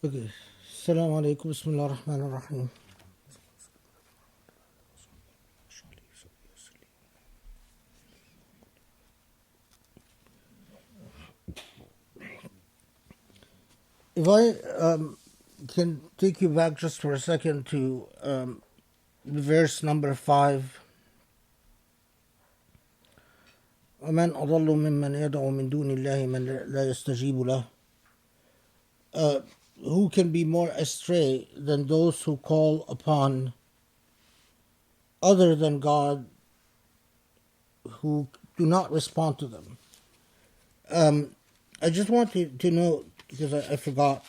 Okay. Assalamu alaikum. Bismillah ar-Rahman ar-Rahim. If I can take you back just for a second to verse number 5. ومن أضل ممن يدعو من دون الله من لا يستجيب له. Who can be more astray than those who call upon other than God who do not respond to them? I just want to note, because I forgot,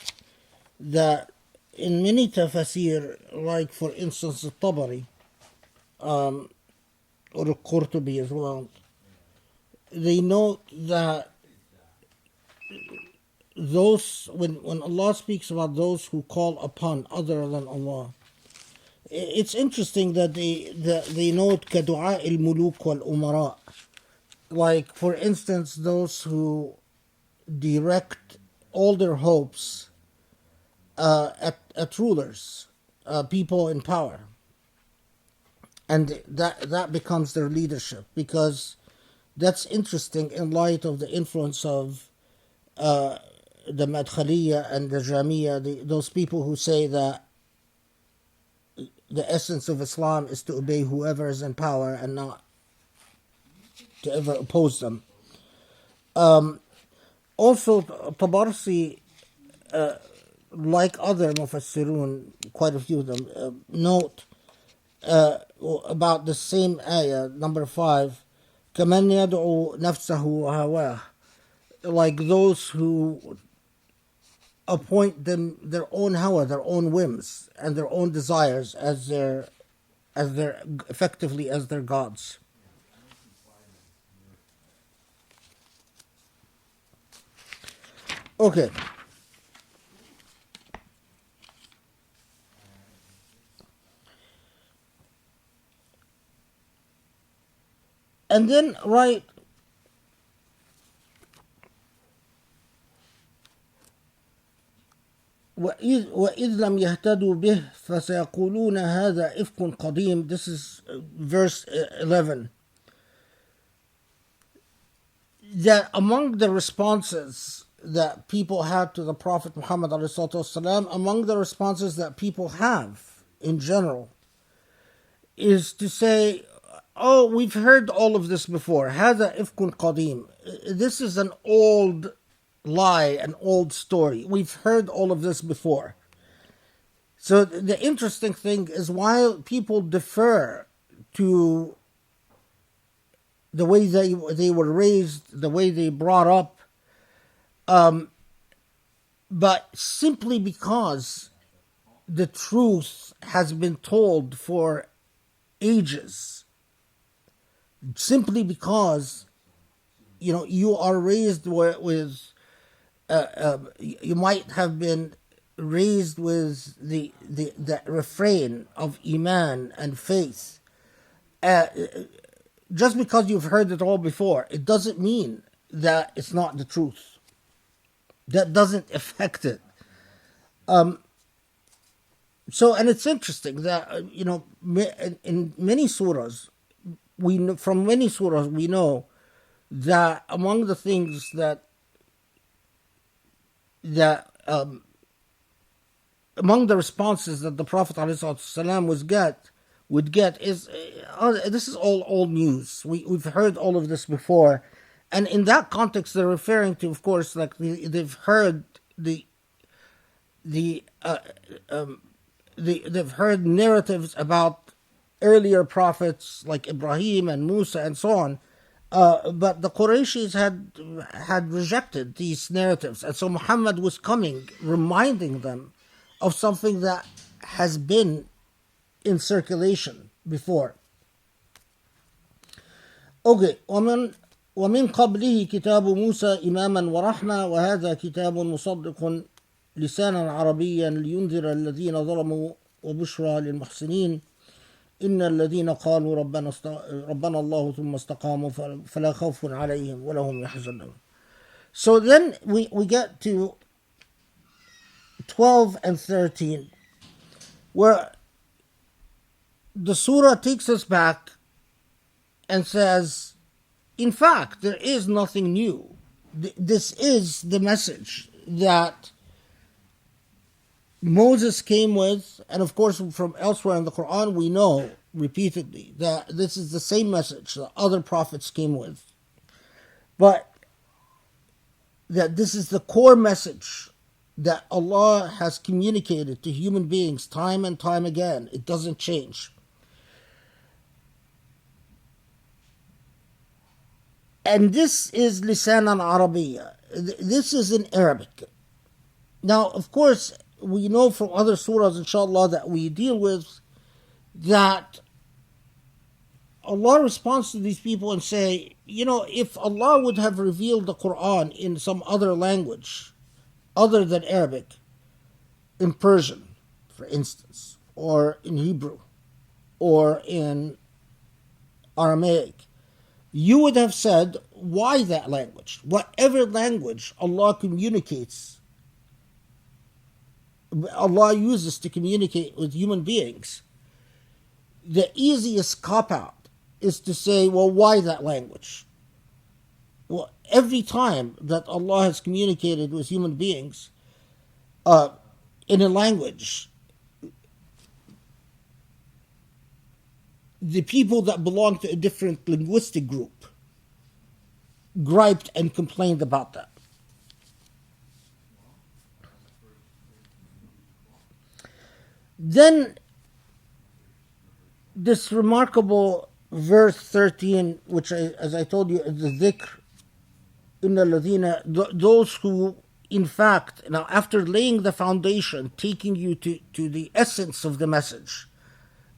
that in many tafsir, like for instance the Tabari, or the Qurtubi as well, they note that those when Allah speaks about those who call upon other than Allah, it's interesting that they note كدعاء الملوك والأمراء, like for instance those who direct all their hopes at rulers, people in power, and that becomes their leadership, because that's interesting in light of the influence of the Madkhaliya and the Jamiyya, those people who say that the essence of Islam is to obey whoever is in power and not to ever oppose them. Also, Tabarsi, like other Mufassirun, quite a few of them, note about the same ayah, number 5, كَمَنْ يَدْعُو نَفْسَهُ وَهَوَاهُ, like those who appoint them their own hawa, their own whims, and their own desires as their effectively as their gods. Okay. And then, right, وَإِذْ لَمْ يَهْتَدُوا بِهِ فَسَيَقُولُونَ هَذَا إِفْكٌ قَدِيمٌ. This is verse 11. That among the responses that people had to the Prophet Muhammad ﷺ, among the responses that people have in general, is to say, oh, we've heard all of this before. هَذَا إِفْكٌ قَدِيمٌ. This is an old lie, an old story. We've heard all of this before. So the interesting thing is, while people defer to the way they were raised, the way they brought up, but simply because the truth has been told for ages, simply because you are raised with you might have been raised with the refrain of iman and faith. Just because you've heard it all before, it doesn't mean that it's not the truth. That doesn't affect it. So, and it's interesting that in many surahs, from many surahs we know that among the things that among the responses that the Prophet ﷺ would get is, this is all old news. We've heard all of this before. And in that context, they're referring to, of course, like they've heard they've heard narratives about earlier prophets like Ibrahim and Musa and so on. But the Qurayshis had rejected these narratives, and so Muhammad was coming, reminding them of something that has been in circulation before. Okay, ومن قبله كتاب موسى إماما ورحمة وهذا كتاب مصدق لسانا عربيا لينذر الذين ظلموا وبشرى للمحسنين إن الذين قالوا ربنا الله ثم استقاموا فلا خوف عليهم ولا هم يحزنون. So then we get to 12 and 13, where the surah takes us back and says, in fact, there is nothing new. This is the message that Moses came with, and of course from elsewhere in the Quran we know repeatedly that this is the same message that other prophets came with. But that this is the core message that Allah has communicated to human beings time and time again. It doesn't change. And this is Lisanan Arabiya. This is in Arabic. Now, of course, we know from other surahs, inshallah, that we deal with, that Allah responds to these people and say, if Allah would have revealed the Quran in some other language other than Arabic, in Persian, for instance, or in Hebrew, or in Aramaic, you would have said, why that language? Whatever language Allah uses to communicate with human beings, the easiest cop-out is to say, well, why that language? Well, every time that Allah has communicated with human beings in a language, the people that belong to a different linguistic group griped and complained about that. Then this remarkable verse 13, which as I told you is the dhikr, inna ladhina, those who in fact, now after laying the foundation, taking you to the essence of the message,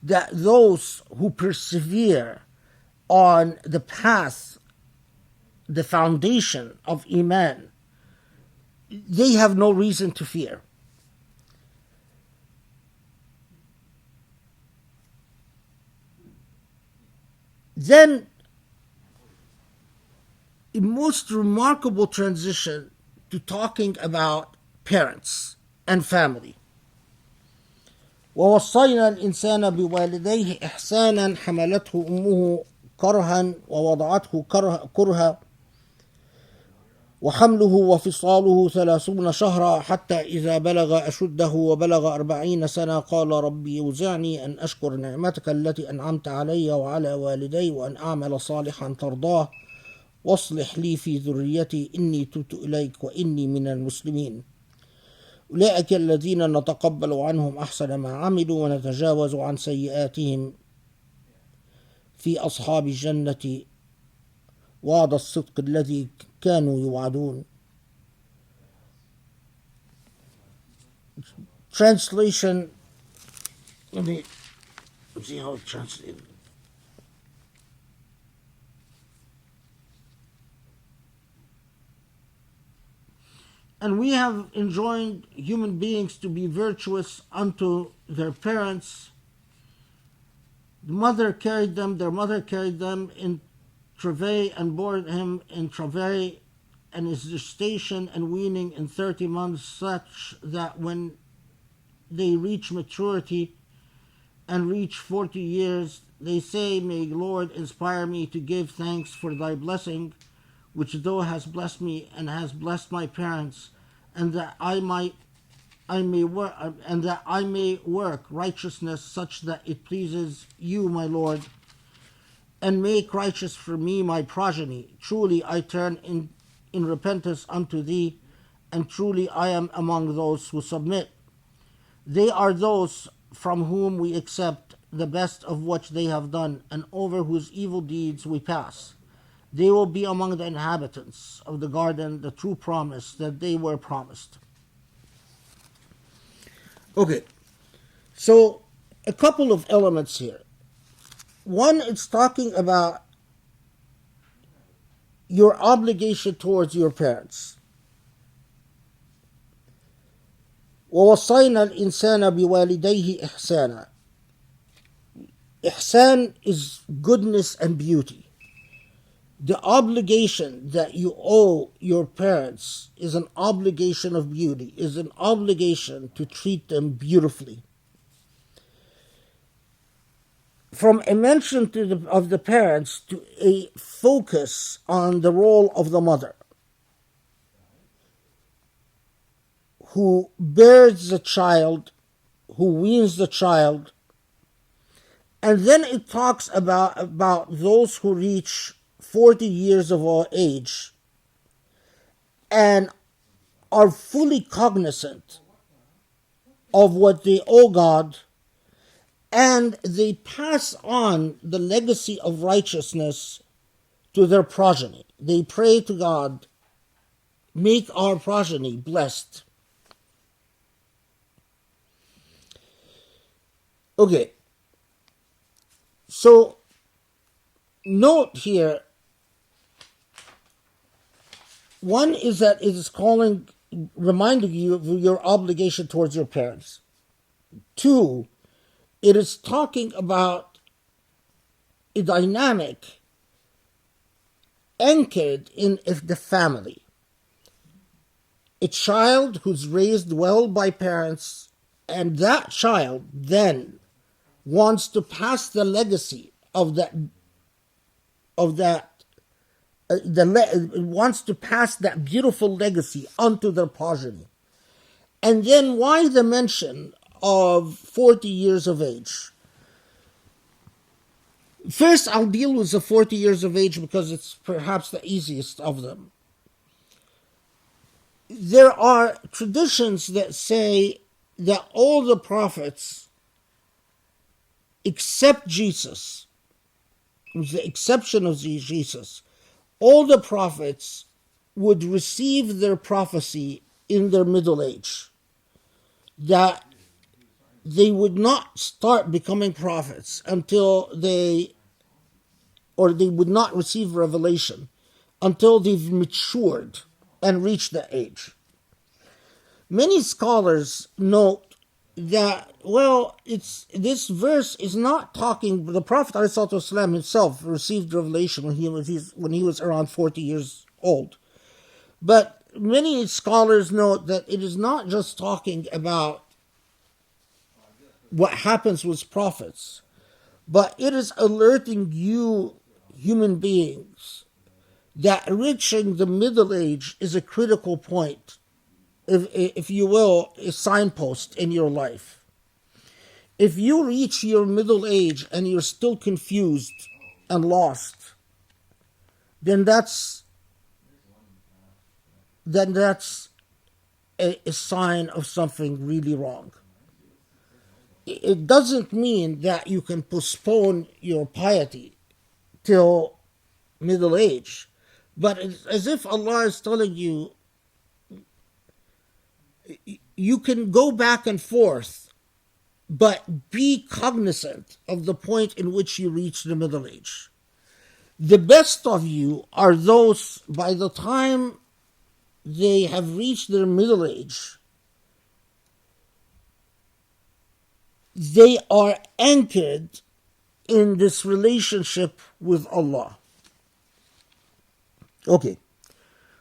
that those who persevere on the path, the foundation of Iman, they have no reason to fear. Then, a most remarkable transition to talking about parents and family. ووصينا الإنسان بوالديه إحسانا حملته أمه كرها ووضعته كرها وحمله وفصاله 30 شهرا حتى إذا بلغ أشده وبلغ 40 سنة قال ربي أوزعني أن أشكر نعمتك التي أنعمت علي وعلى والدي وأن أعمل صالحا ترضاه واصلح لي في ذريتي إني تبت إليك وإني من المسلمين أولئك الذين نتقبل عنهم أحسن ما عملوا ونتجاوز عن سيئاتهم في أصحاب الجنة وعد الصدق الذي كانوا يوعدون. Translation, let me see how it's translated. And we have enjoined human beings to be virtuous unto their parents. Their mother carried them in travail and bore him in travail, and his gestation and weaning in 30 months, such that when they reach maturity and reach 40 years, they say, may Lord inspire me to give thanks for thy blessing, which thou hast blessed me and hast blessed my parents, and that I may work righteousness such that it pleases you, my Lord, and make righteous for me my progeny. Truly I turn in repentance unto thee, and truly I am among those who submit. They are those from whom we accept the best of what they have done, and over whose evil deeds we pass. They will be among the inhabitants of the garden, the true promise that they were promised. Okay, so a couple of elements here. One, it's talking about your obligation towards your parents. وَوَصَّيْنَا الْإِنسَانَ بِوَالِدَيْهِ إِحْسَانًا. Ihsan is goodness and beauty. The obligation that you owe your parents is an obligation of beauty, is an obligation to treat them beautifully. From a mention of the parents to a focus on the role of the mother, who bears the child, who weans the child, and then it talks about those who reach 40 years of age and are fully cognizant of what they owe God, and they pass on the legacy of righteousness to their progeny. They pray to God, make our progeny blessed. Okay, so note here, one is that it is reminding you of your obligation towards your parents. Two, it is talking about a dynamic anchored in the family. A child who's raised well by parents, and that child then wants to pass the legacy wants to pass that beautiful legacy onto their progeny. And then why the mention of 40 years of age? First, I'll deal with the 40 years of age because it's perhaps the easiest of them. There are traditions that say that all the prophets, except Jesus, with the exception of Jesus, all the prophets would receive their prophecy in their middle age. That they would not start becoming prophets they would not receive revelation until they've matured and reached that age. Many scholars note that, this verse is not talking, the Prophet ﷺ himself received revelation when he was around 40 years old. But many scholars note that it is not just talking about what happens with prophets, but it is alerting you, human beings, that reaching the middle age is a critical point, if you will, a signpost in your life. If you reach your middle age and you're still confused and lost, then that's a sign of something really wrong. It doesn't mean that you can postpone your piety till middle age, but it's as if Allah is telling you, you can go back and forth, but be cognizant of the point in which you reach the middle age. The best of you are those, by the time they have reached their middle age, they are anchored in this relationship with Allah. Okay,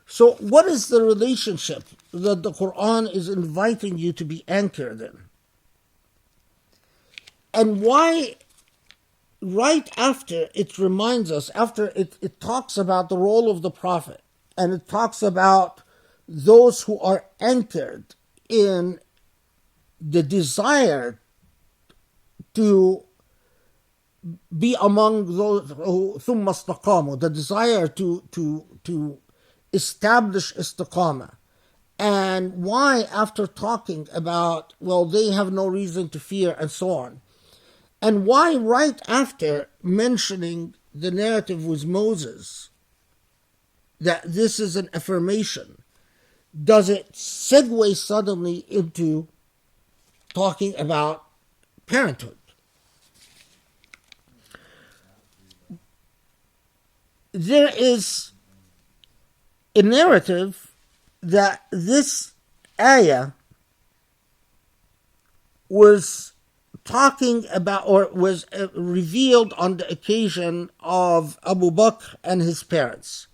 so what is the relationship that the Quran is inviting you to be anchored in? And why, right after it reminds us, after it talks about the role of the Prophet, and it talks about those who are anchored in the desire to be among those who ثُمَّ اسْتَقَامُوا, the desire to establish istiqamah. And why, after talking about, they have no reason to fear and so on, and why right after mentioning the narrative with Moses, that this is an affirmation, does it segue suddenly into talking about parenthood? There is a narrative that this ayah was talking about, or was revealed on the occasion of Abu Bakr and his parents.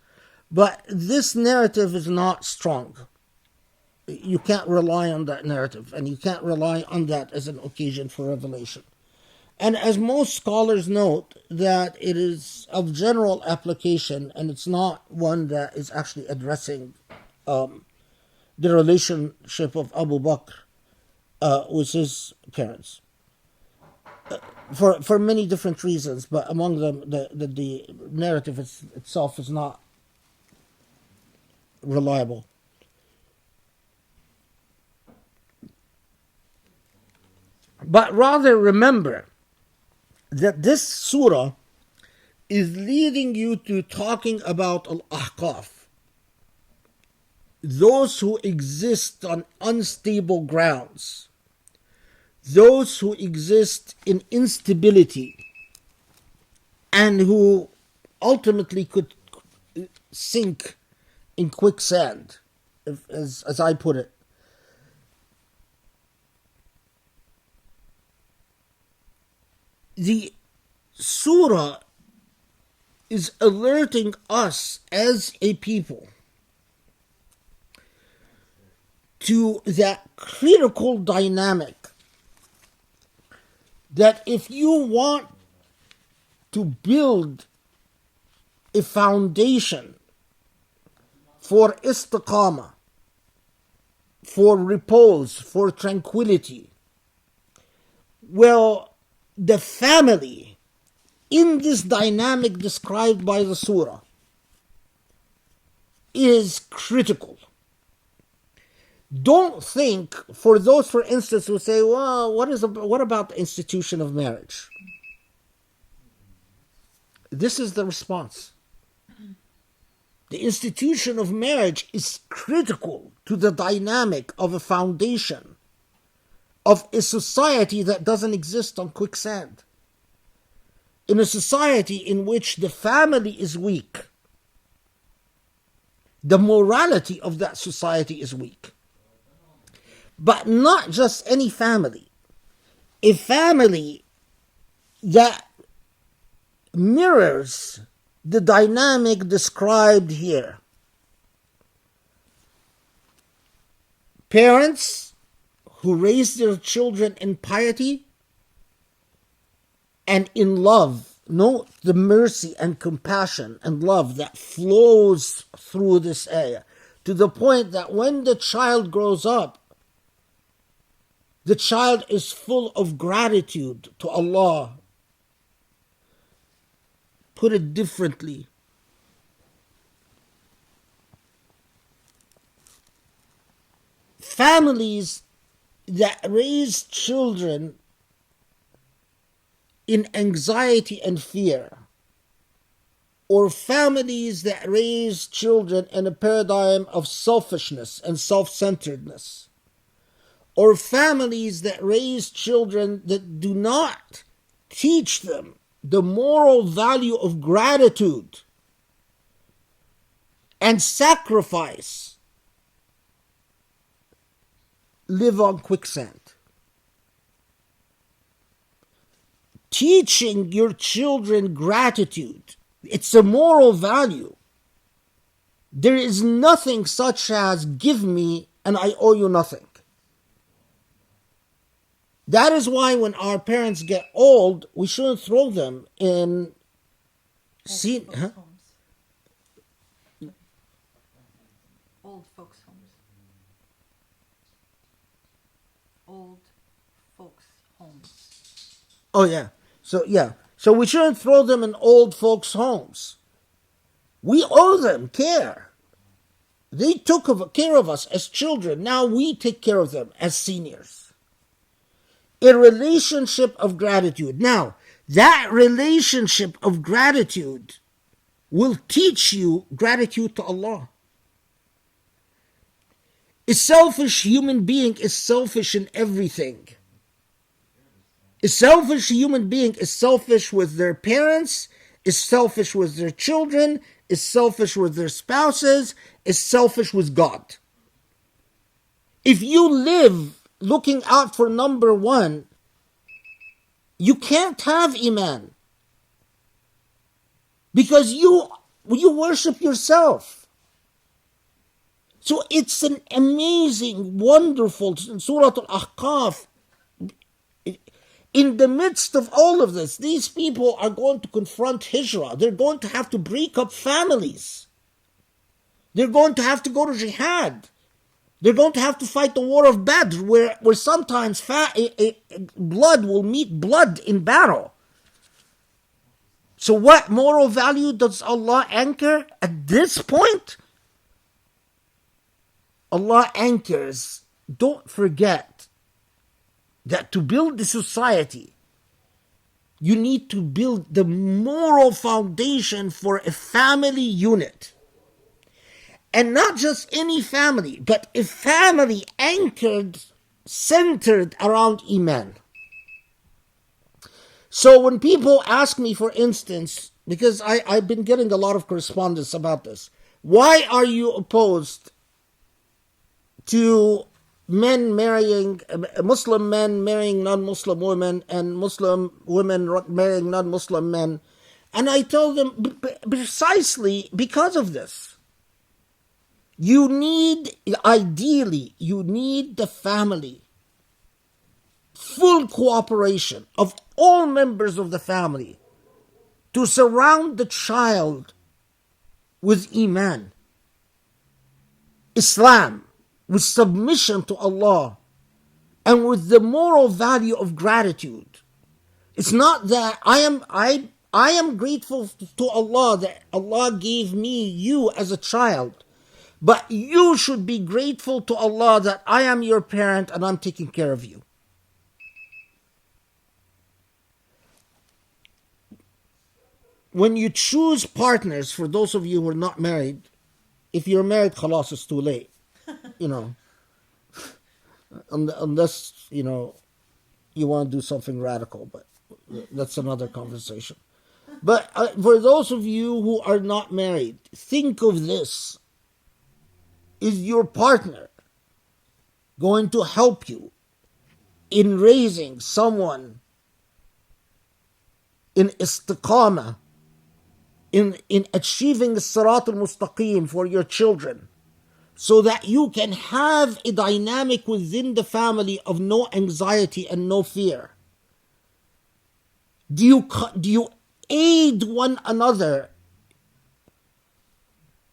But this narrative is not strong. You can't rely on that narrative, and you can't rely on that as an occasion for revelation. And as most scholars note, that it is of general application, and it's not one that is actually addressing the relationship of Abu Bakr with his parents. For many different reasons, but among them, the narrative itself is not reliable. But rather remember that this surah is leading you to talking about Al-Ahqaf, those who exist on unstable grounds, those who exist in instability, and who ultimately could sink in quicksand, as I put it. The surah is alerting us as a people to that critical dynamic that if you want to build a foundation for istiqamah, for repose, for tranquility, well, the family in this dynamic described by the surah is critical. Don't think, for those, for instance, who say, well, what about the institution of marriage? This is the response. The institution of marriage is critical to the dynamic of a foundation of a society that doesn't exist on quicksand. In a society in which the family is weak, the morality of that society is weak. But not just any family. A family that mirrors the dynamic described here. Parents who raise their children in piety and in love. Note the mercy and compassion and love that flows through this ayah, to the point that when the child grows up, the child is full of gratitude to Allah. Put it differently, families that raise children in anxiety and fear, or families that raise children in a paradigm of selfishness and self-centeredness, or families that raise children that do not teach them the moral value of gratitude and sacrifice, live on quicksand. Teaching your children gratitude, it's a moral value. There is nothing such as give me and I owe you nothing. That is why when our parents get old, we shouldn't throw them in Old folks' homes. Old folks' homes. Oh yeah. So we shouldn't throw them in old folks' homes. We owe them care. They took care of us as children. Now we take care of them as seniors. A relationship of gratitude. Now, that relationship of gratitude will teach you gratitude to Allah. A selfish human being is selfish in everything. A selfish human being is selfish with their parents, is selfish with their children, is selfish with their spouses, is selfish with God. If you live looking out for number one, You can't have iman because you worship yourself. So it's an amazing, wonderful Surah Al-Ahqaf. In the midst of all of this, these people are going to confront hijrah. They're going to have to break up families. They're going to have to go to jihad. They're going to have to fight the war of Badr, where sometimes blood will meet blood in battle. So what moral value does Allah anchor at this point? Allah anchors, don't forget that to build the society, you need to build the moral foundation for a family unit. And not just any family, but a family anchored, centered around Iman. So when people ask me, for instance, because I've been getting a lot of correspondence about this, why are you opposed to Muslim men marrying non-Muslim women and Muslim women marrying non-Muslim men? And I tell them precisely because of this. Ideally, you need the family, full cooperation of all members of the family to surround the child with Iman, Islam, with submission to Allah, and with the moral value of gratitude. It's not that I am grateful to Allah that Allah gave me you as a child, but you should be grateful to Allah that I am your parent and I'm taking care of you. When you choose partners, for those of you who are not married, if you're married, khalas, it's too late. Unless, you want to do something radical, but that's another conversation. But for those of you who are not married, think of this. Is your partner going to help you in raising someone in istiqamah, in achieving as-sirat al-mustaqim for your children, so that you can have a dynamic within the family of no anxiety and no fear? Do you aid one another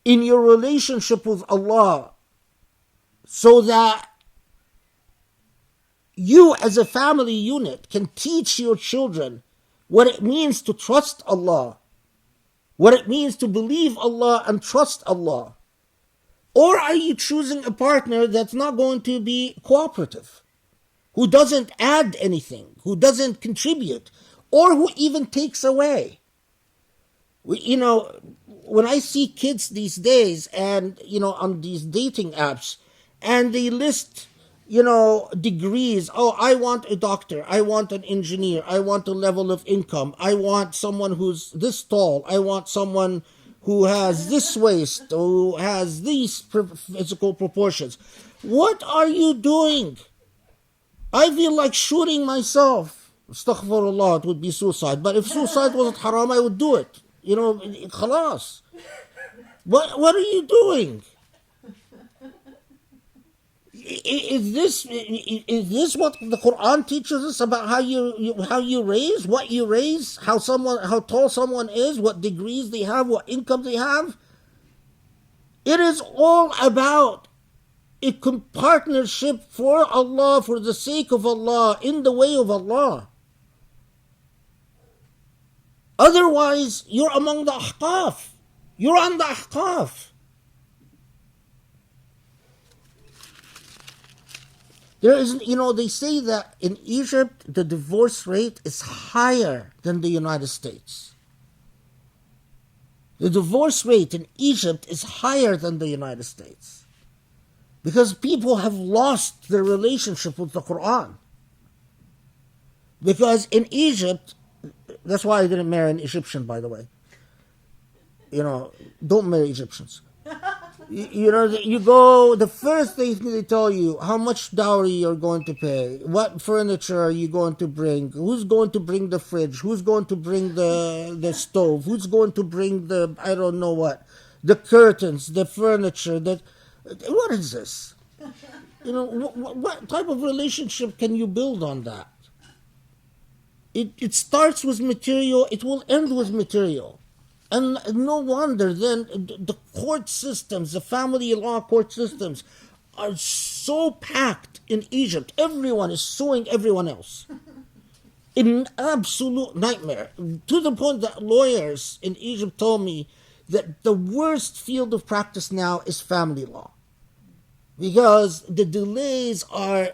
in your relationship with Allah, so that you as a family unit can teach your children what it means to trust Allah, what it means to believe Allah and trust Allah? Or are you choosing a partner that's not going to be cooperative, who doesn't add anything, who doesn't contribute, or who even takes away? When I see kids these days and, on these dating apps, and they list, degrees. Oh, I want a doctor. I want an engineer. I want a level of income. I want someone who's this tall. I want someone who has this waist, who has these physical proportions. What are you doing? I feel like shooting myself. Astaghfirullah, it would be suicide. But if suicide wasn't haram, I would do it. Khalas. What are you doing? Is this what the Quran teaches us about how you raise, what you raise, how tall someone is, what degrees they have, what income they have? It is all about a partnership for Allah, for the sake of Allah, in the way of Allah. Otherwise, you're among the Ahqaf. You're on the Ahqaf. There is, they say that in Egypt, the divorce rate is higher than the United States. The divorce rate in Egypt is higher than the United States, because people have lost their relationship with the Quran. Because in Egypt, that's why I didn't marry an Egyptian, by the way. Don't marry Egyptians. You go, the first thing they tell you, how much dowry you're going to pay, what furniture are you going to bring, who's going to bring the fridge, who's going to bring the stove, who's going to bring the, I don't know what, the curtains, the furniture, what is this? What type of relationship can you build on that? It starts with material, it will end with material. And no wonder then the court systems, the family law court systems, are so packed in Egypt. Everyone is suing everyone else. An absolute nightmare. To the point that lawyers in Egypt told me that the worst field of practice now is family law. Because the delays are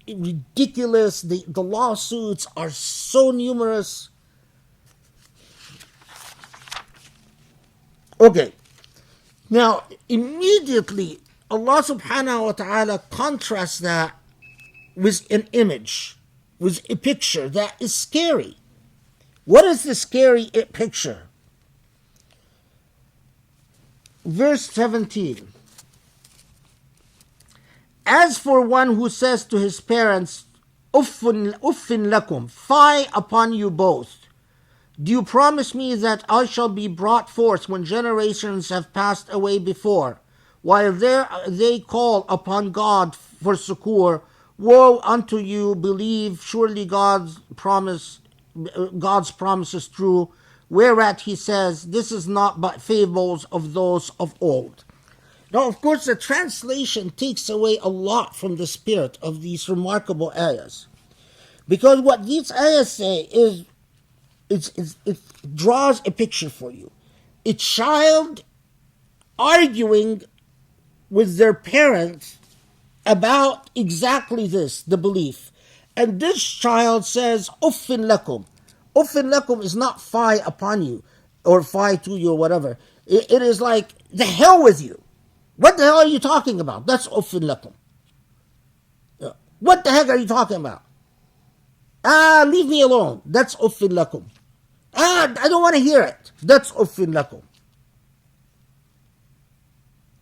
ridiculous, the lawsuits are so numerous. Okay, now immediately Allah subhanahu wa ta'ala contrasts that with an image, with a picture that is scary. What is the scary picture? Verse 17. As for one who says to his parents, Uffin lakum, fie upon you both. Do you promise me that I shall be brought forth when generations have passed away before, while they call upon God for succor? Woe unto you, believe surely God's promise is true, whereat he says, this is not but fables of those of old. Now, of course, the translation takes away a lot from the spirit of these remarkable ayahs. Because what these ayahs say is, it draws a picture for you. A child arguing with their parents about exactly this, the belief. And this child says, Uffin lakum. Uffin lakum is not fie upon you, or fie to you, or whatever. It is like, the hell with you. What the hell are you talking about? That's Uffin lakum. What the heck are you talking about? Leave me alone. That's Uffin lakum. I don't want to hear it. That's Uffin lakum.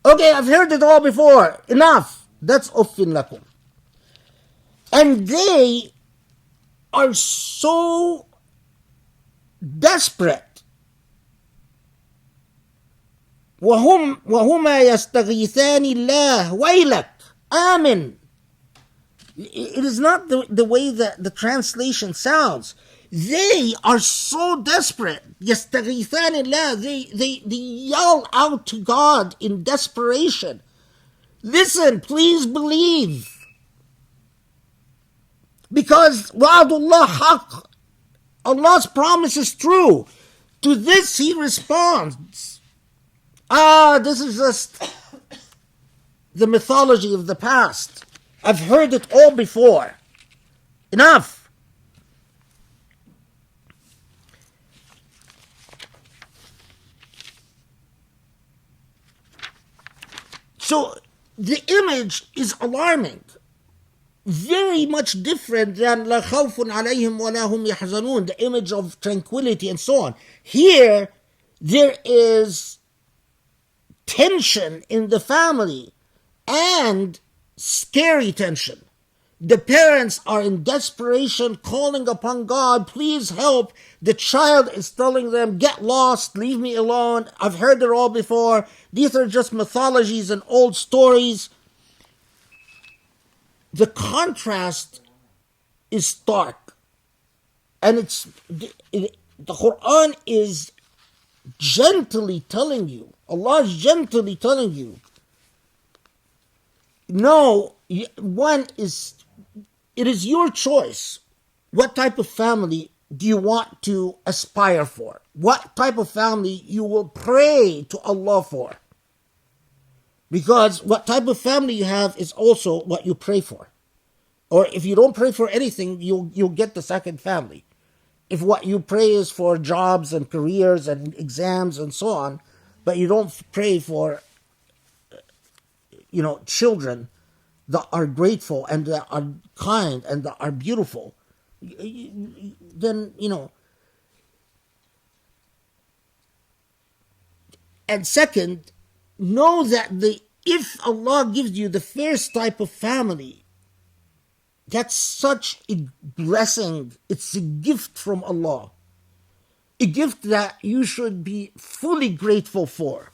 Okay, I've heard it all before. Enough. That's Uffin lakum. And they are so desperate. وهما يستغيثان الله ويلك آمن. It is not the way that the translation sounds. They are so desperate. يستغيثان الله. They yell out to God in desperation. Listen, please believe. Because wa'adullah haq. Allah's promise is true. To this he responds. This is just the mythology of the past. I've heard it all before. Enough. So the image is alarming. Very much different than la khawfun alayhim wa la hum yahzanun, the image of tranquility and so on. Here, there is tension in the family and scary tension. The parents are in desperation, calling upon God, please help. The child is telling them, get lost, leave me alone. I've heard it all before. These are just mythologies and old stories. The contrast is stark. And the Quran is gently telling you, Allah is gently telling you, no, it is your choice. What type of family do you want to aspire for? What type of family you will pray to Allah for? Because what type of family you have is also what you pray for. Or if you don't pray for anything, you'll get the second family. If what you pray is for jobs and careers and exams and so on, but you don't pray for, children that are grateful and that are kind and that are beautiful, then, And second, know that if Allah gives you the first type of family, that's such a blessing. It's a gift from Allah. A gift that you should be fully grateful for.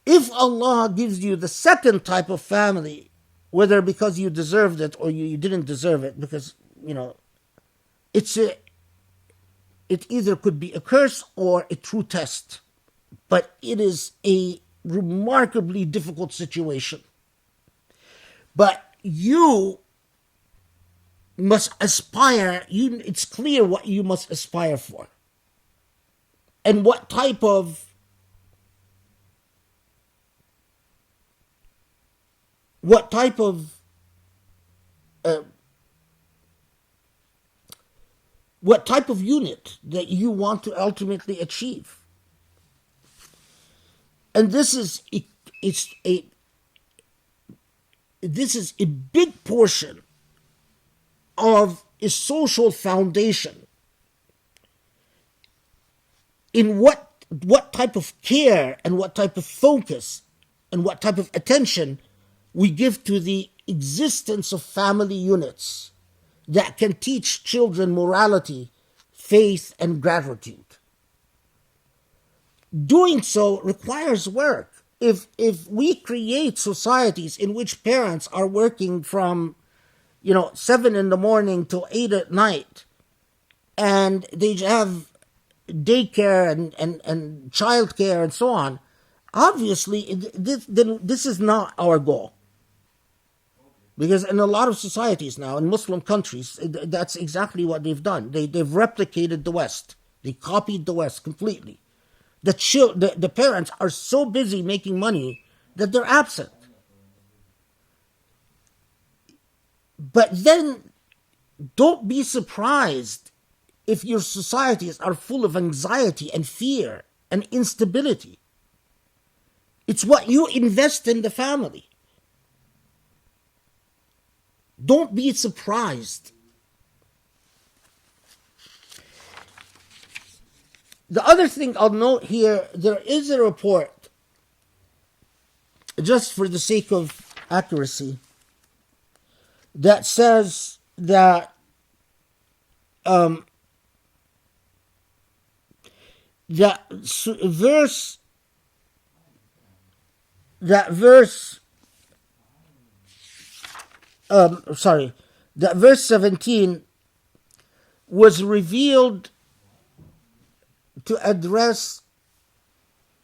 If Allah gives you the second type of family, whether because you deserved it or you didn't deserve it, because, it either could be a curse or a true test. But it is a remarkably difficult situation. But you must aspire, it's clear what you must aspire for. And what type of unit that you want to ultimately achieve. And this is a big portion of a social foundation in what type of care and what type of focus and what type of attention we give to the existence of family units that can teach children morality, faith, and gratitude. Doing so requires work. If we create societies in which parents are working from 7 in the morning till 8 at night, and they have daycare and childcare and so on, obviously this is not our goal. Because in a lot of societies now, in Muslim countries, that's exactly what they've done. They've replicated the West. They copied the West completely. The parents are so busy making money that they're absent. But then don't be surprised if your societies are full of anxiety and fear and instability. It's what you invest in the family. Don't be surprised. The other thing I'll note here, there is a report, just for the sake of accuracy, that says that that verse 17 was revealed to address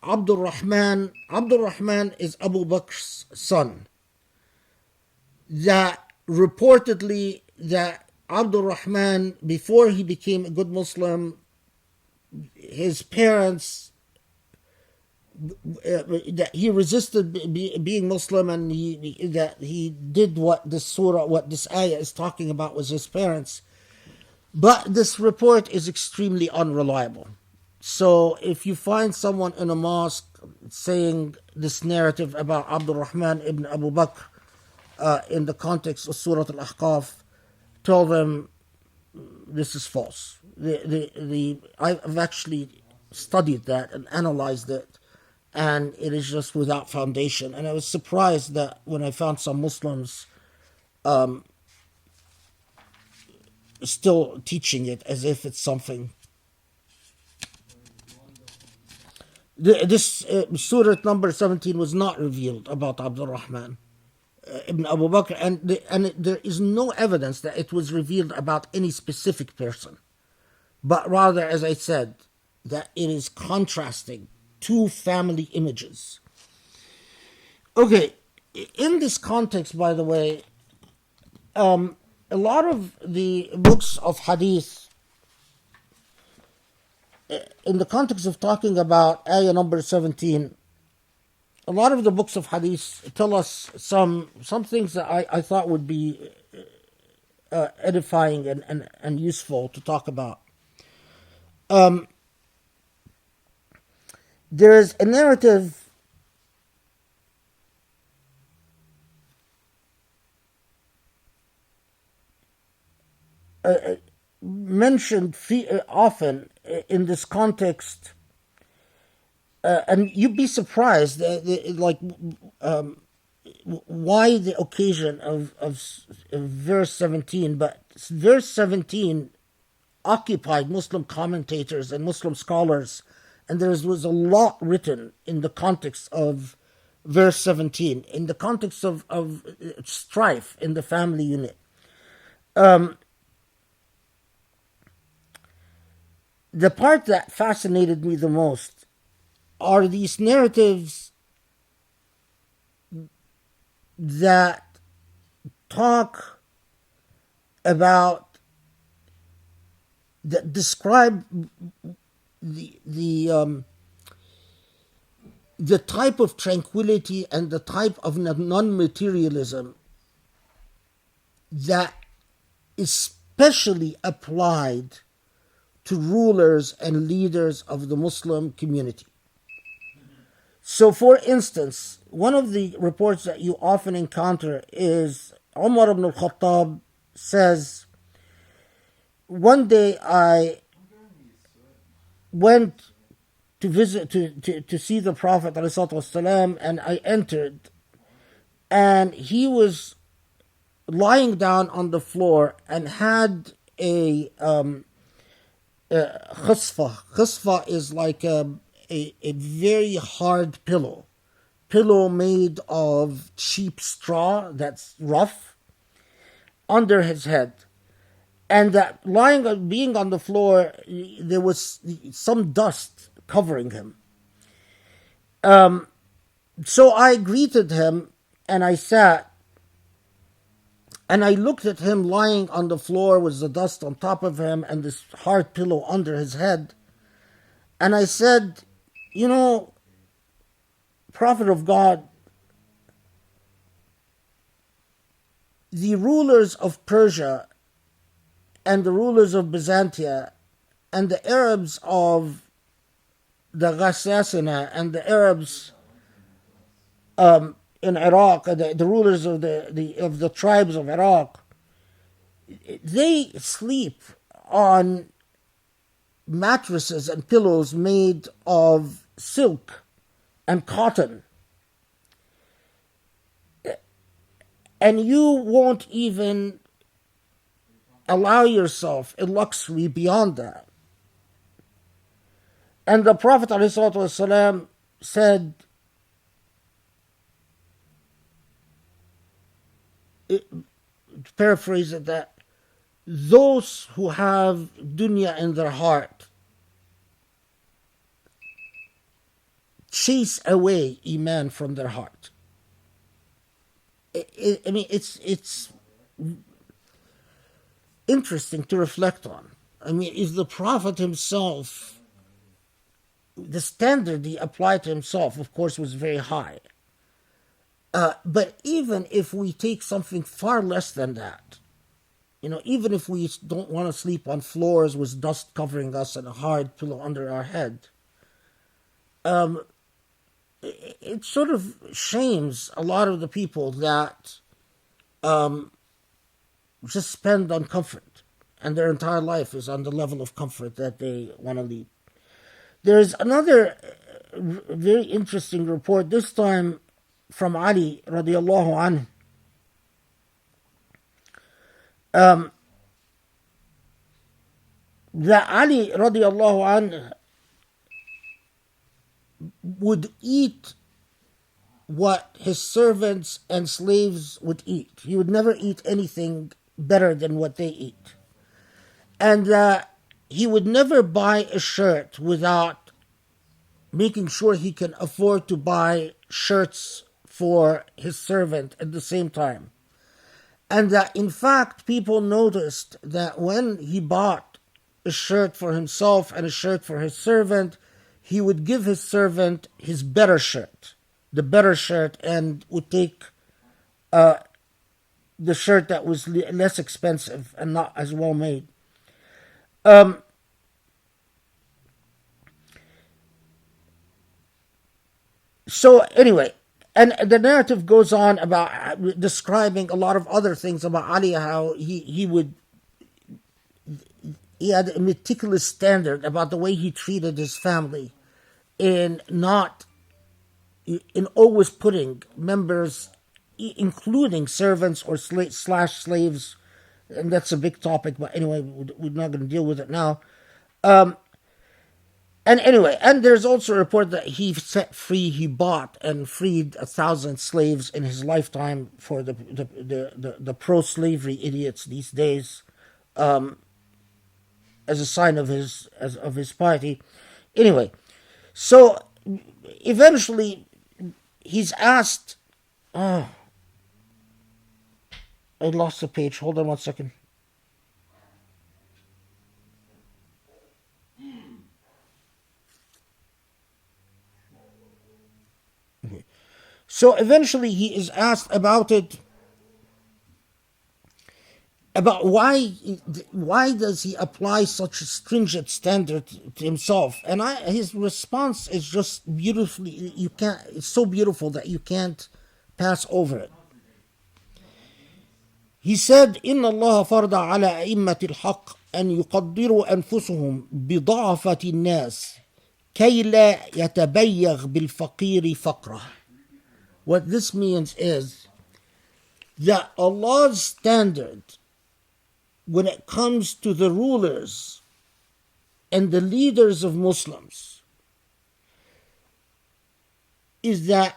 Abdulrahman. Abdulrahman is Abu Bakr's son. That reportedly that Abdulrahman, before he became a good Muslim, his parents, that he resisted being Muslim, and that he did what this surah, what this ayah is talking about, was his parents. But this report is extremely unreliable. So if you find someone in a mosque saying this narrative about Abdulrahman ibn Abu Bakr in the context of Surah Al-Ahqaf, tell them this is false. I've actually studied that and analyzed it, and it is just without foundation. And I was surprised that when I found some Muslims still teaching it as if it's something. This Surah number 17 was not revealed about Abdulrahman ibn Abu Bakr, and there is no evidence that it was revealed about any specific person, but rather, as I said, that it is contrasting two family images. Okay, in this context, by the way, a lot of the books of hadith, in the context of talking about ayah number 17, a lot of the books of hadith tell us some things that I thought would be edifying and useful to talk about. There is a narrative mentioned often in this context And you'd be surprised, why the occasion of verse 17, but verse 17 occupied Muslim commentators and Muslim scholars, and there was a lot written in the context of verse 17, in the context of strife in the family unit. The part that fascinated me the most are these narratives that talk about, that describe the type of tranquility and the type of non-materialism that especially applied to rulers and leaders of the Muslim community. So, for instance, one of the reports that you often encounter is Umar ibn al-Khattab says, one day I went to visit, to see the Prophet ﷺ, and I entered, and he was lying down on the floor and had a khusfa. Khusfa is like a very hard pillow made of cheap straw that's rough under his head. And that being on the floor, there was some dust covering him. So I greeted him and I sat, and I looked at him lying on the floor with the dust on top of him and this hard pillow under his head. And I said, Prophet of God, the rulers of Persia and the rulers of Byzantia and the Arabs of the Ghassasina and the Arabs in Iraq, the rulers of the tribes of Iraq, they sleep on mattresses and pillows made of silk and cotton. And you won't even allow yourself a luxury beyond that. And the Prophet ﷺ said, to paraphrase it, that those who have dunya in their heart chase away iman from their heart. It's interesting to reflect on. If the Prophet himself, the standard he applied to himself, of course, was very high. But even if we take something far less than that, even if we don't want to sleep on floors with dust covering us and a hard pillow under our head, it sort of shames a lot of the people that just spend on comfort, and their entire life is on the level of comfort that they want to lead. There's another very interesting report, this time from Ali radiallahu anhu. That Ali radiallahu anhu would eat what his servants and slaves would eat. He would never eat anything better than what they eat. And he would never buy a shirt without making sure he can afford to buy shirts for his servant at the same time. And that, in fact, people noticed that when he bought a shirt for himself and a shirt for his servant, he would give his servant his better shirt, the better shirt, and would take the shirt that was less expensive and not as well made. So anyway, and the narrative goes on about describing a lot of other things about Ali, how he had a meticulous standard about the way he treated his family. in not in always putting members, including servants or slash slaves, and that's a big topic. But anyway, we're not going to deal with it now. And anyway, and there's also a report that he bought and freed 1,000 slaves in his lifetime for the pro-slavery idiots these days, as a sign of his piety. Anyway, so eventually he's asked. Oh, I lost the page. Hold on one second. So eventually he is asked about it, about why does he apply such a stringent standard to himself, and his response is just beautifully, it's so beautiful that you can't pass over it. He said, إن الله فرض على أئمة الحق أن يقدروا أنفسهم بضعفة الناس كي لا يتبيغ بالفقير فقره. What this means is that Allah's standard when it comes to the rulers and the leaders of Muslims is that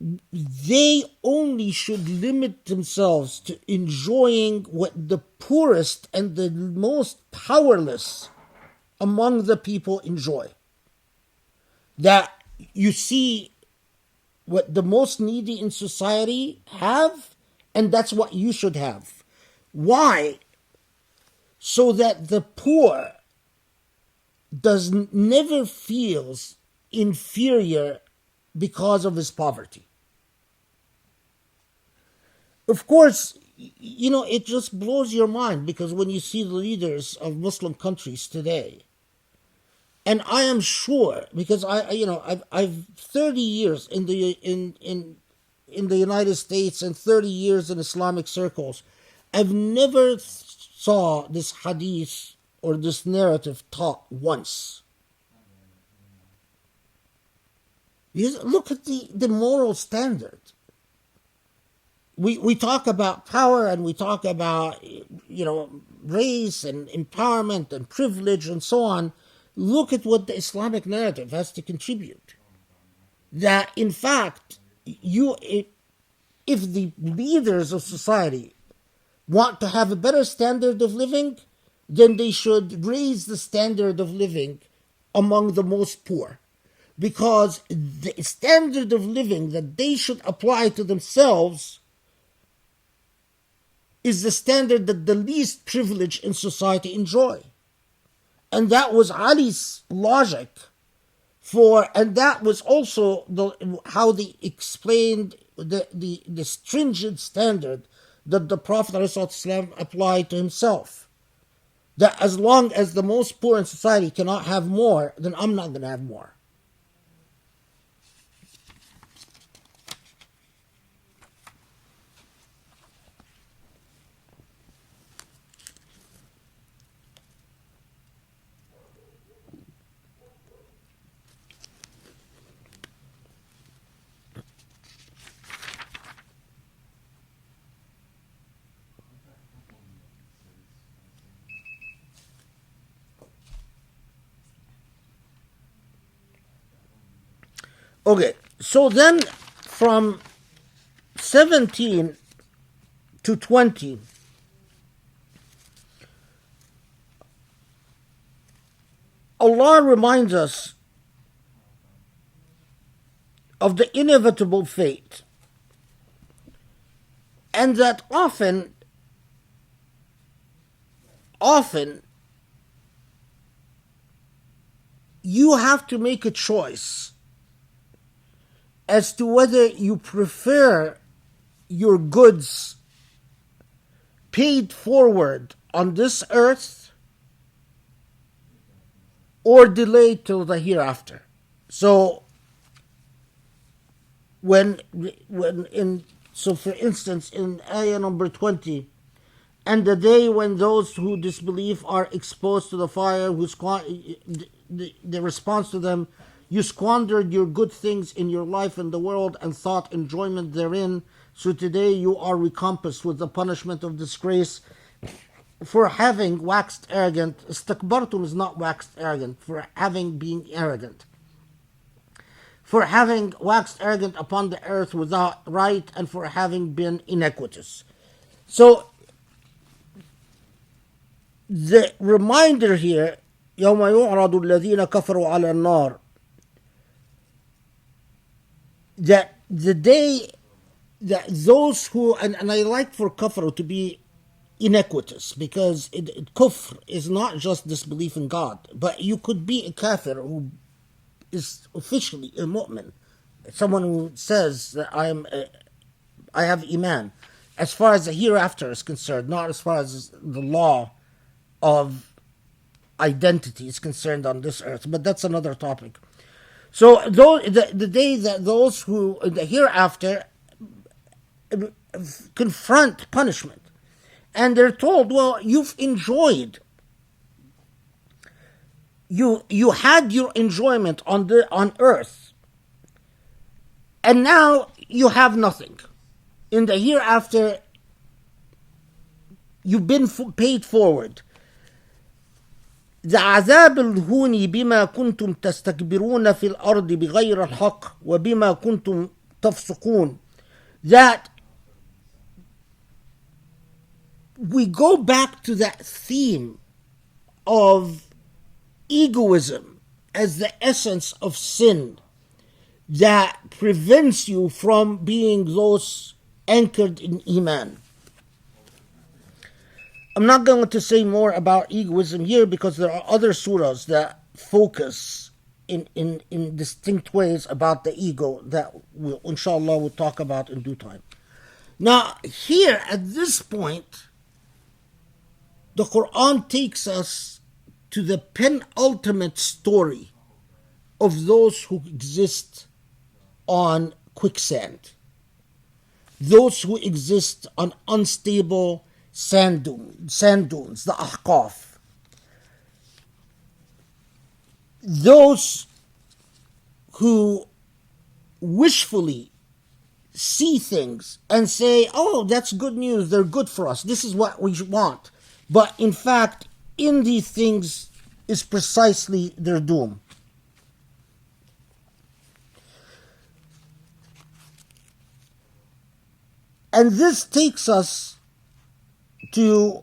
they only should limit themselves to enjoying what the poorest and the most powerless among the people enjoy. That you see what the most needy in society have, and that's what you should have. Why? So that the poor never feels inferior because of his poverty. Of course, it just blows your mind, because when you see the leaders of Muslim countries today, and I am sure, because I've 30 years in the United States and 30 years in Islamic circles, I've never saw this hadith or this narrative taught once. Look at the moral standard. We talk about power, and we talk about race and empowerment and privilege and so on. Look at what the Islamic narrative has to contribute. That in fact, if the leaders of society want to have a better standard of living, then they should raise the standard of living among the most poor. Because the standard of living that they should apply to themselves is the standard that the least privileged in society enjoy. And that was Ali's logic and that was also how they explained the stringent standard that the Prophet ﷺ applied to himself. That as long as the most poor in society cannot have more, then I'm not going to have more. Okay, so then from 17 to 20, Allah reminds us of the inevitable fate, and that often you have to make a choice as to whether you prefer your goods paid forward on this earth or delayed till the hereafter. So for instance, in ayah number 20, and the day when those who disbelieve are exposed to the fire, the response to them, you squandered your good things in your life in the world and thought enjoyment therein. So today you are recompensed with the punishment of disgrace for having waxed arrogant. Istakbartum is not waxed arrogant, for having been arrogant. For having waxed arrogant upon the earth without right, and for having been iniquitous. So the reminder here, يوم يعرض الذين كفروا على النار, that the day that those who, and I like for kafr to be iniquitous, because kufr is not just disbelief in God, but you could be a kafir who is officially a mu'min, someone who says that I have iman, as far as the hereafter is concerned, not as far as the law of identity is concerned on this earth, but that's another topic. So the day that those who in the hereafter confront punishment, and they're told, well, you've enjoyed, you had your enjoyment on earth, and now you have nothing. In the hereafter, you've been paid forward. عذاب الهون بما كنتم تستكبرون في الأرض بغير الحق وبما كنتم تفسقون. That we go back to that theme of egoism as the essence of sin that prevents you from being those anchored in Iman. I'm not going to say more about egoism here, because there are other surahs that focus in distinct ways about the ego that we'll, inshallah, we'll talk about in due time. Now, here at this point, the Quran takes us to the penultimate story of those who exist on quicksand, those who exist on unstable sand dunes, the Ahqaf. Those who wishfully see things and say, oh, that's good news, they're good for us, this is what we want. But in fact, in these things is precisely their doom. And this takes us to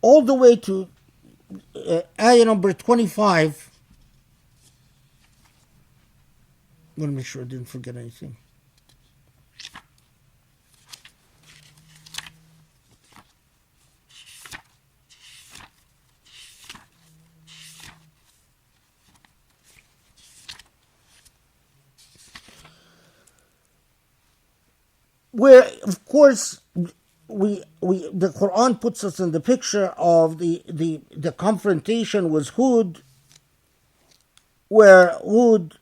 all the way to ayah number 25. I want to make sure I didn't forget anything. Where, of course, the Quran puts us in the picture of the confrontation with Hud, where Hud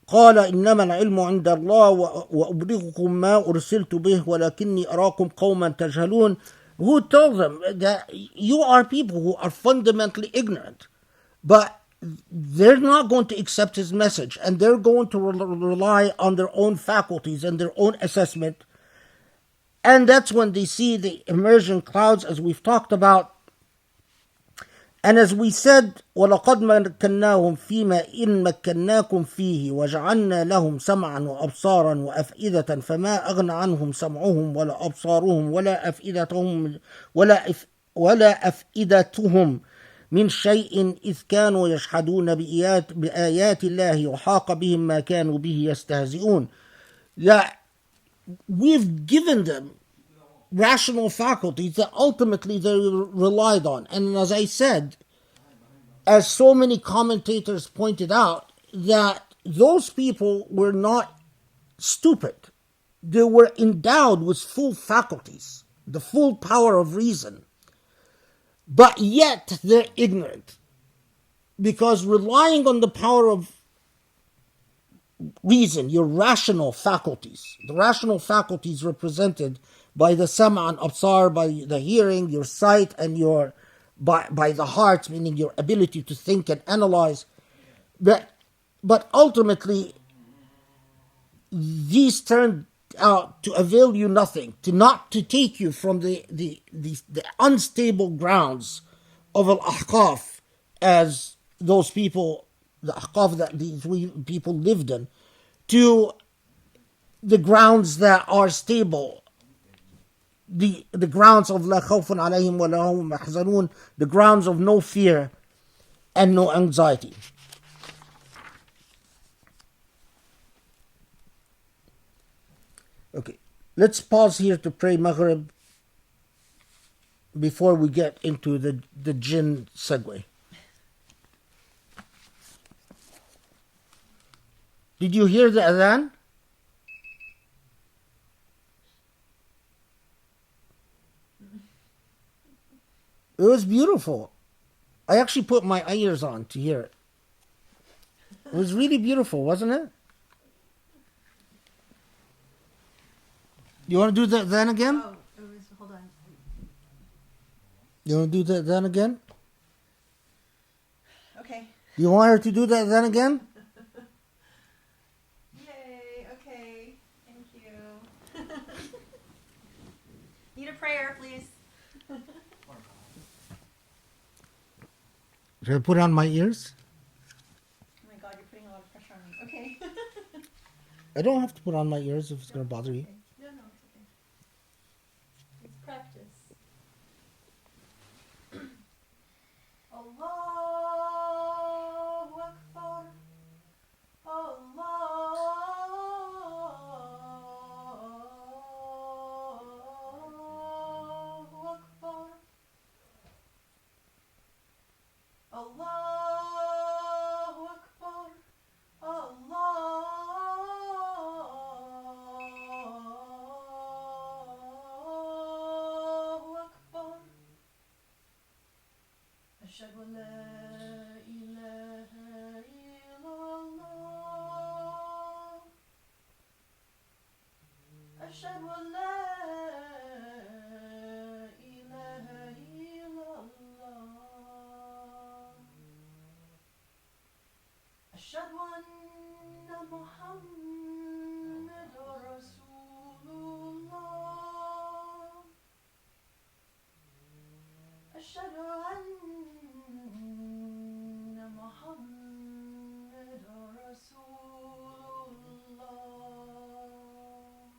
قال إنما العلم عند الله وأبلغكم ما أرسلت به ولكني أراكم قوما تجهلون. Hud tells them that you are people who are fundamentally ignorant, but they're not going to accept his message, and they're going to rely on their own faculties and their own assessment. And that's when they see the emerging clouds, as we've talked about. And as we said, وَلَقَدْ مَكَّنَّاهُمْ فِيمَا إِن مَكَّنَّاكُمْ فِيهِ وَجَعَلْنَا لَهُمْ سَمْعًا وَأَبْصَارًا وَأَفْئِدَةً فَمَا أَغْنَى عَنْهُمْ سَمْعُهُمْ وَلَا أَبْصَارُهُمْ وَلَا أَفْئِدَتُهُمْ من شيء إذ كانوا يجحدون بآيات الله وحاق بهم ما كانوا به يستهزئون. That we've given them rational faculties that ultimately they relied on. And as I said, as so many commentators pointed out, that those people were not stupid. They were endowed with full faculties, the full power of reason. But yet they're ignorant, because relying on the power of reason, your rational faculties, the rational faculties represented by the sam' and absar, by the hearing, your sight, and your by the heart, meaning your ability to think and analyze. But ultimately, these turned out to avail you nothing, to take you from the unstable grounds of Al-Ahqaf, as those people, the Ahqaf that these people lived in, to the grounds that are stable, the grounds of La khawfun alayhim wa la hum yahzanun, the grounds of no fear and no anxiety. Okay, let's pause here to pray Maghrib before we get into the jinn segue. Did you hear the adhan? It was beautiful. I actually put my ears on to hear it. It was really beautiful, wasn't it? You want to do that then again? Oh, it was, hold on. You want to do that then again? Okay. You want her to do that then again? Yay, okay. Thank you. Need a prayer, please. Should I put on my ears? Oh my god, you're putting a lot of pressure on me. Okay. I don't have to put on my ears if it's going to bother you. No, no, it's okay. It's practice. Allahu Akbar. Allahu Akbar. Allahu Akbar. Allahu Akbar. Ashhadu an la ilaha illallah. Ashhadu an la ilaha illallah. أشهد أن محمد رسول الله. أشهد أن محمد رسول الله.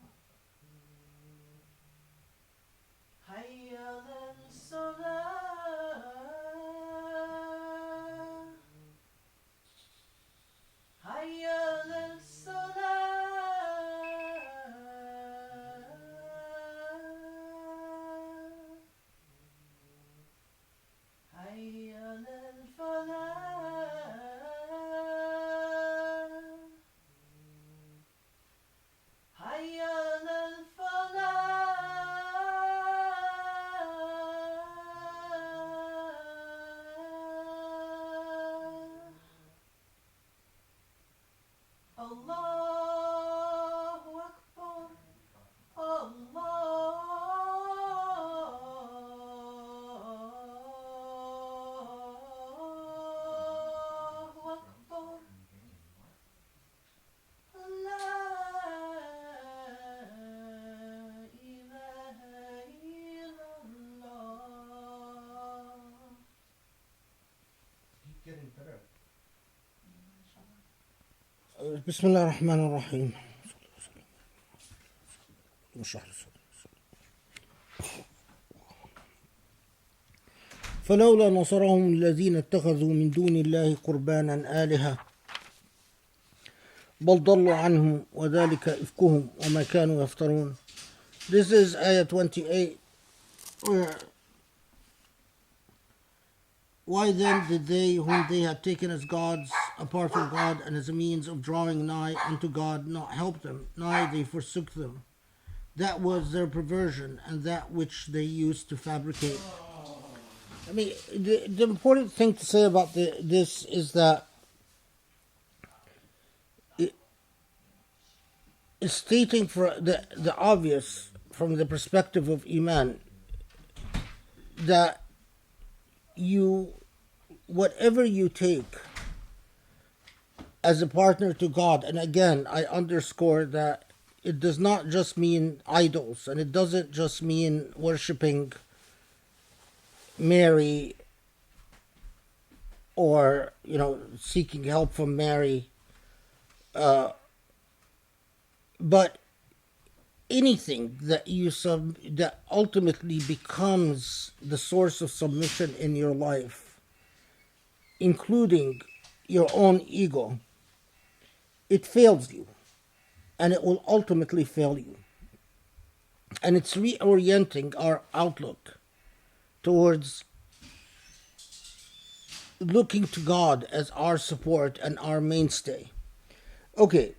حي على الصلاة. حي على الصلاة. حي على الفلاح. حي على الفلاح. الله أكبر. الله أكبر. لا إله إلا الله. بسم الله الرحمن الرحيم. فلولا نصرهم الذين اتخذوا من دون الله قربانا آلهة بل ضلوا عنهم وذلك إفكهم وما كانوا يفترون. This is ayah 28. Why then did they, whom they had taken as gods apart from God and as a means of drawing nigh unto God, not help them, neither they forsook them? That was their perversion and that which they used to fabricate. I mean, the important thing to say about this is that it's stating for the obvious from the perspective of Iman that you, whatever you take as a partner to God, and again, I underscore that it does not just mean idols, and it doesn't just mean worshiping Mary or, seeking help from Mary, but anything that that ultimately becomes the source of submission in your life, including your own ego, it fails you, and it will ultimately fail you. And it's reorienting our outlook towards looking to God as our support and our mainstay. Okay,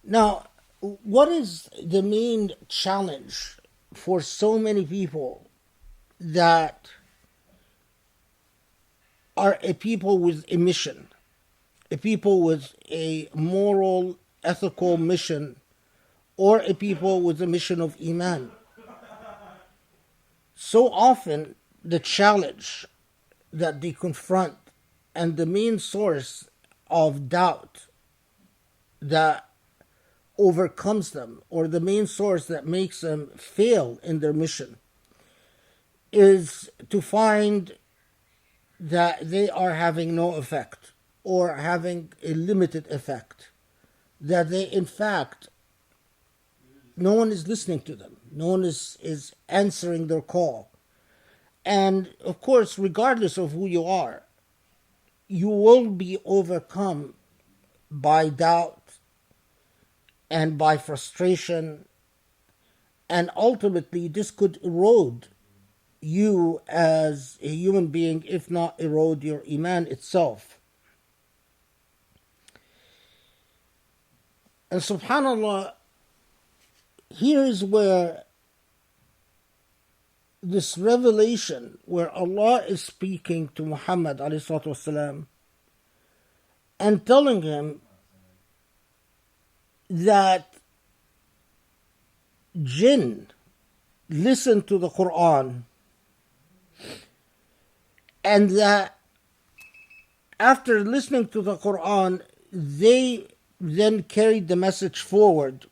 now, what is the main challenge for so many people that are a people with a mission, a people with a moral, ethical mission, or a people with a mission of Iman? So often, the challenge that they confront and the main source of doubt that overcomes them, or the main source that makes them fail in their mission, is to find that they are having no effect or having a limited effect, that they, in fact, no one is listening to them, no one is answering their call. And of course, regardless of who you are, you will be overcome by doubt and by frustration, and ultimately this could erode you as a human being, if not erode your Iman itself. And subhanAllah, here is where this revelation, where Allah is speaking to Muhammad ﷺ and telling him that jinn listen to the Quran, and that after listening to the Quran, they then carried the message forward.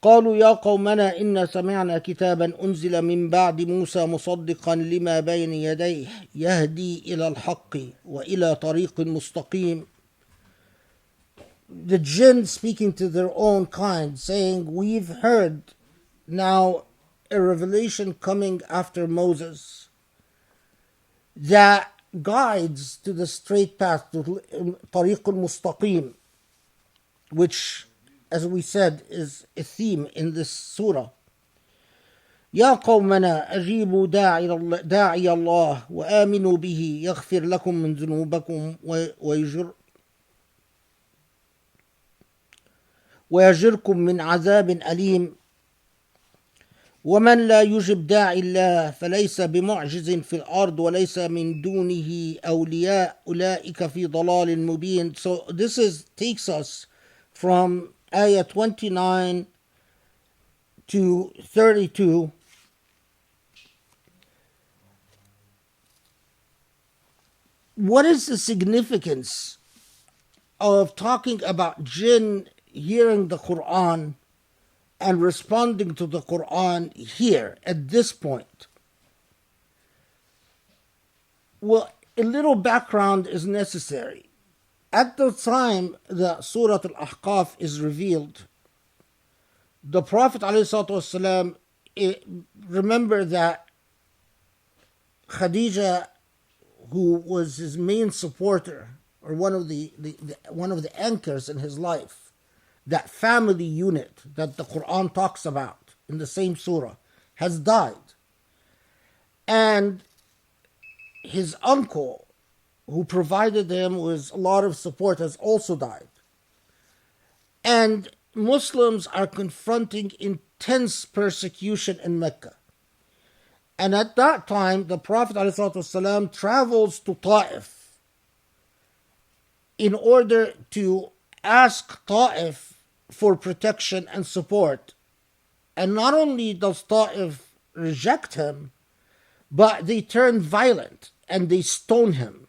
قالوا يا قومنا إنا سمعنا كتابا أنزل من بعد موسى مصدقا لما بين يديه يهدي إلى الحق وإلى طريق مستقيم. The jinn speaking to their own kind, saying, we've heard now a revelation coming after Moses that guides to the straight path, to طريق المستقيم, which, as we said, is a theme in this surah. يا قومنا أجيبوا داعي الله وآمنوا به يغفر لكم من ذنوبكم ويجركم من عذاب أليم ومن لا يجب داعي الله فليس بمعجز في الأرض وليس من دونه أولياء أولئك في ضلال مبين. So this takes us from ayah 29 to 32. What is the significance of talking about jinn hearing the Quran and responding to the Quran here at this point? Well, a little background is necessary. At the time the Surah Al-Ahqaf is revealed, the Prophet ﷺ, remember that Khadija, who was his main supporter, or one of the anchors in his life, that family unit that the Quran talks about in the same surah, has died. And his uncle, who provided him with a lot of support, has also died. And Muslims are confronting intense persecution in Mecca. And at that time, the Prophet ﷺ travels to Ta'if in order to ask Ta'if for protection and support. And not only does Ta'if reject him, But they turn violent and they stone him.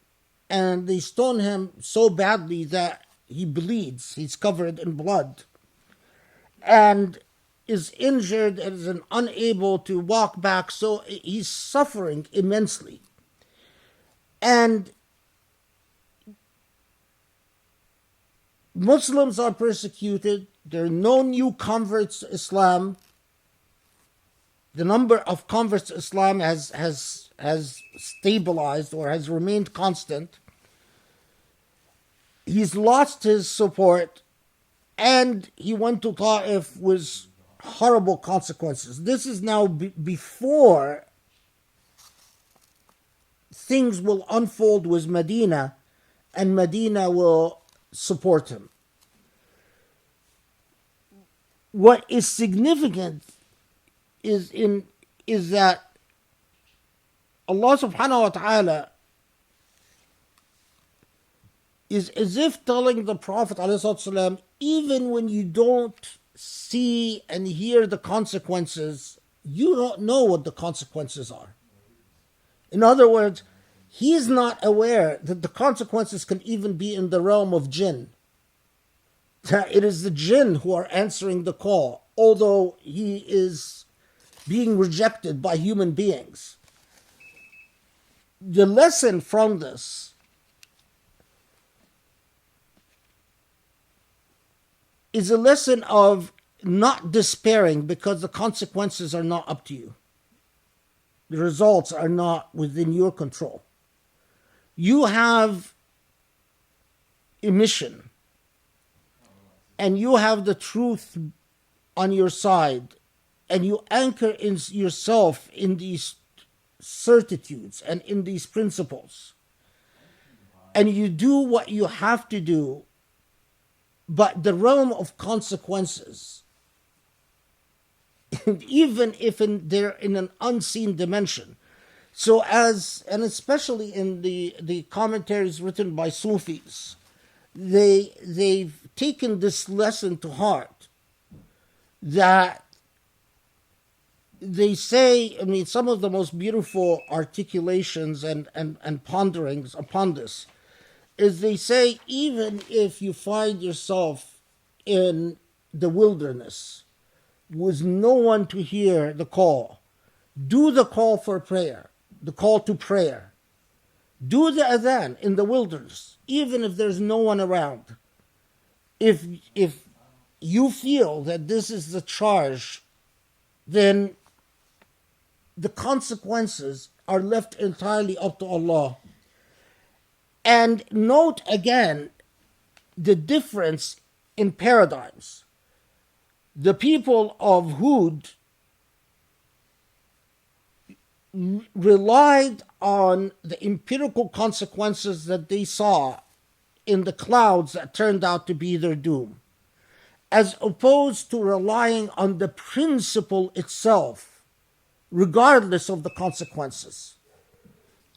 And they stone him so badly that he bleeds. He's covered in blood. And is injured and is unable to walk back. So he's suffering immensely. And Muslims are persecuted. There are no new converts to Islam. The number of converts to Islam has stabilized or has remained constant. He's lost his support, and he went to Ta'if with horrible consequences. This is now before things will unfold with Medina, and Medina will support him. What is significant is that Allah subhanahu wa ta'ala is as if telling the Prophet ﷺ, even when you don't see and hear the consequences, you don't know what the consequences are. In other words, he is not aware that the consequences can even be in the realm of jinn. It is the jinn who are answering the call, although he is being rejected by human beings. The lesson from this is a lesson of not despairing because the consequences are not up to you. The results are not within your control. You have a mission, and you have the truth on your side, and you anchor in yourself in these certitudes and in these principles, and you do what you have to do, but the realm of consequences, and even if they're in an unseen dimension. So and especially in the commentaries written by Sufis, they've taken this lesson to heart, that they say, I mean, some of the most beautiful articulations and ponderings upon this is they say, even if you find yourself in the wilderness with no one to hear the call, do the call for prayer, the call to prayer. Do the adhan in the wilderness, even if there's no one around. If you feel that this is the charge, then the consequences are left entirely up to Allah. And note again the difference in paradigms. The people of Hud relied on the empirical consequences that they saw in the clouds that turned out to be their doom, as opposed to relying on the principle itself, regardless of the consequences.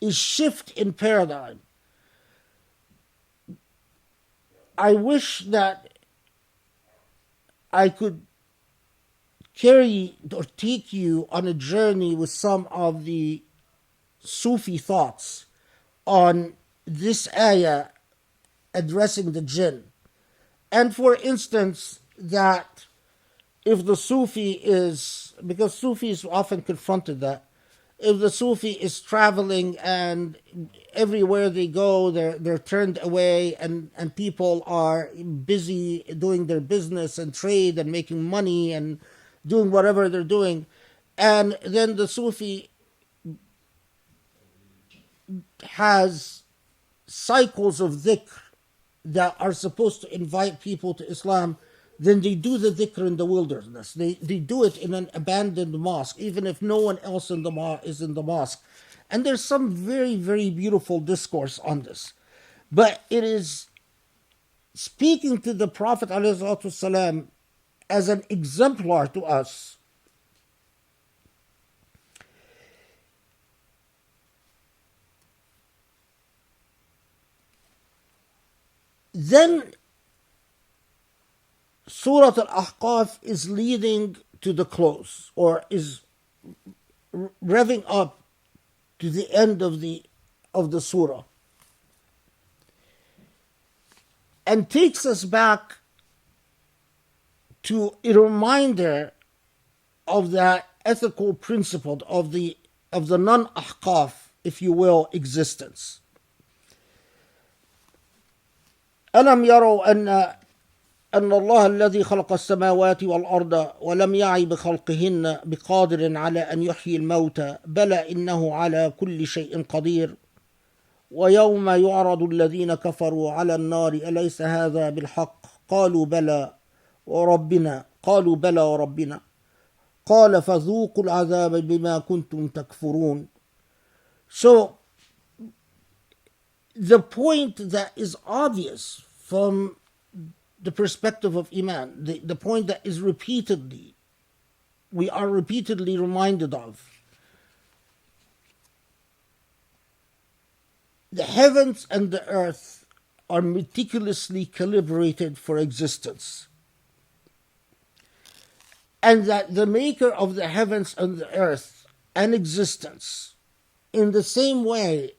A shift in paradigm. I wish that I could carry or take you on a journey with some of the Sufi thoughts on this ayah addressing the jinn. And for instance, that if the Sufi is, because Sufis often confronted that, if the Sufi is traveling and everywhere they go, they're turned away, and people are busy doing their business and trade and making money and doing whatever they're doing, and then the Sufi has cycles of dhikr that are supposed to invite people to Islam, then they do the dhikr in the wilderness. They do it in an abandoned mosque, even if no one else in is in the mosque. And there's some very, very beautiful discourse on this. But it is speaking to the Prophet ﷺ as an exemplar to us. Then Surah Al-Ahqaf is leading to the close, or is revving up to the end of the surah, and takes us back to a reminder of that ethical principle of the non-Ahqaf, if you will, existence. ألم يروا أن الله الذي خلق السماوات والأرض ولم يعي بخلقهن بقادر على أن يحيي الموتى بلى إنه على كل شيء قدير ويوم يعرض الذين كفروا على النار أليس هذا بالحق قالوا بلى وربنا قال فذوقوا العذاب بما كنتم تكفرون. So the point that is obvious from the perspective of Iman, the point that is we are repeatedly reminded of, the heavens and the earth are meticulously calibrated for existence, and that the maker of the heavens and the earth and existence, in the same way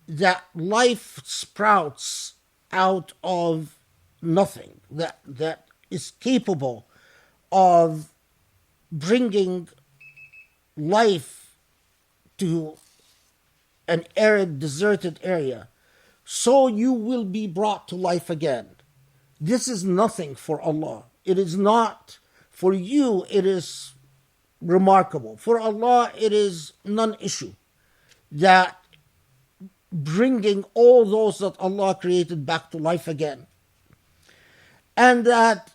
that life sprouts out of nothing, that is capable of bringing life to an arid, deserted area, so you will be brought to life again. This is nothing for Allah. It is not for you, it is remarkable. For Allah, it is non-issue that bringing all those that Allah created back to life again, and that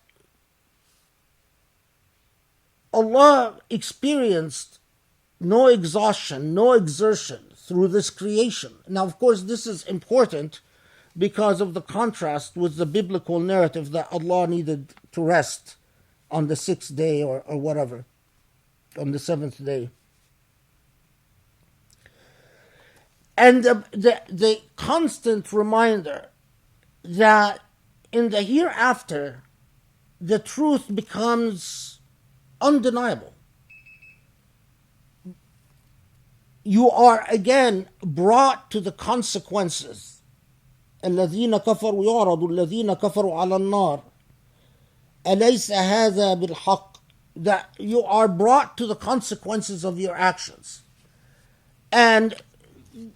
Allah experienced no exhaustion, no exertion through this creation. Now, of course, this is important because of the contrast with the biblical narrative that Allah needed to rest on the sixth day or whatever, on the seventh day. And the constant reminder that in the hereafter, the truth becomes undeniable. You are again brought to the consequences. الذين كفروا يعرض الذين كفروا على النار أليس هذا بالحق, that you are brought to the consequences of your actions. And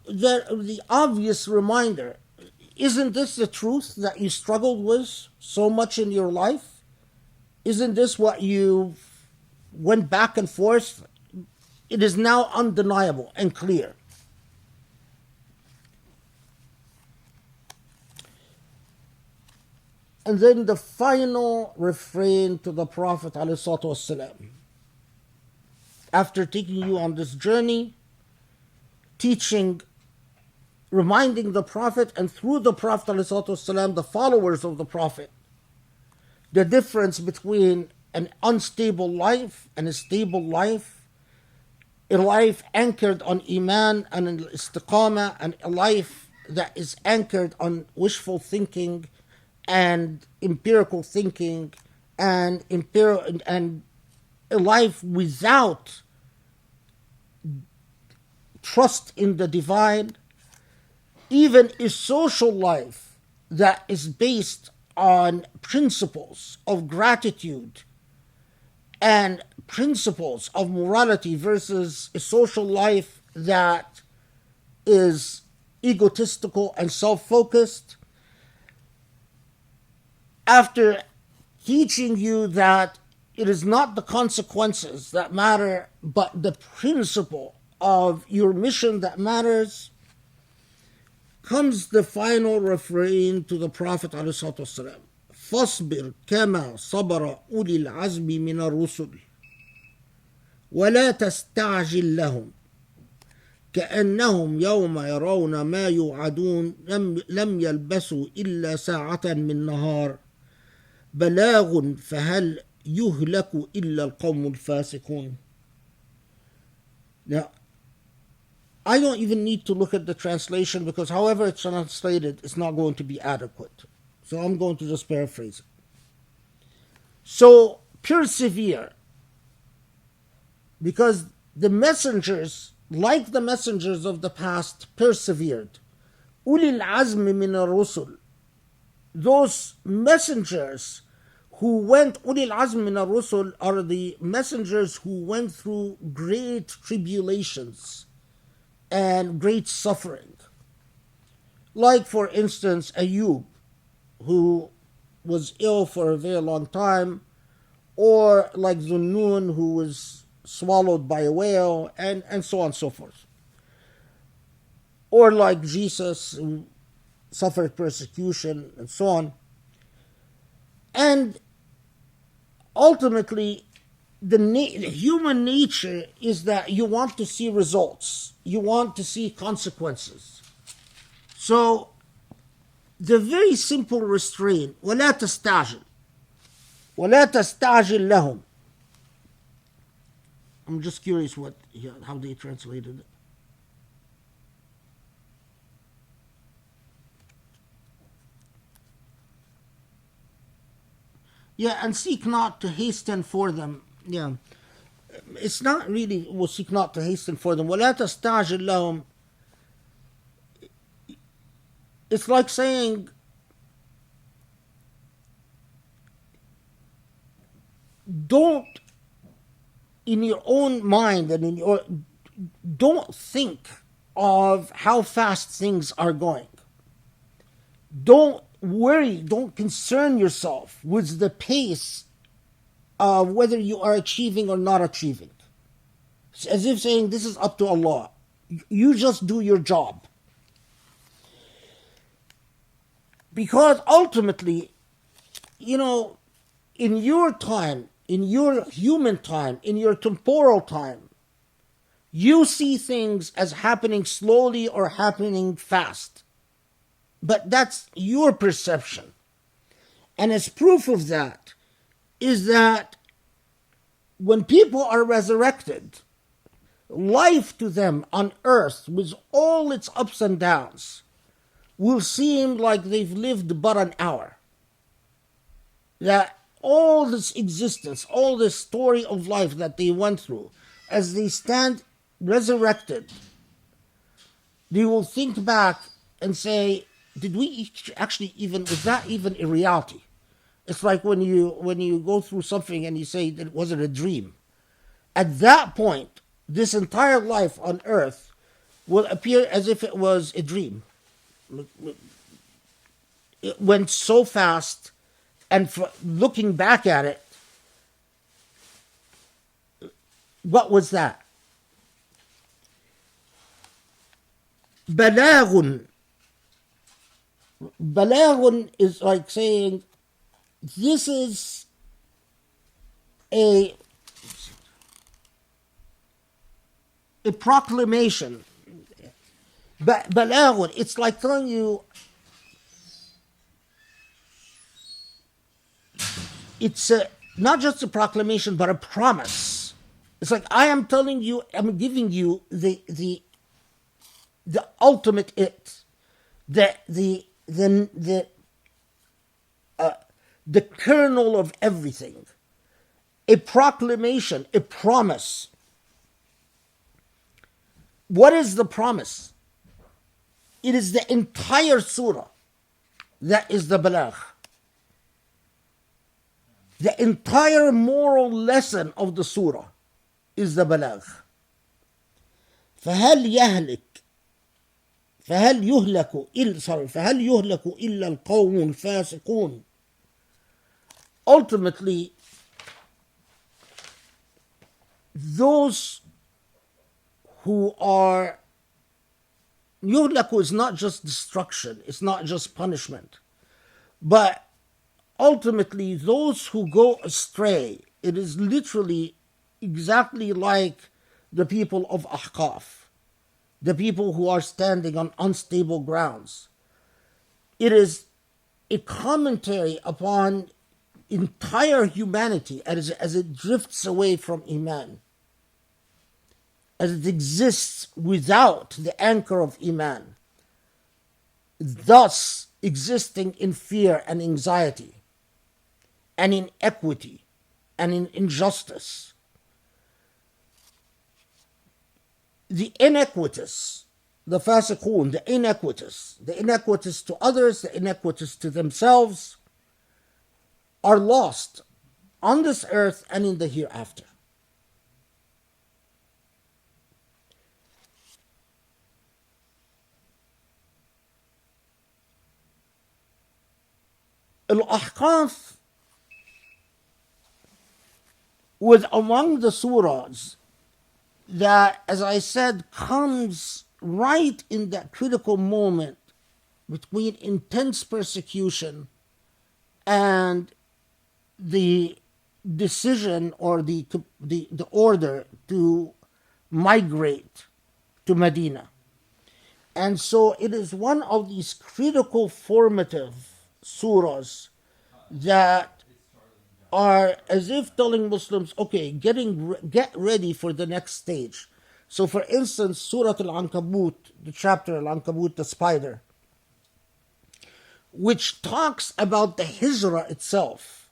the obvious reminder, isn't this the truth that you struggled with so much in your life? Isn't this what you went back and forth? It is now undeniable and clear. And then the final refrain to the Prophet ﷺ, after taking you on this journey, teaching, reminding the Prophet, and through the Prophet ﷺ, the followers of the Prophet, the difference between an unstable life and a stable life, a life anchored on Iman and istiqamah, and a life that is anchored on wishful thinking and empirical thinking, and a life without trust in the divine, even a social life that is based on principles of gratitude and principles of morality versus a social life that is egotistical and self-focused. After teaching you that it is not the consequences that matter, but the principle of your mission that matters, comes the final refrain to the Prophet ﷺ. فاصبر كما صبر أولي العزم من الرسل ولا تستعجل لهم كأنهم يوم يرون ما يوعدون لم يلبثوا إلا ساعة من نهار بلاغ فهل يهلك إلا القوم الفاسقون. Now, I don't even need to look at the translation because however it's translated, it's not going to be adequate. So I'm going to just paraphrase it. So persevere, because the messengers like the messengers of the past, persevered. Ulil azmi min ar-rusul, those messengers who went, Ulil azmi min ar-rusul are the messengers who went through great tribulations and great suffering. Like, for instance, Ayub, who was ill for a very long time, or like Zunnun, who was swallowed by a whale, and so on and so forth. Or like Jesus, who suffered persecution, and so on. And ultimately, the human nature is that you want to see results. You want to see consequences. So, the very simple restraint, وَلَا تَسْتَعْجِلْ وَلَا تَسْتَعْجِلْ لَهُمْ. I'm just curious how they translated it. Yeah, and seek not to hasten for them. Yeah. It's not really, well, seek not to hasten for them. وَلَا تَسْتَعْجِلْ لَهُمْ. It's like saying, don't, in your own mind and don't think of how fast things are going. Don't worry, don't concern yourself with the pace of whether you are achieving or not achieving. It's as if saying, this is up to Allah. You just do your job. Because ultimately, in your time, in your human time, in your temporal time, you see things as happening slowly or happening fast. But that's your perception. And as proof of that is that when people are resurrected, life to them on earth with all its ups and downs will seem like they've lived but an hour. That all this existence, all this story of life that they went through, as they stand resurrected, they will think back and say, did we actually was that even a reality? It's like when you go through something and you say that it wasn't a dream. At that point, this entire life on earth will appear as if it was a dream. It went so fast, and looking back at it, what was that? Balaghun. Balaghun is like saying, this is a proclamation. Balaghun, it's like telling you, it's not just a proclamation, but a promise. It's like, I am telling you, I'm giving you the ultimate it, the kernel of everything, a proclamation, a promise. What is the promise? It is the entire surah that is the balagh. The entire moral lesson of the surah is the balagh. فهل يهلك إلا القوم الفاسقون. Ultimately, those who are yuhlaku is not just destruction, it's not just punishment, but ultimately those who go astray. It is literally exactly like the people of Ahqaf, the people who are standing on unstable grounds. It is a commentary upon entire humanity as it drifts away from Iman, as it exists without the anchor of Iman, thus existing in fear and anxiety, and inequity, and in injustice. the iniquitous, the fasiqun, the iniquitous to others, the iniquitous to themselves, are lost on this earth and in the hereafter. Al-Ahqaf was among the surahs that, as I said, comes right in that critical moment between intense persecution and the decision or the order to migrate to Medina. And so it is one of these critical formative surahs that are as if telling Muslims, okay, get ready for the next stage. So for instance, Surah Al-Ankabut, the chapter Al-Ankabut, the spider, which talks about the hijrah itself.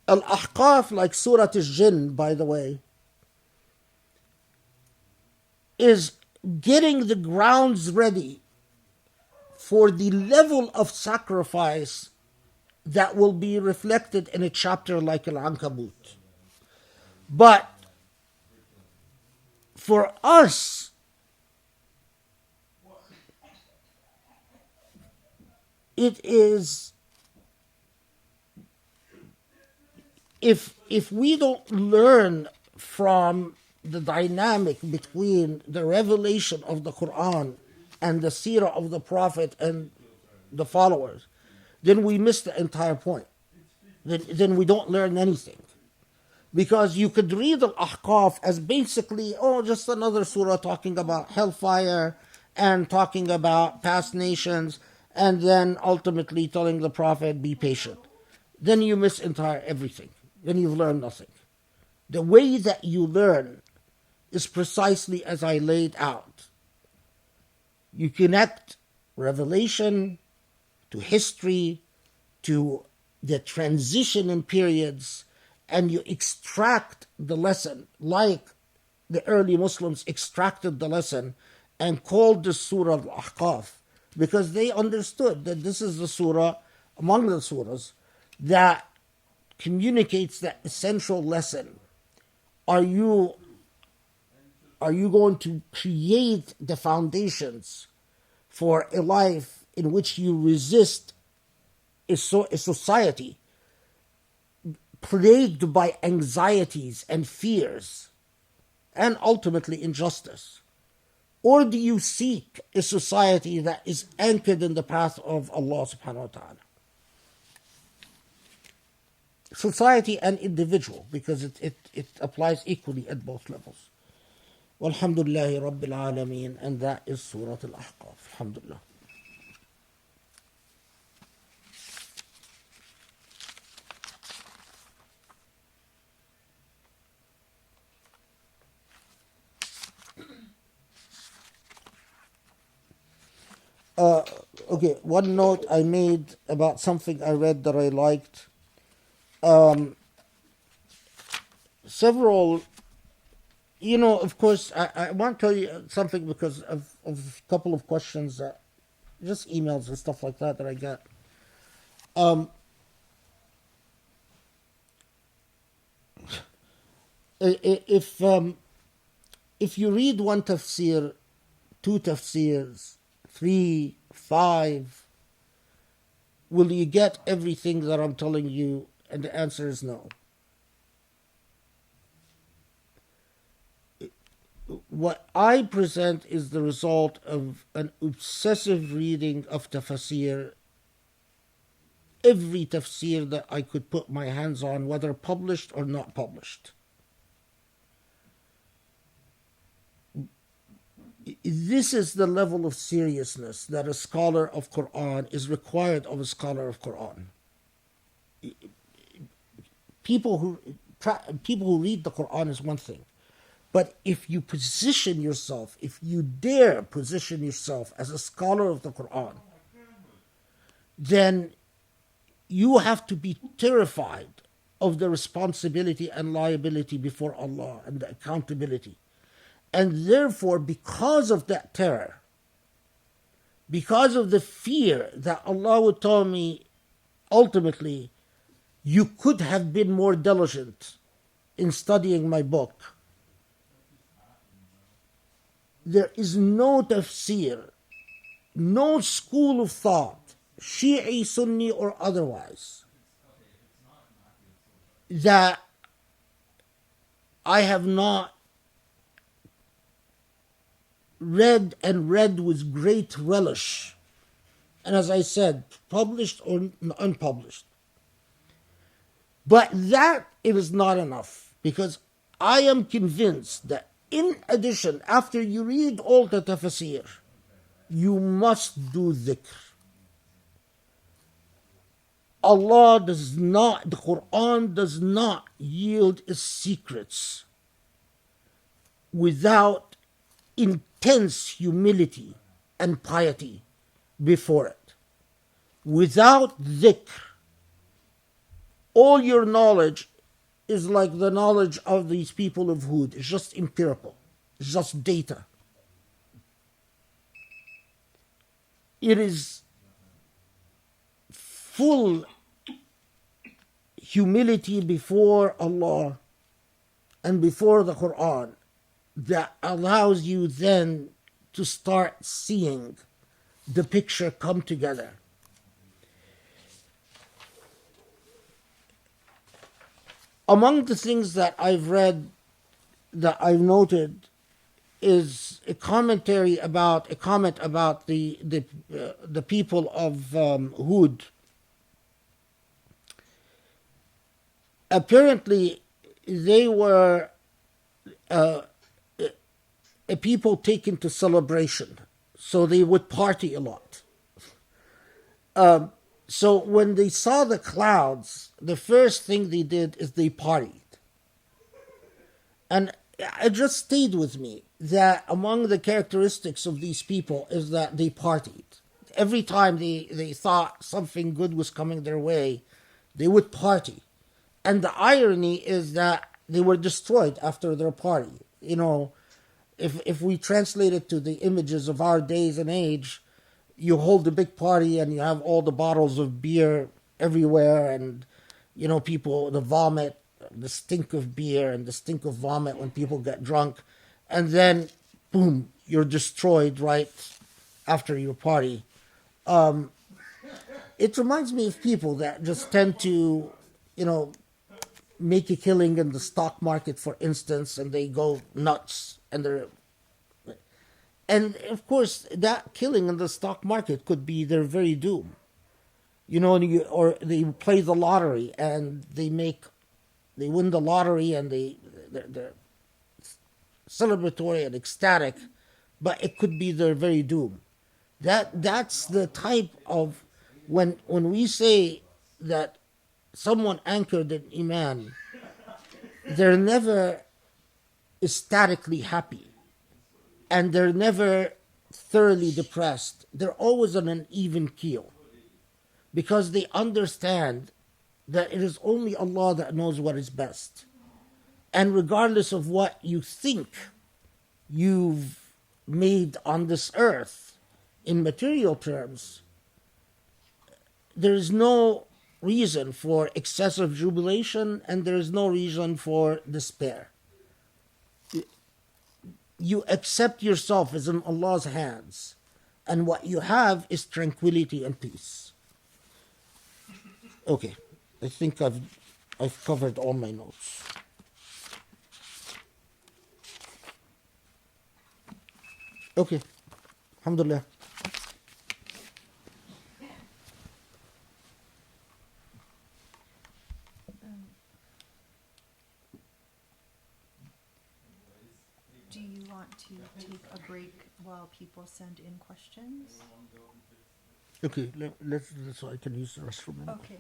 Al-Ahqaf, like Surah Al-Jinn, by the way, is getting the grounds ready for the level of sacrifice that will be reflected in a chapter like Al-Ankabut. But for us, it is, if we don't learn from the dynamic between the revelation of the Quran and the seerah of the Prophet and the followers, then we miss the entire point. Then we don't learn anything. Because you could read Al-Ahqaf as basically, just another surah talking about hellfire and talking about past nations, and then ultimately telling the Prophet, be patient. Then you miss entire everything. Then you've learned nothing. The way that you learn is precisely as I laid out. You connect revelation to history, to the transition in periods, and you extract the lesson like the early Muslims extracted the lesson and called the surah Al-Ahqaf, because they understood that this is the surah among the surahs that communicates that essential lesson. Are you going to create the foundations for a life in which you resist a society plagued by anxieties and fears and ultimately injustice? Or do you seek a society that is anchored in the path of Allah subhanahu wa ta'ala? Society and individual, because it applies equally at both levels. Walhamdulillahi Rabbil Alameen, and that is Surah Al-Ahqaf. Alhamdulillah. Okay, one note I made about something I read that I liked. Several, of course, I want to tell you something because of a couple of questions, just emails and stuff like that I get. If you read one tafsir, two tafsirs, 3, 5, will you get everything that I'm telling you? And the answer is no. What I present is the result of an obsessive reading of tafsir, every tafsir that I could put my hands on, whether published or not published. This is the level of seriousness that a scholar of Quran is required of a scholar of Quran. People who read the Quran is one thing, but if you position yourself, if you dare position yourself as a scholar of the Quran, then you have to be terrified of the responsibility and liability before Allah and the accountability. And therefore, because of that terror, because of the fear that Allah would tell me, ultimately, you could have been more diligent in studying my book. There is no tafsir, no school of thought, Shi'i, Sunni, or otherwise, that I have not read and read with great relish. And as I said, published or unpublished. But that it is not enough, because I am convinced that in addition, after you read all the tafsir, you must do dhikr. Allah does not, the Quran does not yield its secrets without intense humility and piety before it. Without dhikr, all your knowledge is like the knowledge of these people of Hud. It's just empirical. It's just data. It is full humility before Allah and before the Quran that allows you then to start seeing the picture come together. Among the things that I've read, that I've noted, is a comment about the people of Hud. Apparently, they were a people taken to celebration, so they would party a lot. So when they saw the clouds, the first thing they did is they partied. And it just stayed with me that among the characteristics of these people is that they partied. Every time they thought something good was coming their way, they would party. And the irony is that they were destroyed after their party. You know, if we translate it to the images of our days and age, you hold a big party and you have all the bottles of beer everywhere, and you know, people, the vomit, the stink of beer and the stink of vomit when people get drunk, and then boom, you're destroyed right after your party. It reminds me of people that just tend to, you know, make a killing in the stock market, for instance, and they go nuts, and of course, that killing in the stock market could be their very doom. You know, or they play the lottery and they win the lottery and they're celebratory and ecstatic, but it could be their very doom. That's the type of, when we say that someone anchored in Iman, they're never ecstatically happy. And they're never thoroughly depressed. They're always on an even keel. Because they understand that it is only Allah that knows what is best. And regardless of what you think you've made on this earth, in material terms, there is no reason for excessive jubilation and there is no reason for despair. You accept yourself as in Allah's hands, and what you have is tranquility and peace. Okay, I think I've covered all my notes. Okay, alhamdulillah. Do you want to take a break while people send in questions? Okay, let's so I can use the restroom. Okay.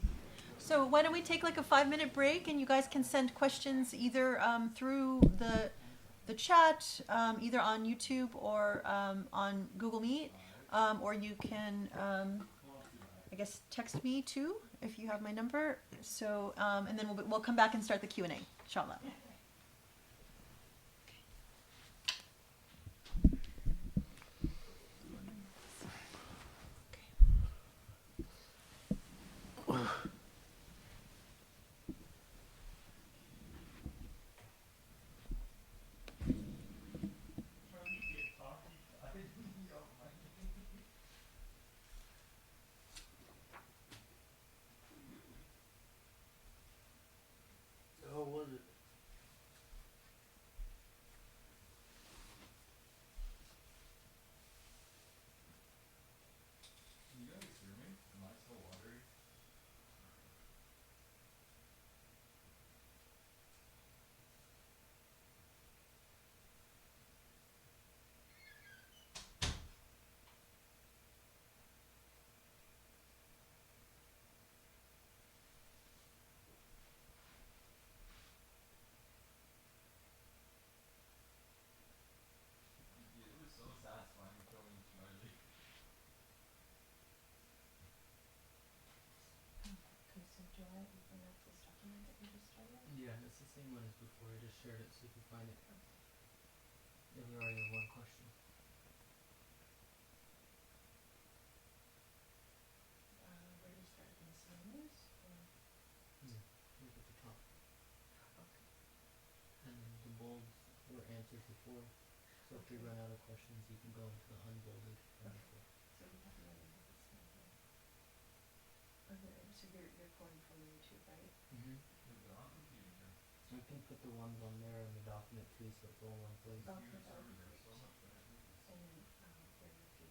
So why don't we take like a 5-minute break, and you guys can send questions either through the chat, either on YouTube or on Google Meet, or you can I guess text me too if you have my number. So and then we'll come back and start the Q&A, inshallah. How was it? Can you guys hear me? Am I still watery? Yeah, it was so satisfying filming Charlie. Okay, so do I open up this document that we just started? Yeah, it's the same one as before. I just shared it so you can find it. Yeah, we already have one question. Where do you start? Miscellaneous? Look at the top. Okay. And then the bolds were answered before. So if we run out of questions, you can go into the unbolded from Okay. before. So we have another one that's not here. Okay, so you're pulling from the YouTube, right? Mm-hmm. Yeah, but I'm competing here. So you can put the ones on there in the document too, so it's all in one place. Okay, Your that would be servers are great. so much better than this. And then where if you sent one to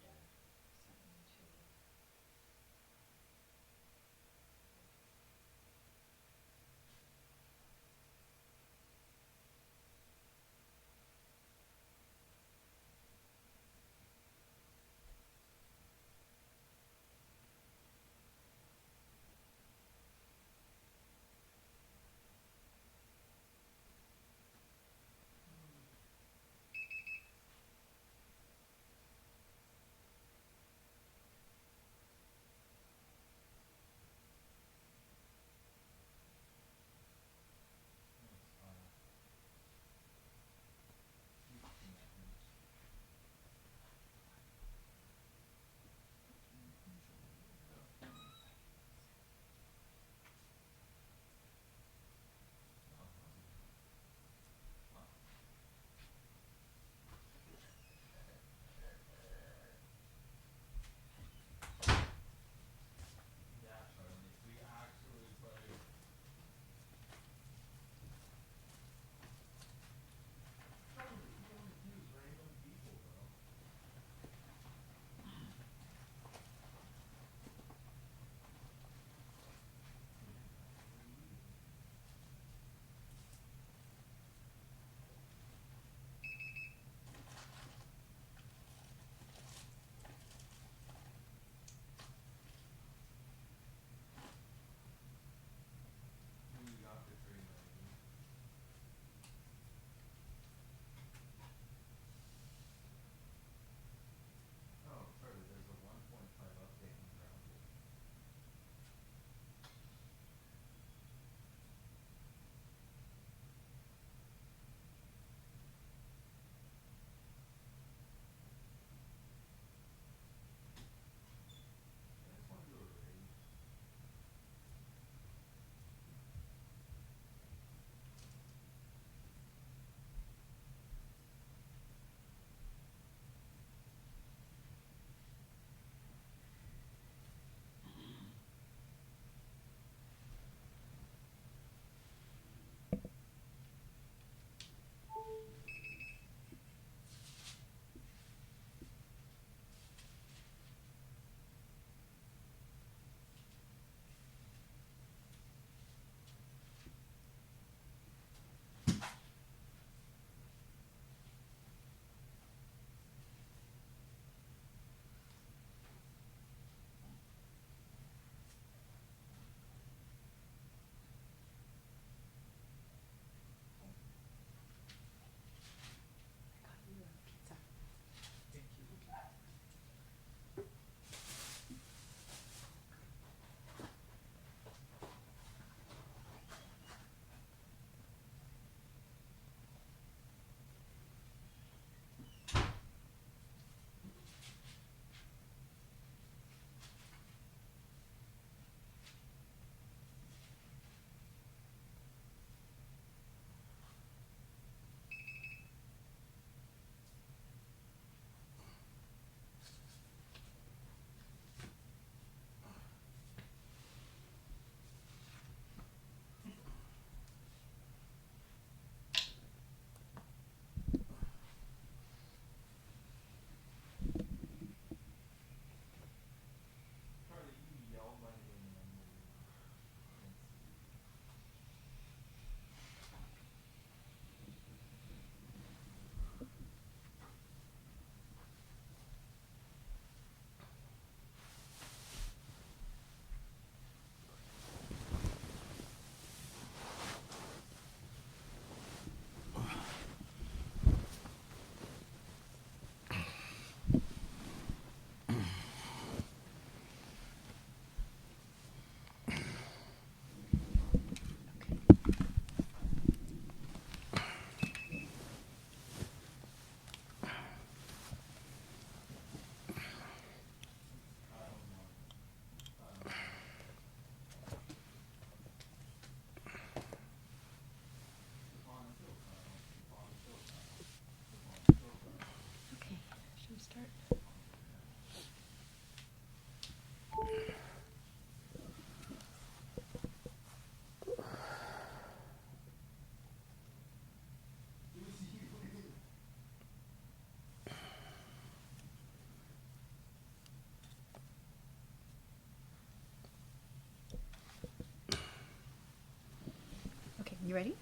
You ready?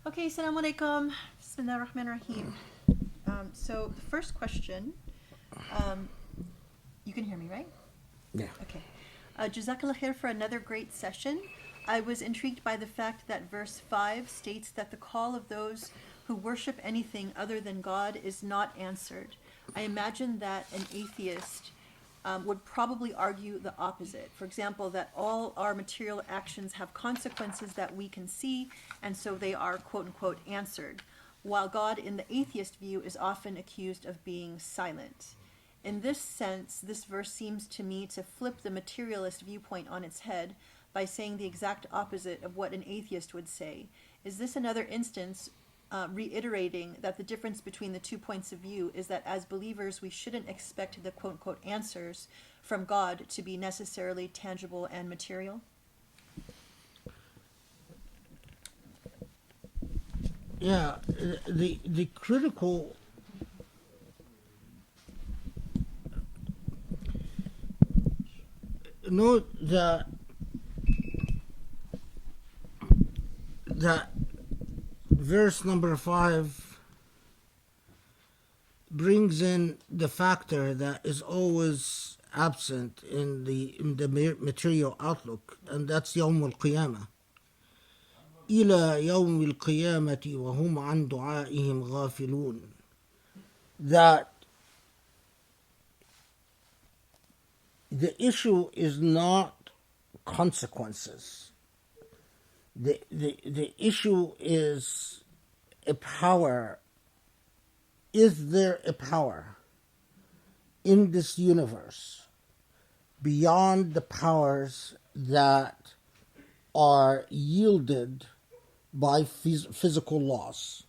Okay, Assalamu alaikum. Bismillah ar-Rahman ar-Rahim. So the first question, you can hear me, right? Yeah. Okay. Jazakallah khair for another great session. I was intrigued by the fact that verse 5 states that the call of those who worship anything other than God is not answered. I imagine that an atheist would probably argue the opposite. For example, that all our material actions have consequences that we can see, and so they are quote unquote answered, while God in the atheist view is often accused of being silent. In this sense, this verse seems to me to flip the materialist viewpoint on its head by saying the exact opposite of what an atheist would say. Is this another instance reiterating that the difference between the 2 points of view is that as believers we shouldn't expect the quote-unquote answers from God to be necessarily tangible and material? Yeah, the critical note that verse number 5 brings in the factor that is always absent in the material outlook, and that's يوم القيامة. إلى يوم القيامة وهم عن دعائهم غافلون. That the issue is not consequences. The issue is a power. Is there a power in this universe beyond the powers that are yielded by physical laws?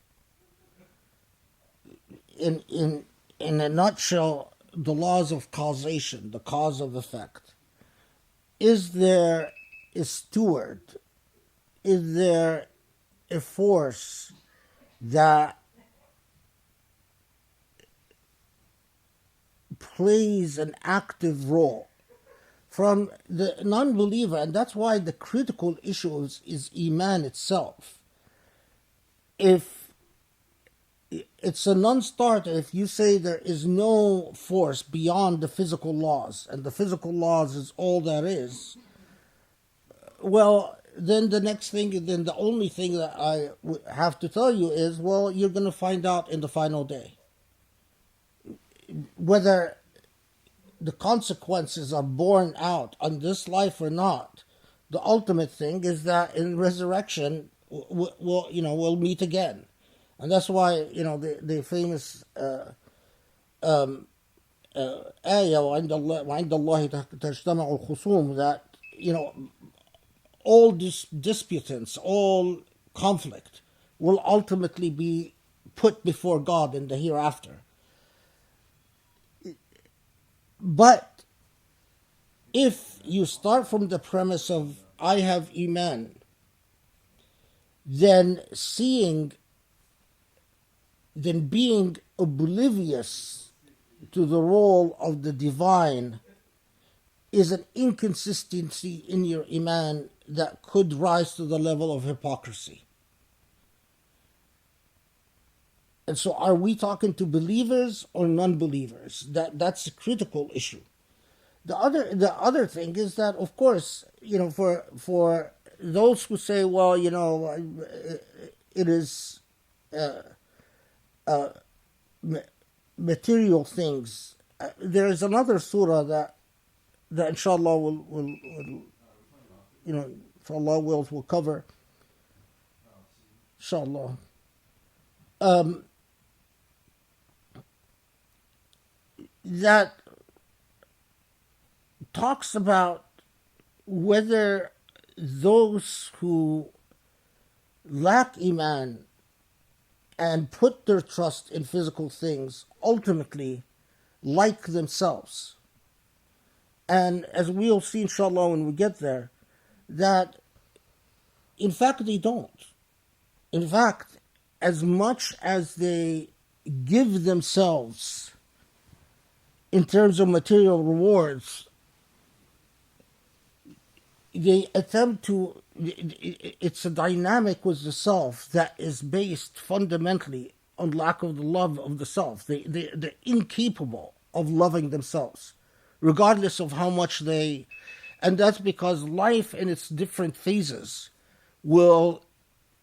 In a nutshell, the laws of causation, the cause of effect. Is there a steward? Is there a force that plays an active role from the non-believer? And that's why the critical issue is Iman itself. If it's a non-starter if you say there is no force beyond the physical laws, and the physical laws is all there is, well, then the next thing, then the only thing that I have to tell you is, well, you're going to find out in the final day. Whether the consequences are borne out on this life or not, the ultimate thing is that in resurrection, we'll meet again. And that's why, the famous ayah, وعند الله تجتمع الخصوم, that, all disputants, all conflict will ultimately be put before God in the hereafter. But if you start from the premise of I have Iman, then being oblivious to the role of the divine is an inconsistency in your Iman that could rise to the level of hypocrisy. And so are we talking to believers or non-believers? That's a critical issue. The other thing is that, of course, for those who say, well, it is material things. There is another surah that inshallah will inshallah will cover, inshallah. That talks about whether those who lack Iman and put their trust in physical things ultimately like themselves. And as we'll see inshallah when we get there, that in fact they don't. In fact, as much as they give themselves in terms of material rewards, they attempt to, it's a dynamic with the self that is based fundamentally on lack of the love of the self. They're incapable of loving themselves, regardless of how much they, and that's because life in its different phases will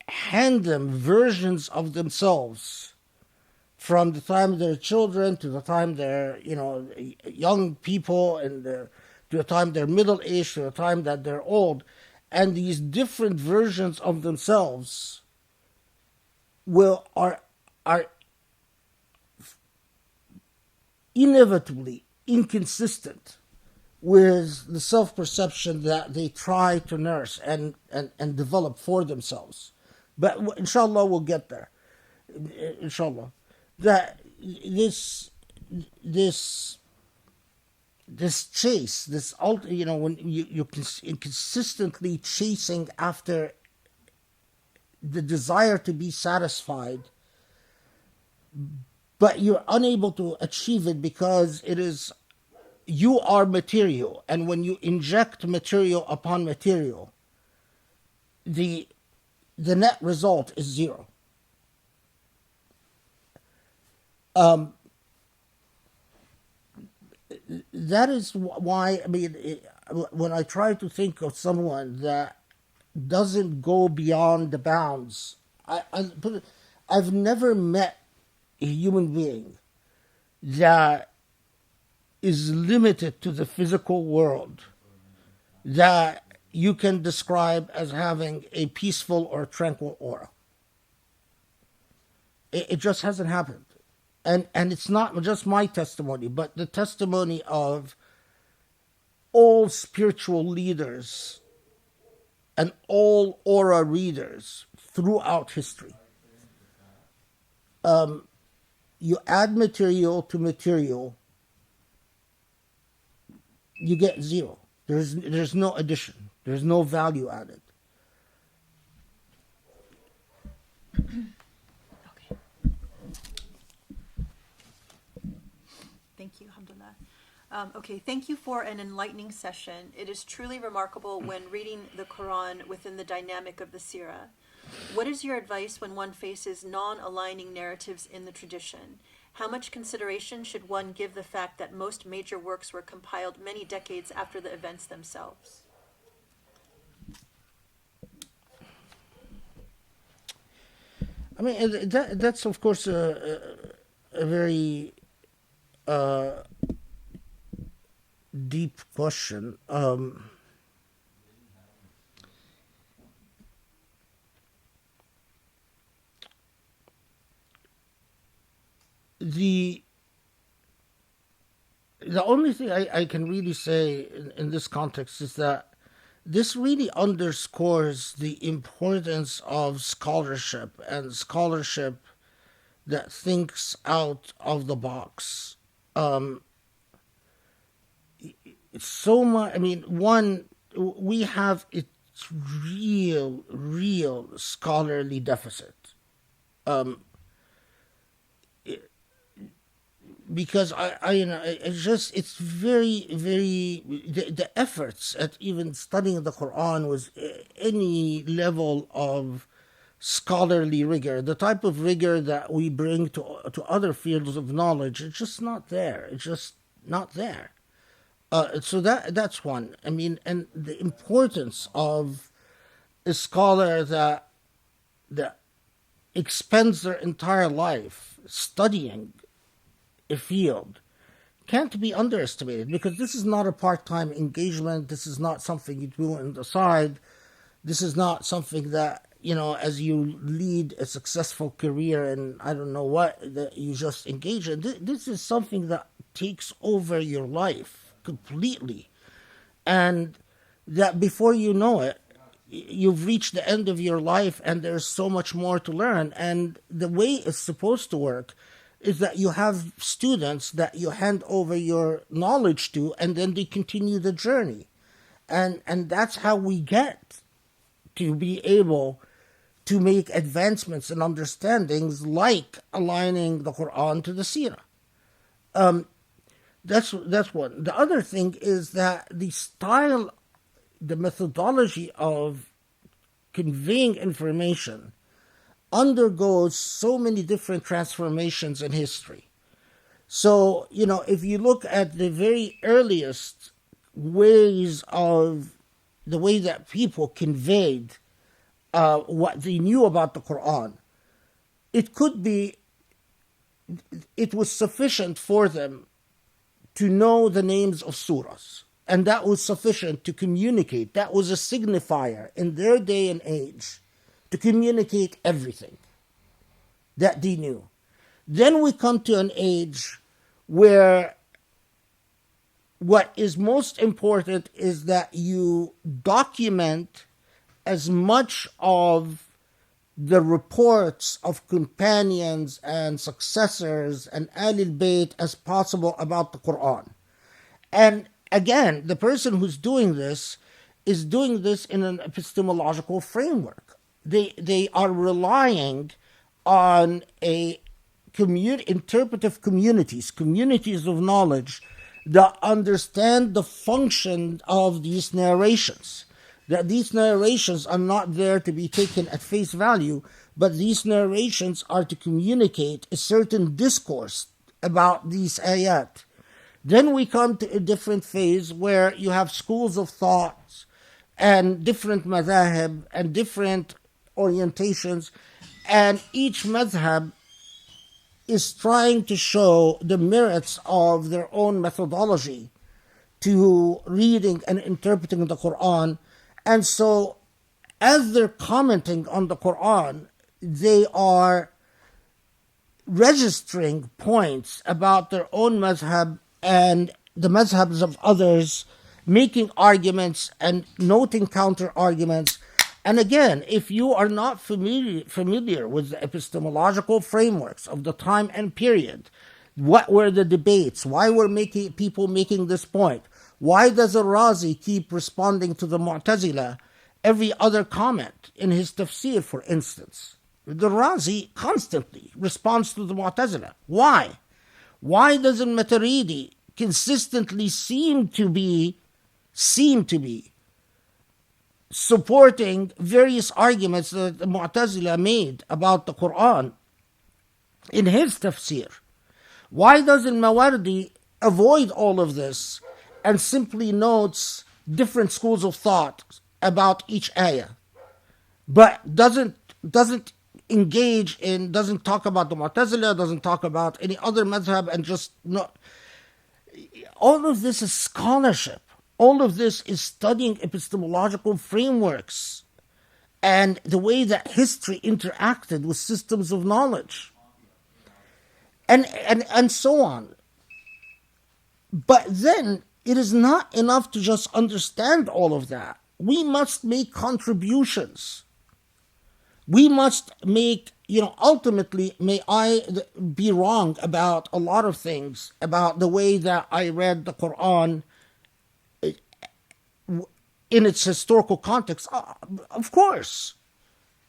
hand them versions of themselves from the time they're children to the time they're, young people, and to the time they're middle aged, to the time that they're old. And these different versions of themselves are inevitably inconsistent with the self-perception that they try to nurse and develop for themselves. But inshallah, we'll get there. Inshallah. That this chase, when you're consistently chasing after the desire to be satisfied, but you're unable to achieve it because you are material, and when you inject material upon material, the net result is zero. That is why, when I try to think of someone that doesn't go beyond the bounds, I've never met a human being that is limited to the physical world that you can describe as having a peaceful or tranquil aura. It just hasn't happened. And it's not just my testimony, but the testimony of all spiritual leaders and all aura readers throughout history. You add material to material, you get zero. There's no addition. There's no value added. Okay. Thank you, alhamdulillah. Okay, thank you for an enlightening session. It is truly remarkable when reading the Quran within the dynamic of the Surah. What is your advice when one faces non-aligning narratives in the tradition? How much consideration should one give the fact that most major works were compiled many decades after the events themselves? That's of course a very deep question. The only thing I can really say in this context is that this really underscores the importance of scholarship, and scholarship that thinks out of the box. So much. One, we have a real scholarly deficit. Because it's very, very, the efforts at even studying the Quran was any level of scholarly rigor, the type of rigor that we bring to other fields of knowledge. It's just not there. It's just not there. So that's one. And the importance of a scholar that expends their entire life studying a field can't be underestimated, because this is not a part-time engagement. This is not something you do on the side. This is not something that, as you lead a successful career and I don't know what, that you just engage in. This is something that takes over your life completely. And that before you know it, you've reached the end of your life and there's so much more to learn. And the way it's supposed to work is that you have students that you hand over your knowledge to, and then they continue the journey. And that's how we get to be able to make advancements and understandings, like aligning the Quran to the Seerah. That's one. The other thing is that the style the methodology of conveying information undergoes so many different transformations in history. So, if you look at the very earliest ways of the way that people conveyed what they knew about the Quran, it was sufficient for them to know the names of surahs. And that was sufficient to communicate. That was a signifier in their day and age to communicate everything that they knew. Then we come to an age where what is most important is that you document as much of the reports of companions and successors and Ahlul Bayt as possible about the Quran. And again, the person who's doing this is doing this in an epistemological framework. They are relying on interpretive communities of knowledge that understand the function of these narrations. That these narrations are not there to be taken at face value, but these narrations are to communicate a certain discourse about these ayat. Then we come to a different phase where you have schools of thought and different madhahib and different orientations, and each madhab is trying to show the merits of their own methodology to reading and interpreting the Quran. And so, as they're commenting on the Quran, they are registering points about their own mazhab and the mazhabs of others, making arguments and noting counter-arguments. And again, if you are not familiar with the epistemological frameworks of the time and period, what were the debates? Why were people making this point? Why does Al-Razi keep responding to the Mu'tazila every other comment in his tafsir, for instance? The Razi constantly responds to the Mu'tazila. Why? Why doesn't Maturidi consistently seem to be supporting various arguments that the Mu'tazila made about the Quran in his tafsir? Why doesn't Mawardi avoid all of this and simply notes different schools of thought about each ayah, but doesn't engage in, doesn't talk about the Mu'tazila, doesn't talk about any other madhab, and just not. All of this is scholarship. All of this is studying epistemological frameworks and the way that history interacted with systems of knowledge, and so on. But then it is not enough to just understand all of that. We must make contributions. We must make, ultimately, may I be wrong about a lot of things, about the way that I read the Quran in its historical context. Of course.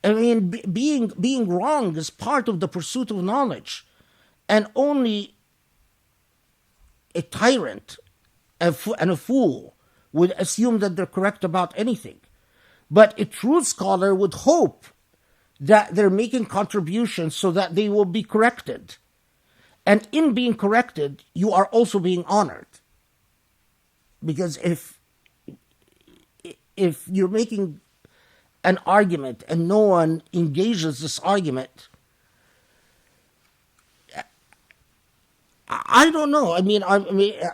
I mean, being wrong is part of the pursuit of knowledge. And only a tyrant and a fool would assume that they're correct about anything. But a true scholar would hope that they're making contributions so that they will be corrected. And in being corrected, you are also being honored. Because if you're making an argument and no one engages this argument, I don't know.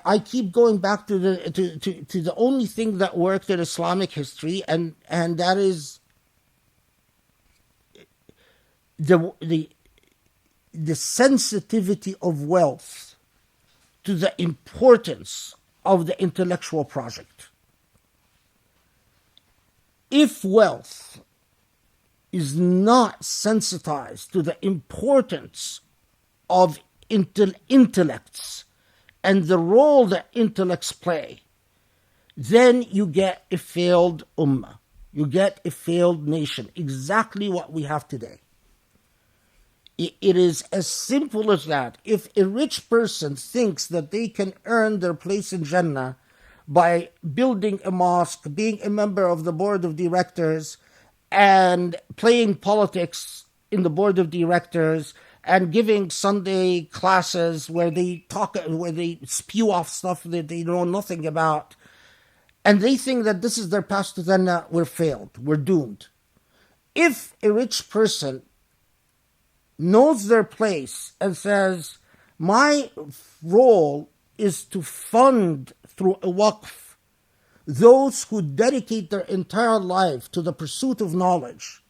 I keep going back to the only thing that worked in Islamic history, and that is the sensitivity of wealth to the importance of the intellectual project. If wealth is not sensitized to the importance of intellects and the role that intellects play, then you get a failed ummah. You get a failed nation. Exactly what we have today. It is as simple as that. If a rich person thinks that they can earn their place in Jannah by building a mosque, being a member of the board of directors, and playing politics in the board of directors, and giving Sunday classes where they spew off stuff that they know nothing about, and they think that this is their path to Jannah, we're failed, we're doomed. If a rich person knows their place and says, my role is to fund through a waqf those who dedicate their entire life to the pursuit of knowledge,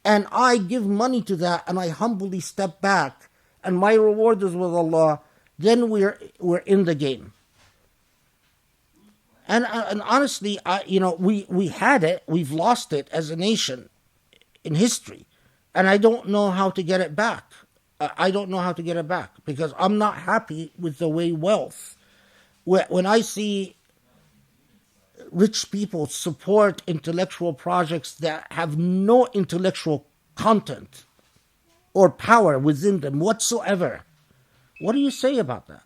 and I give money to that, and I humbly step back, and my reward is with Allah, then we're in the game. And honestly, we had it, we've lost it as a nation in history, and I don't know how to get it back. I don't know how to get it back because I'm not happy with the way wealth. When I see rich people support intellectual projects that have no intellectual content or power within them whatsoever, what do you say about that?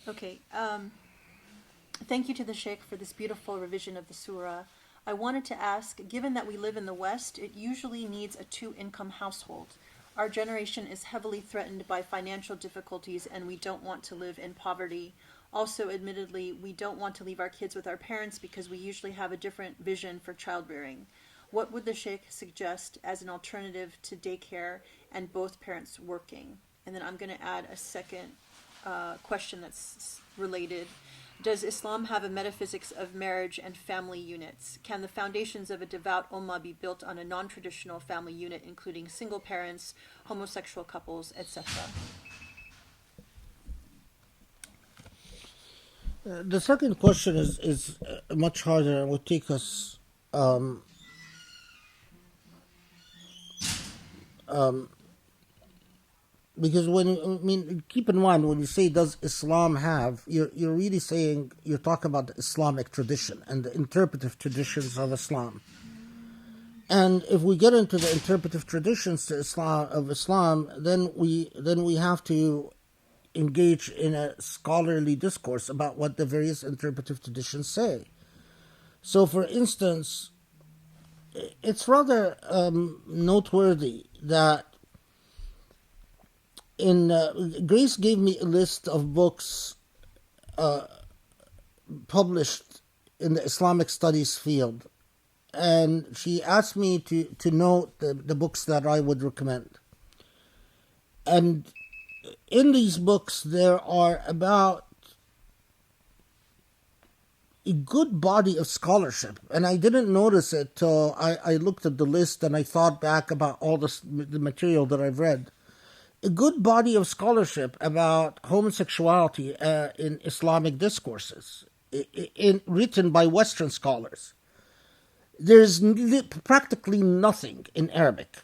Okay, thank you to the Sheikh for this beautiful revision of the surah. I wanted to ask, given that we live in the West, it usually needs a two-income household. Our generation is heavily threatened by financial difficulties and we don't want to live in poverty. Also, admittedly, we don't want to leave our kids with our parents because we usually have a different vision for childbearing. What would the Sheikh suggest as an alternative to daycare and both parents working? And then I'm going to add a second question that's related. Does Islam have a metaphysics of marriage and family units? Can the foundations of a devout ummah be built on a non-traditional family unit, including single parents, homosexual couples, etc.? The second question is much harder and would take us because keep in mind, when you say does Islam have, you're really saying, you're talking about the Islamic tradition and the interpretive traditions of Islam. And if we get into the interpretive traditions of Islam, then we have to engage in a scholarly discourse about what the various interpretive traditions say. So, for instance, it's rather noteworthy that Grace gave me a list of books published in the Islamic studies field, and she asked me to note the books that I would recommend. And in these books, there are about a good body of scholarship, and I didn't notice it till I looked at the list and I thought back about all the material that I've read. A good body of scholarship about homosexuality in Islamic discourses, written by Western scholars. There's practically nothing in Arabic.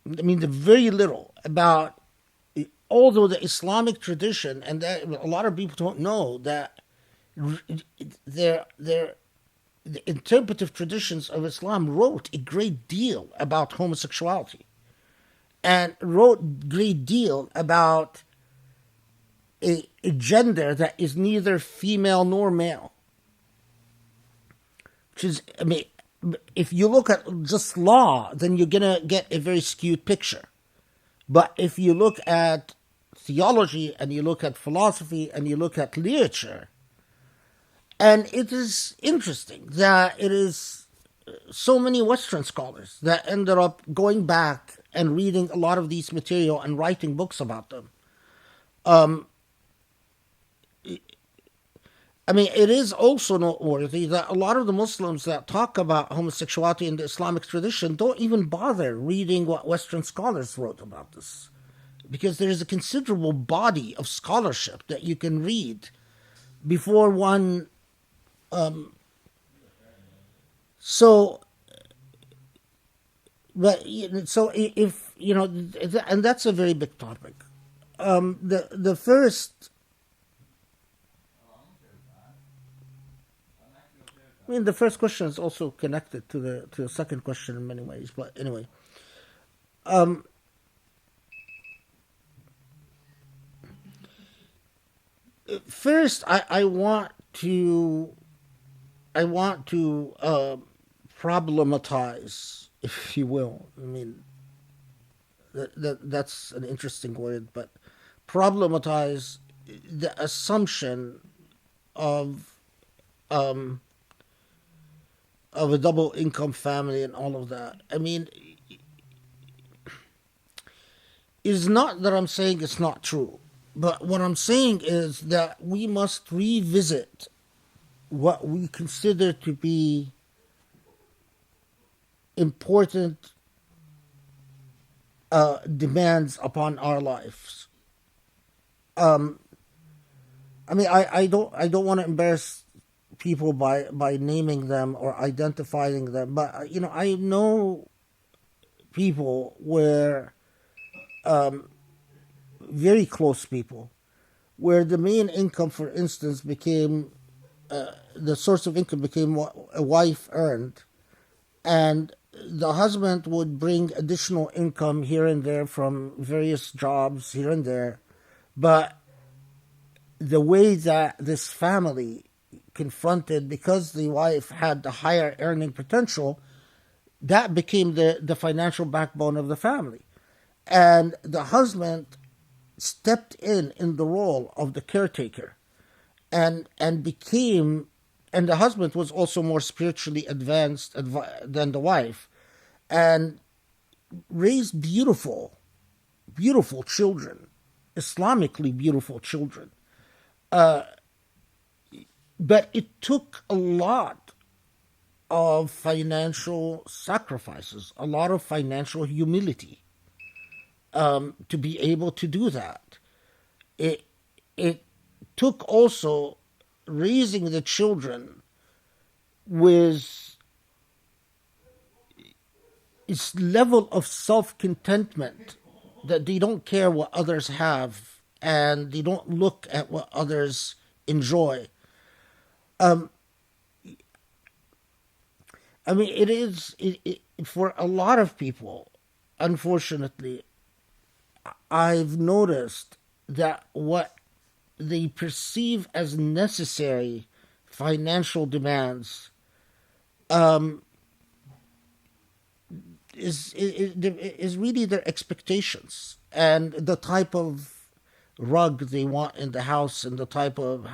Very little about, although the Islamic tradition, and that, a lot of people don't know that the interpretive traditions of Islam wrote a great deal about homosexuality and wrote a great deal about a gender that is neither female nor male. Which is, if you look at just law, then you're going to get a very skewed picture. But if you look at theology, and you look at philosophy, and you look at literature, and it is interesting that it is so many Western scholars that ended up going back and reading a lot of these material and writing books about them. It is also noteworthy that a lot of the Muslims that talk about homosexuality in the Islamic tradition don't even bother reading what Western scholars wrote about this, because there is a considerable body of scholarship that you can read before one. If and that's a very big topic. The first I mean, the first question is also connected to the second question in many ways. But anyway, um, first, I want to problematize, if you will. I mean, that's an interesting word, but problematize the assumption of um, of a double income family and all of that. I mean, it's not that I'm saying it's not true, but what I'm saying is that we must revisit what we consider to be important demands upon our lives. Um, I mean, I don't want to embarrass people by naming them or identifying them, but I know people where very close people where the main income, for instance, became the source of income became what a wife earned, and the husband would bring additional income here and there from various jobs here and there, but the way that this family confronted, because the wife had the higher earning potential, that became the financial backbone of the family. And the husband stepped in the role of the caretaker and became, and the husband was also more spiritually advanced than the wife, and raised beautiful children, Islamically beautiful children. But it took a lot of financial sacrifices, a lot of financial humility, to be able to do that. It it took also raising the children with its level of self-contentment, that they don't care what others have and they don't look at what others enjoy. Um, I mean, for a lot of people, unfortunately, I've noticed that what they perceive as necessary financial demands um, is really their expectations and the type of rug they want in the house and the type of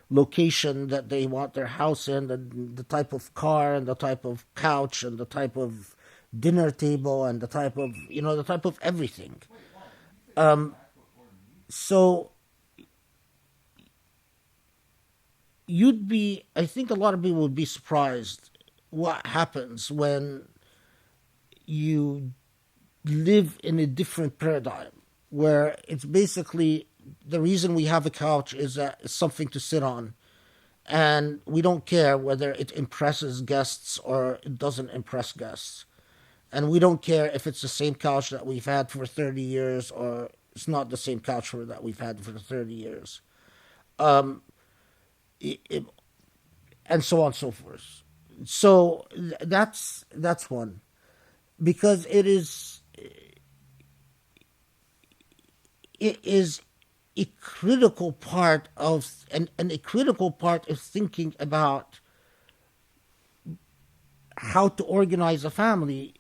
location that they want their house in, and the type of car and the type of couch and the type of dinner table and the type of everything. So I think a lot of people would be surprised what happens when you live in a different paradigm, where it's basically the reason we have a couch is that it's something to sit on, and we don't care whether it impresses guests or it doesn't impress guests, and we don't care if it's the same couch that we've had for 30 years or it's not the same couch that we've had for 30 years. Um, it, it- and so on and so forth. So that's one, because it is a critical part of and a critical part of thinking about how to organize a family,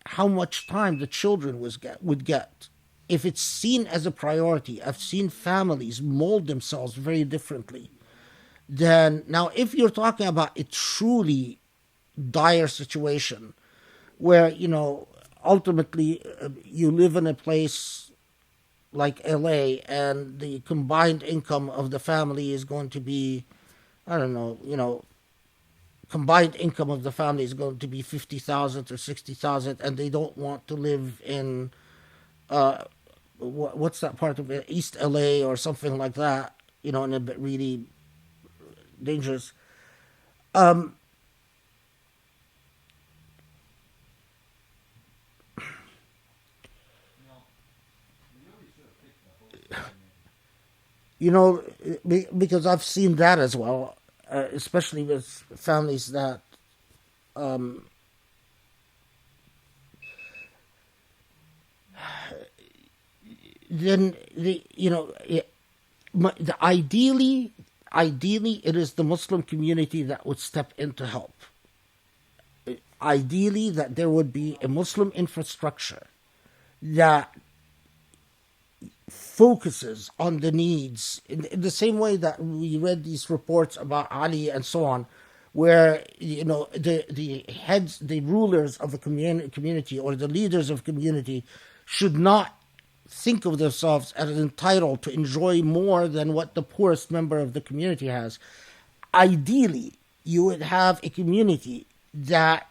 how much time the children would get. If it's seen as a priority, I've seen families mold themselves very differently. Then now, if you're talking about a truly dire situation where ultimately you live in a place like LA, and the combined income of the family is going to be, I don't know, combined income of the family is going to be 50,000 or 60,000, and they don't want to live in uh, what's that part of it, East LA or something like that, and a bit really dangerous. Um, You know, we really should have picked the host. you know, because I've seen that as well. especially with families that then ideally it is the Muslim community that would step in to help. Ideally, that there would be a Muslim infrastructure that focuses on the needs in the same way that we read these reports about Ali and so on, where the heads, the rulers of a community or the leaders of community should not think of themselves as entitled to enjoy more than what the poorest member of the community has. Ideally, you would have a community that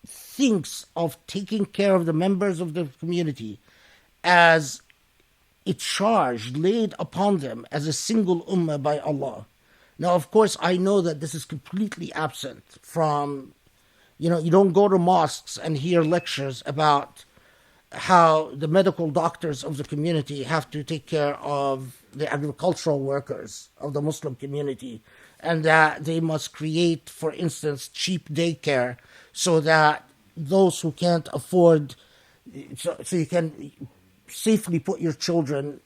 thinks of taking care of the members of the community as a charge laid upon them as a single ummah by Allah. Now, of course, I know that this is completely absent from, you don't go to mosques and hear lectures about how the medical doctors of the community have to take care of the agricultural workers of the Muslim community, and that they must create, for instance, cheap daycare so that those who can't afford, so you can safely put your children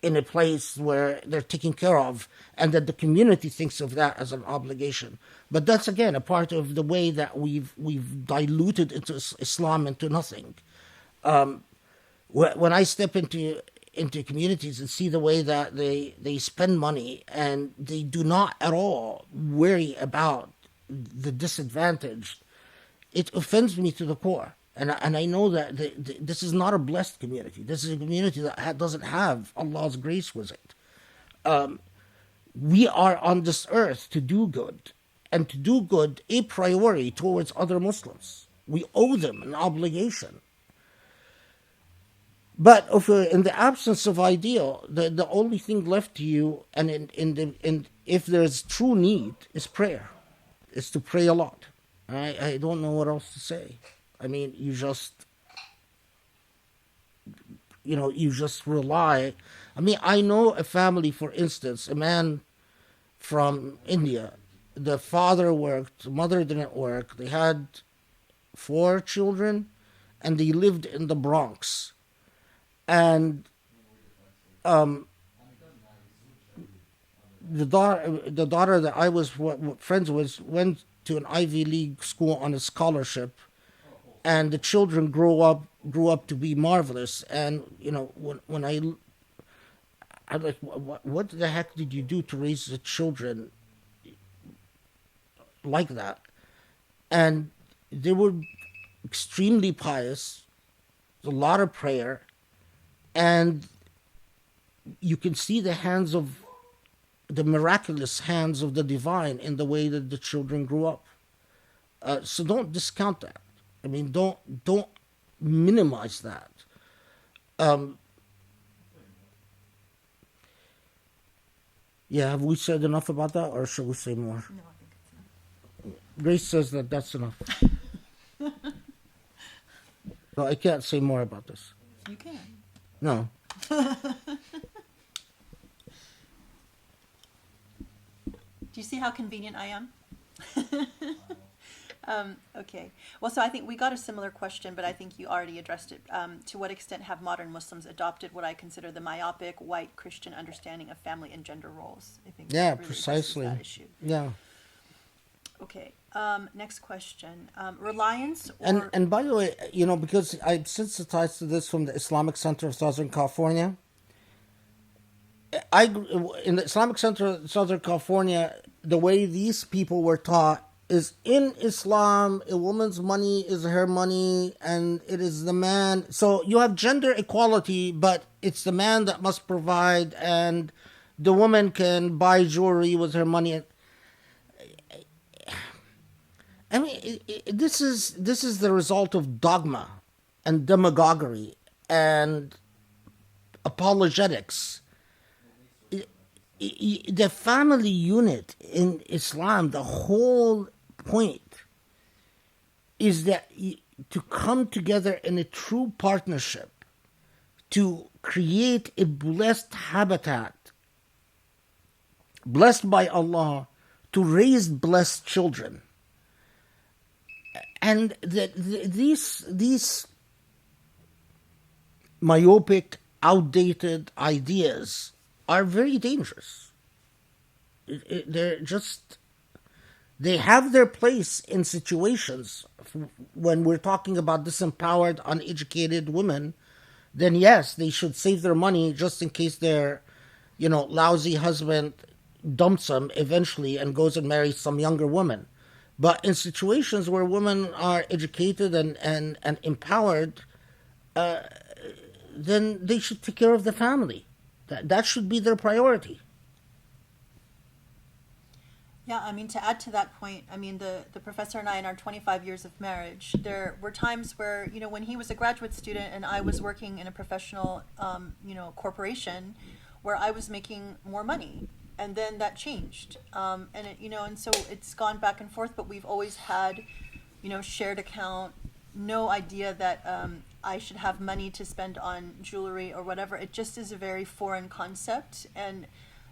in a place where they're taken care of, and that the community thinks of that as an obligation. But that's, again, a part of the way that we've diluted into Islam into nothing. When I step into communities and see the way that they spend money, and they do not at all worry about the disadvantaged, it offends me to the core. And I know that this is not a blessed community. This is a community that doesn't have Allah's grace with it. We are on this earth to do good, and to do good a priori towards other Muslims. We owe them an obligation. But in the absence of ideal, the only thing left to you, and if there's true need, is prayer. Is to pray a lot. I don't know what else to say. I mean, you just rely. I mean, I know a family, for instance, a man from India. The father worked, the mother didn't work. They had 4 children, and they lived in the Bronx. And the daughter that I was friends with went to an Ivy League school on a scholarship, and the children grew up to be marvelous. And when I'm like, what the heck did you do to raise the children like that? And they were extremely pious, a lot of prayer, and you can see the miraculous hands of the divine in the way that the children grew up. So don't discount that. I mean, don't minimize that. Yeah, have we said enough about that, or should we say more? No, I think it's enough. Grace says that that's enough. No, I can't say more about this. You can. No. Do you see how convenient I am? Okay. Well, so I think we got a similar question, but I think you already addressed it. To what extent have modern Muslims adopted what I consider the myopic white Christian understanding of family and gender roles? I think Yeah, that really precisely. addresses that issue. Yeah. Okay. Next question. Reliance or... And by the way, because I'm sensitized to this from the Islamic Center of Southern California, in the Islamic Center of Southern California, the way these people were taught is, in Islam, a woman's money is her money, and it is the man. So you have gender equality, but it's the man that must provide, and the woman can buy jewelry with her money. I mean, this is the result of dogma and demagoguery and apologetics. The family unit in Islam, the whole point is that to come together in a true partnership, to create a blessed habitat, blessed by Allah, to raise blessed children. And these myopic, outdated ideas are very dangerous. They have their place in situations when we're talking about disempowered, uneducated women. Then yes, they should save their money just in case their, lousy husband dumps them eventually and goes and marries some younger woman. But in situations where women are educated and empowered, then they should take care of the family. That should be their priority. Yeah, I mean, to add to that point, I mean, the professor and I, in our 25 years of marriage, there were times where, when he was a graduate student and I was working in a professional, corporation where I was making more money. And then that changed. And so it's gone back and forth, but we've always had, shared account, no idea that I should have money to spend on jewelry or whatever. It just is a very foreign concept. And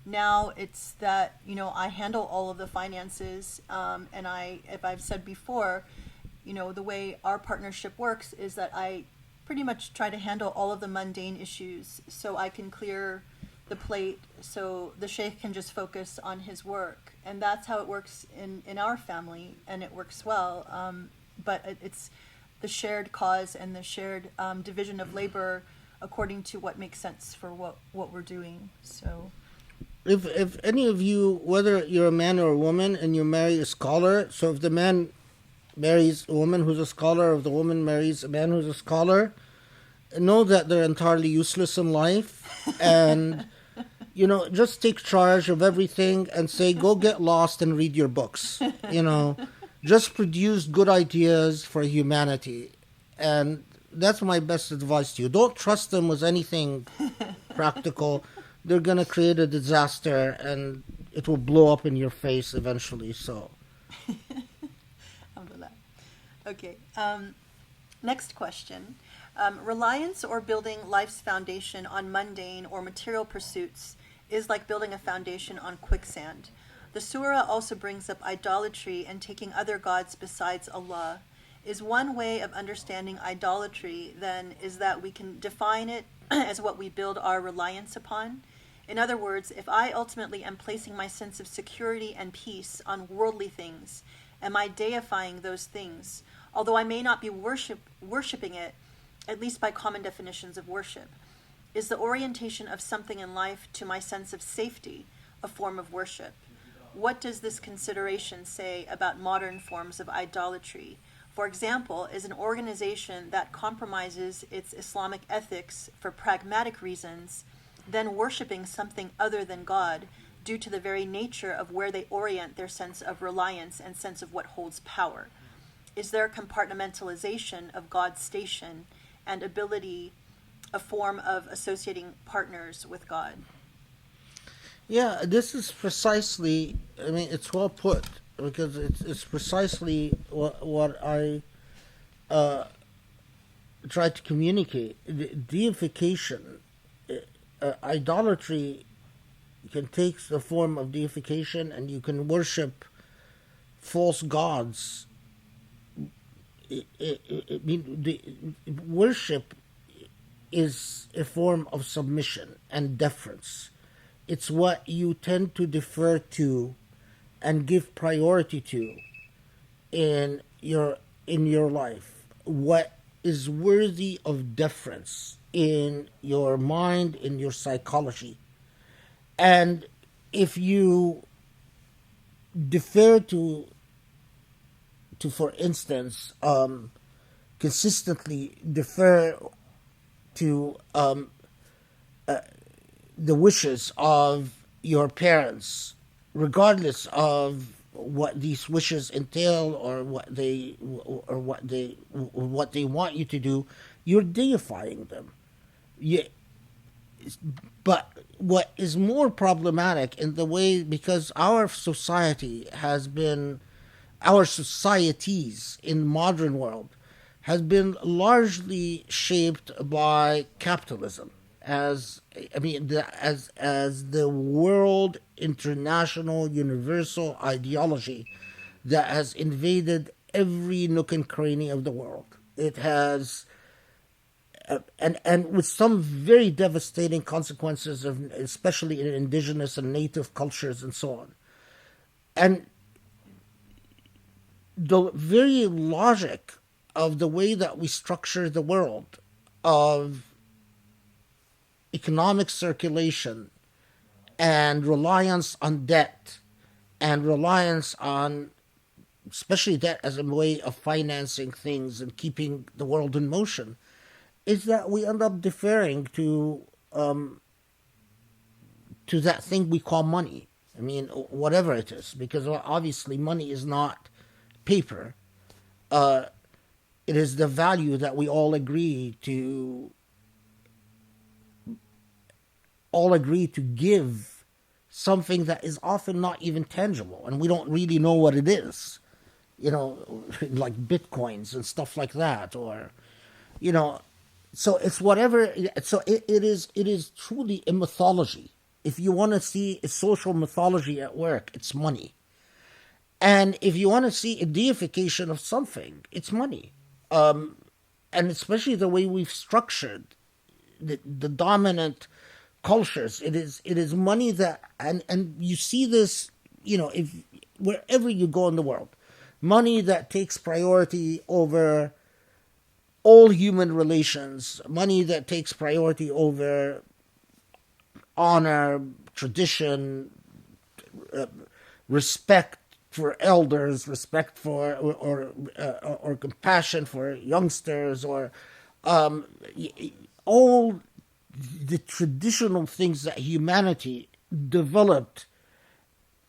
now it's that, I handle all of the finances. And if I've said before, the way our partnership works is that I pretty much try to handle all of the mundane issues so I can clear the plate so the sheikh can just focus on his work. And that's how it works in our family, and it works well. But it's the shared cause and the shared division of labor according to what makes sense for what we're doing. So if any of you, whether you're a man or a woman and you marry a scholar, so if the man marries a woman who's a scholar, or if the woman marries a man who's a scholar, know that they're entirely useless in life. And just take charge of everything and say, go get lost and read your books. Just produce good ideas for humanity. And that's my best advice to you. Don't trust them with anything practical. They're going to create a disaster and it will blow up in your face eventually. So, Alhamdulillah. Okay. Next question. Reliance or building life's foundation on mundane or material pursuits is like building a foundation on quicksand. The surah also brings up idolatry and taking other gods besides Allah. Is one way of understanding idolatry, then, is that we can define it as what we build our reliance upon? In other words, if I ultimately am placing my sense of security and peace on worldly things, am I deifying those things, although I may not be worshipping it, at least by common definitions of worship? Is the orientation of something in life to my sense of safety a form of worship? What does this consideration say about modern forms of idolatry? For example, is an organization that compromises its Islamic ethics for pragmatic reasons then worshipping something other than God due to the very nature of where they orient their sense of reliance and sense of what holds power? Is their compartmentalization of God's station and ability a form of associating partners with God? yeah, this is precisely, it's well put, because it's precisely what I try to communicate. Deification, idolatry can take the form of deification, and you can worship false gods. Worship is a form of submission and deference. It's what you tend to defer to and give priority to in your life. What is worthy of deference in your mind, in your psychology. And if you defer to for instance, consistently defer to the wishes of your parents, regardless of what these wishes entail or what they want you to do, you're deifying them. But what is more problematic in the way, because our societies in modern world has been largely shaped by capitalism, as the world international, universal ideology that has invaded every nook and cranny of the world. It has, and with some very devastating consequences, of, especially in indigenous and native cultures and so on. And the very logic of the way that we structure the world, of economic circulation and reliance on debt and reliance on, especially debt as a way of financing things and keeping the world in motion, is that we end up deferring to that thing we call money. I mean, whatever it is, because obviously money is not paper. It is the value that we all agree to give something that is often not even tangible, and we don't really know what it is. You know, like bitcoins and stuff like that, or, you know, so it's whatever. So it is truly a mythology. If you want to see a social mythology at work, it's money. And if you want to see a deification of something, it's money. And especially the way we've structured the dominant cultures, it is money that, and you see this, you know, if wherever you go in the world, money that takes priority over all human relations, money that takes priority over honor, tradition, respect for elders, respect for or compassion for youngsters, or all the traditional things that humanity developed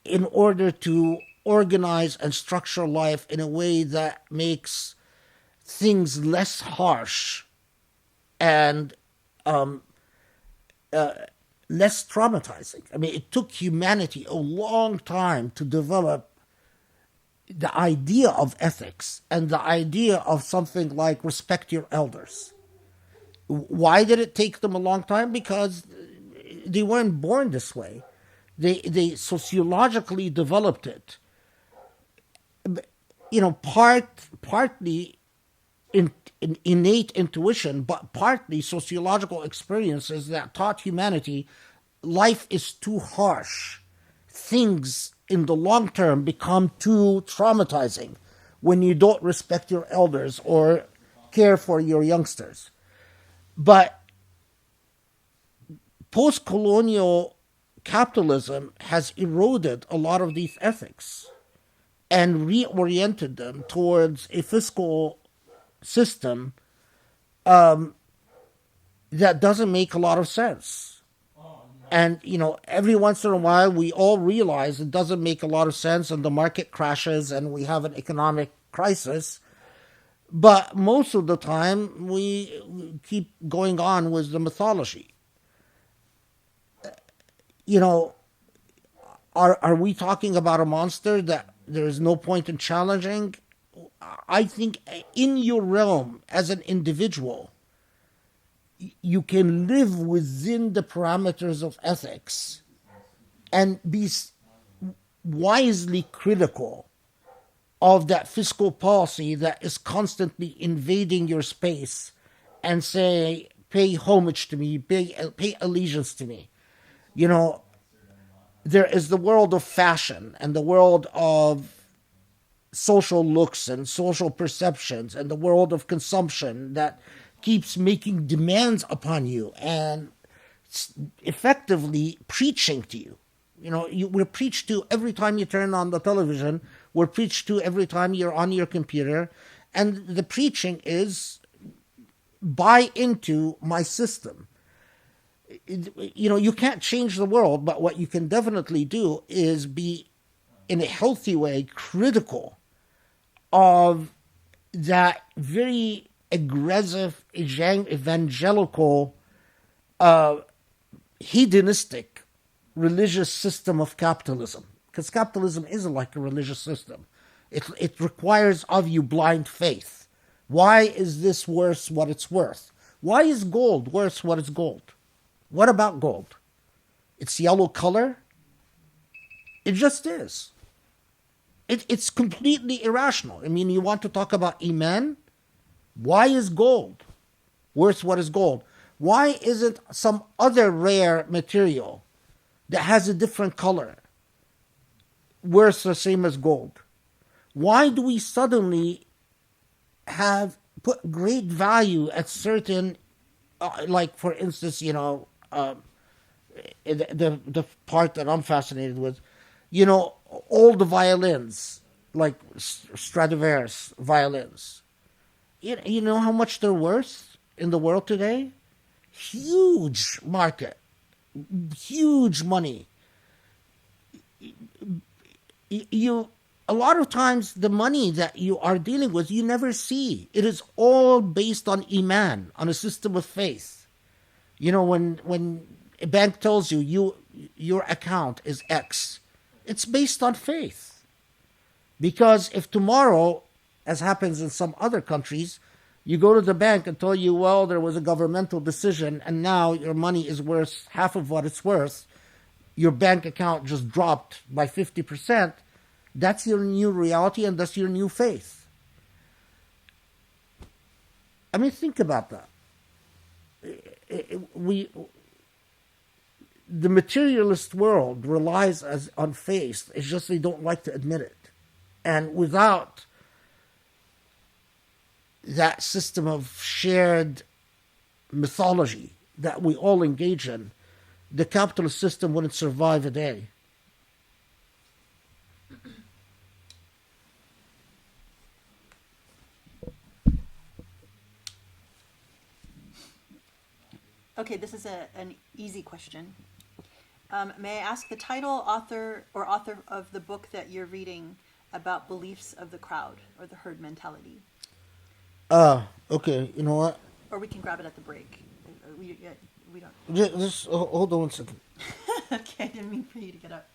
in order to organize and structure life in a way that makes things less harsh and less traumatizing. I mean, it took humanity a long time to develop the idea of ethics and the idea of something like respect your elders. Why did it take them a long time? Because they weren't born this way. They sociologically developed it. You know, partly in innate intuition, but partly sociological experiences that taught humanity life is too harsh. Things in the long term become too traumatizing when you don't respect your elders or care for your youngsters. But post-colonial capitalism has eroded a lot of these ethics and reoriented them towards a fiscal system that doesn't make a lot of sense. And, you know, every once in a while we all realize it doesn't make a lot of sense and the market crashes and we have an economic crisis. But most of the time we keep going on with the mythology. You know, are we talking about a monster that there is no point in challenging? I think in your realm as an individual, you can live within the parameters of ethics and be wisely critical of that fiscal policy that is constantly invading your space and say, pay homage to me, pay allegiance to me. You know, there is the world of fashion and the world of social looks and social perceptions and the world of consumption that keeps making demands upon you and effectively preaching to you. You know, we're preached to every time you turn on the television. We're preached to every time you're on your computer. And the preaching is, buy into my system. You know, you can't change the world, but what you can definitely do is be, in a healthy way, critical of that very aggressive, evangelical, hedonistic religious system of capitalism. Because capitalism is like a religious system. It requires of you blind faith. Why is this worth what it's worth? Why is gold worth what it's gold? What about gold? Its yellow color? It just is. It's completely irrational. I mean, you want to talk about Iman? Why is gold worth what is gold? Why isn't some other rare material that has a different color worth the same as gold? Why do we suddenly have put great value at certain, like for instance, the part that I'm fascinated with, all the violins, like Stradivarius violins. You know how much they're worth in the world today? Huge market, huge money. A lot of times the money that you are dealing with, you never see. It is all based on Iman, on a system of faith. When a bank tells you your account is X, it's based on faith. Because if tomorrow, as happens in some other countries, you go to the bank and tell you, well, there was a governmental decision and now your money is worth half of what it's worth, your bank account just dropped by 50%, that's your new reality and that's your new faith. I mean, think about that. The materialist world relies on faith. It's just they don't like to admit it. And without that system of shared mythology that we all engage in, the capitalist system wouldn't survive a day. Okay, this is an easy question. May I ask the title, author of the book that you're reading about beliefs of the crowd or the herd mentality? Okay, you know what? Or we can grab it at the break. We don't. Just hold on 1 second. Okay, I didn't mean for you to get up.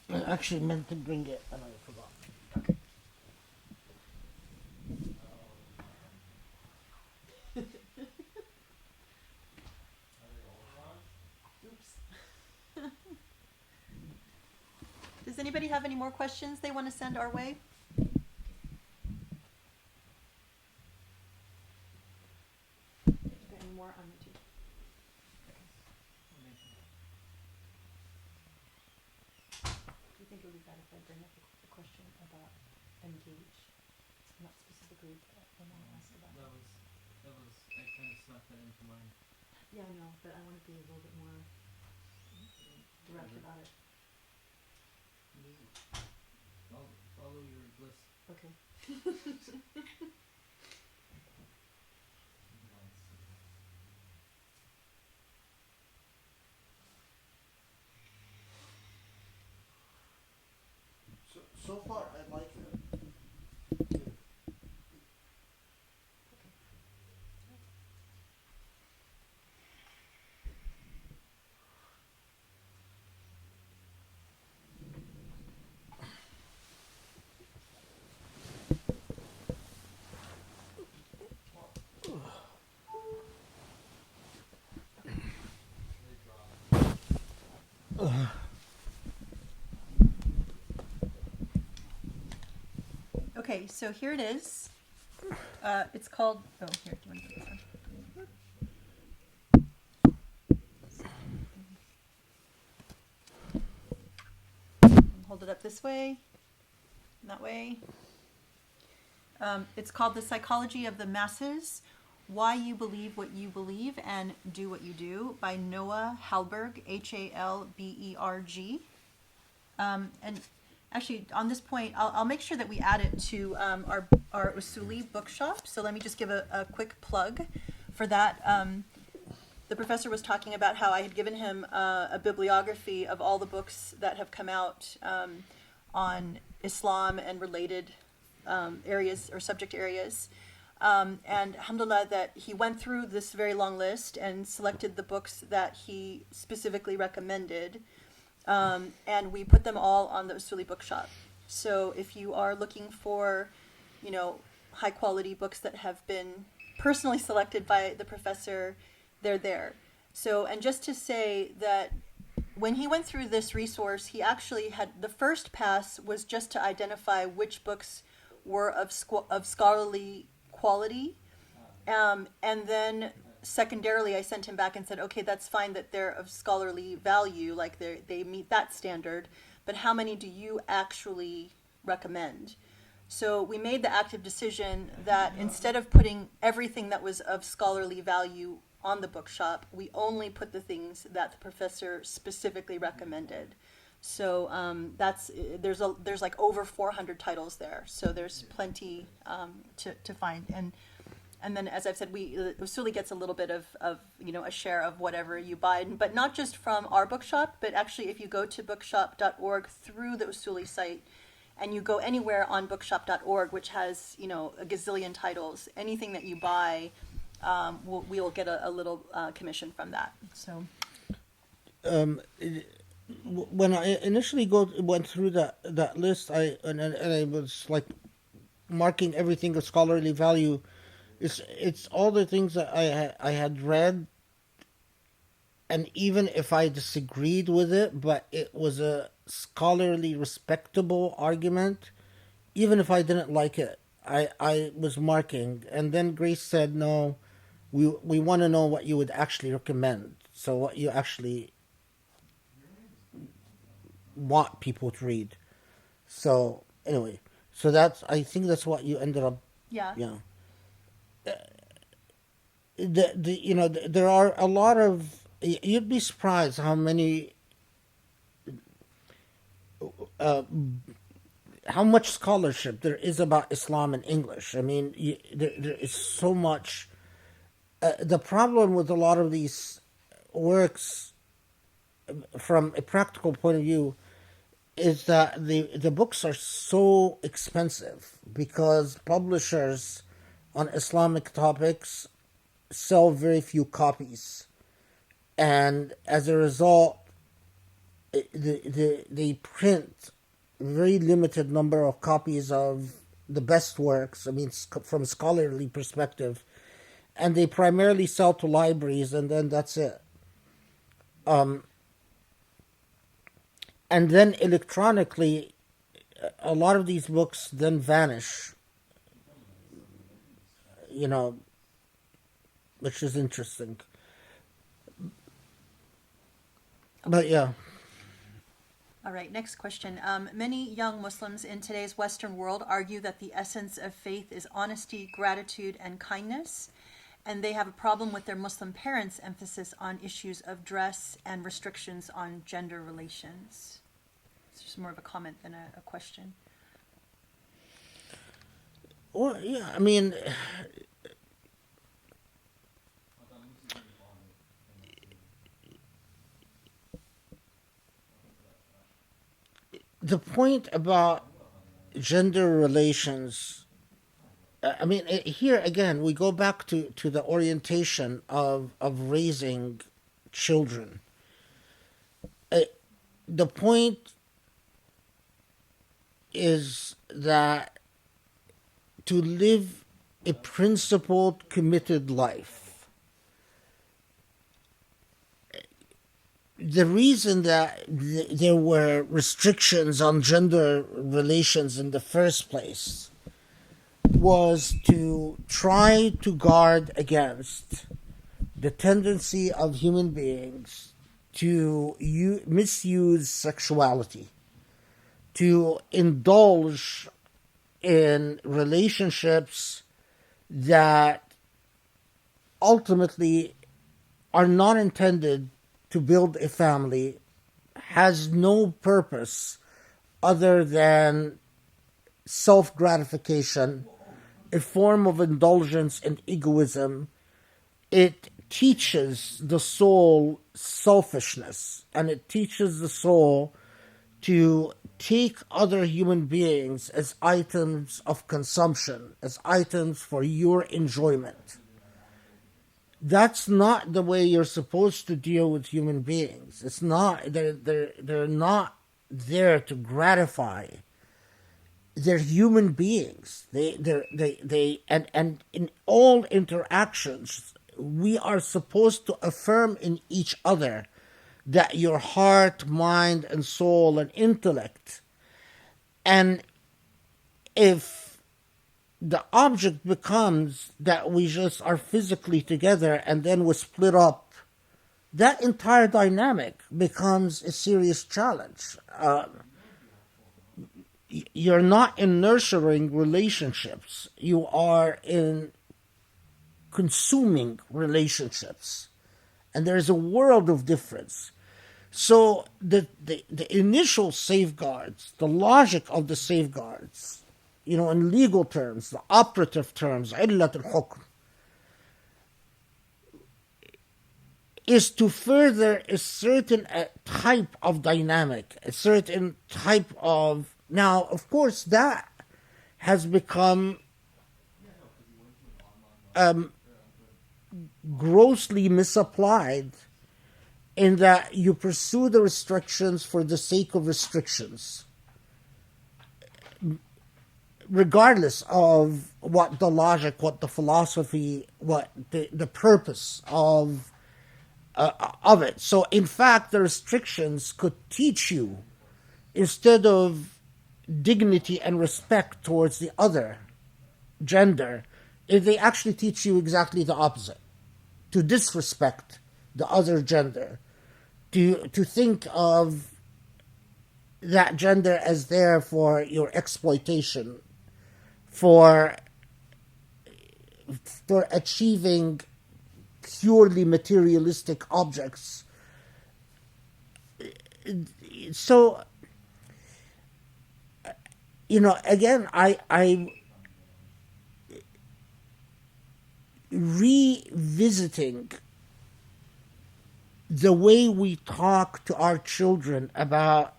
I actually meant to bring it and I forgot. Okay. Oops. Does anybody have any more questions they want to send our way? Any more on the tube? Do you think it would be bad if I bring up a question about engage? Not specifically, but I want to ask about That was, I kind of snuck that into mine. Yeah, I know, but I want to be a little bit more direct about it. Follow your bliss. Okay. So far, I like it. Okay, so here it is. It's called. Oh, here. Do you want to put this on? Hold it up this way, and that way. It's called The Psychology of the Masses: Why You Believe What You Believe and Do What You Do by Noah Halberg, Halberg. And actually, on this point, I'll make sure that we add it to our Usuli bookshop. So let me just give a quick plug for that. The professor was talking about how I had given him a bibliography of all the books that have come out on Islam and related areas or subject areas. And alhamdulillah, that he went through this very long list and selected the books that he specifically recommended. And we put them all on the Usuli bookshop. So if you are looking for, high quality books that have been personally selected by the professor they're there. So, and just to say that when he went through this resource, he actually had the first pass was just to identify which books were of scholarly quality, and then secondarily, I sent him back and said, okay, that's fine that they're of scholarly value, like they meet that standard, but how many do you actually recommend? So we made the active decision that instead of putting everything that was of scholarly value on the bookshop, we only put the things that the professor specifically recommended. So there's like over 400 titles there, so there's plenty to find. And then, as I've said, Usuli gets a little bit of a share of whatever you buy, but not just from our bookshop, but actually if you go to bookshop.org through the Usuli site, and you go anywhere on bookshop.org, which has a gazillion titles, anything that you buy, we'll get a little commission from that. So when I initially went through that list, I was like marking everything of scholarly value. It's all the things that I had read, and even if I disagreed with it, but it was a scholarly, respectable argument, even if I didn't like it, I was marking. And then Grace said, no, we want to know what you would actually recommend, so what you actually want people to read. So anyway, I think that's what you ended up. yeah. There are a lot of. You'd be surprised how many. How much scholarship there is about Islam in English. I mean, there is so much. The problem with a lot of these works, from a practical point of view, is that the books are so expensive because publishers on Islamic topics sell very few copies, and as a result, they print very limited number of copies of the best works. I mean, from a scholarly perspective, and they primarily sell to libraries, and then that's it. And then electronically, a lot of these books then vanish. Which is interesting. But yeah. All right, next question. Many young Muslims in today's Western world argue that the essence of faith is honesty, gratitude, and kindness, and they have a problem with their Muslim parents' emphasis on issues of dress and restrictions on gender relations. It's just more of a comment than a question. Well, yeah, I mean, the point about gender relations, I mean, here again, we go back to the orientation of raising children. The point is that to live a principled, committed life. The reason that there were restrictions on gender relations in the first place was to try to guard against the tendency of human beings to misuse sexuality, to indulge in relationships that ultimately are not intended to build a family, has no purpose other than self-gratification, a form of indulgence and egoism. It teaches the soul selfishness, and it teaches the soul to take other human beings as items of consumption, as items for your enjoyment. That's not the way you're supposed to deal with human beings. It's not. They're not there to gratify. They're human beings. And in all interactions we are supposed to affirm in each other that your heart, mind, and soul and intellect. And if the object becomes that we just are physically together and then we split up, that entire dynamic becomes a serious challenge. You're not in nurturing relationships. You are in consuming relationships. And there's a world of difference. So the initial safeguards, the logic of the safeguards, in legal terms, the operative terms, illat al-hukm, is to further a certain type of dynamic, a certain type of... Now, of course, that has become grossly misapplied in that you pursue the restrictions for the sake of restrictions, regardless of what the logic, what the philosophy, what the purpose of it. So, in fact, the restrictions could teach you, instead of dignity and respect towards the other gender, they actually teach you exactly the opposite, to disrespect the other gender, to think of that gender as there for your exploitation, for achieving purely materialistic objects. So, again, I revisiting the way we talk to our children about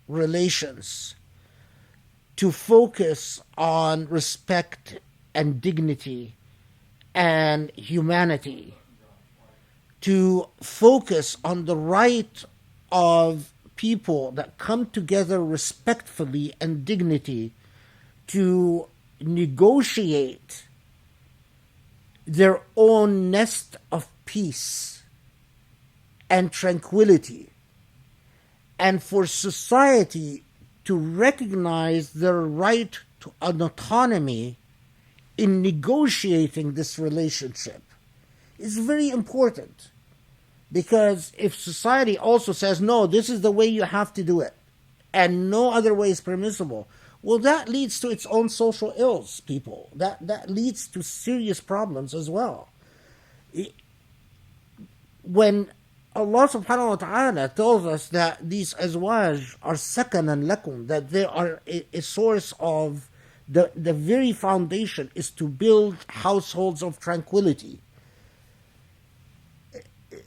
relations, to focus on respect and dignity and humanity, to focus on the right of people that come together respectfully and dignity to negotiate their own nest of peace and tranquility, and for society to recognize their right to an autonomy in negotiating this relationship is very important. Because if society also says, no, this is the way you have to do it, and no other way is permissible, well, that leads to its own social ills, people. That leads to serious problems as well. When Allah subhanahu wa ta'ala tells us that these azwaj are sakanan lakum, that they are a source of, the very foundation is to build households of tranquility.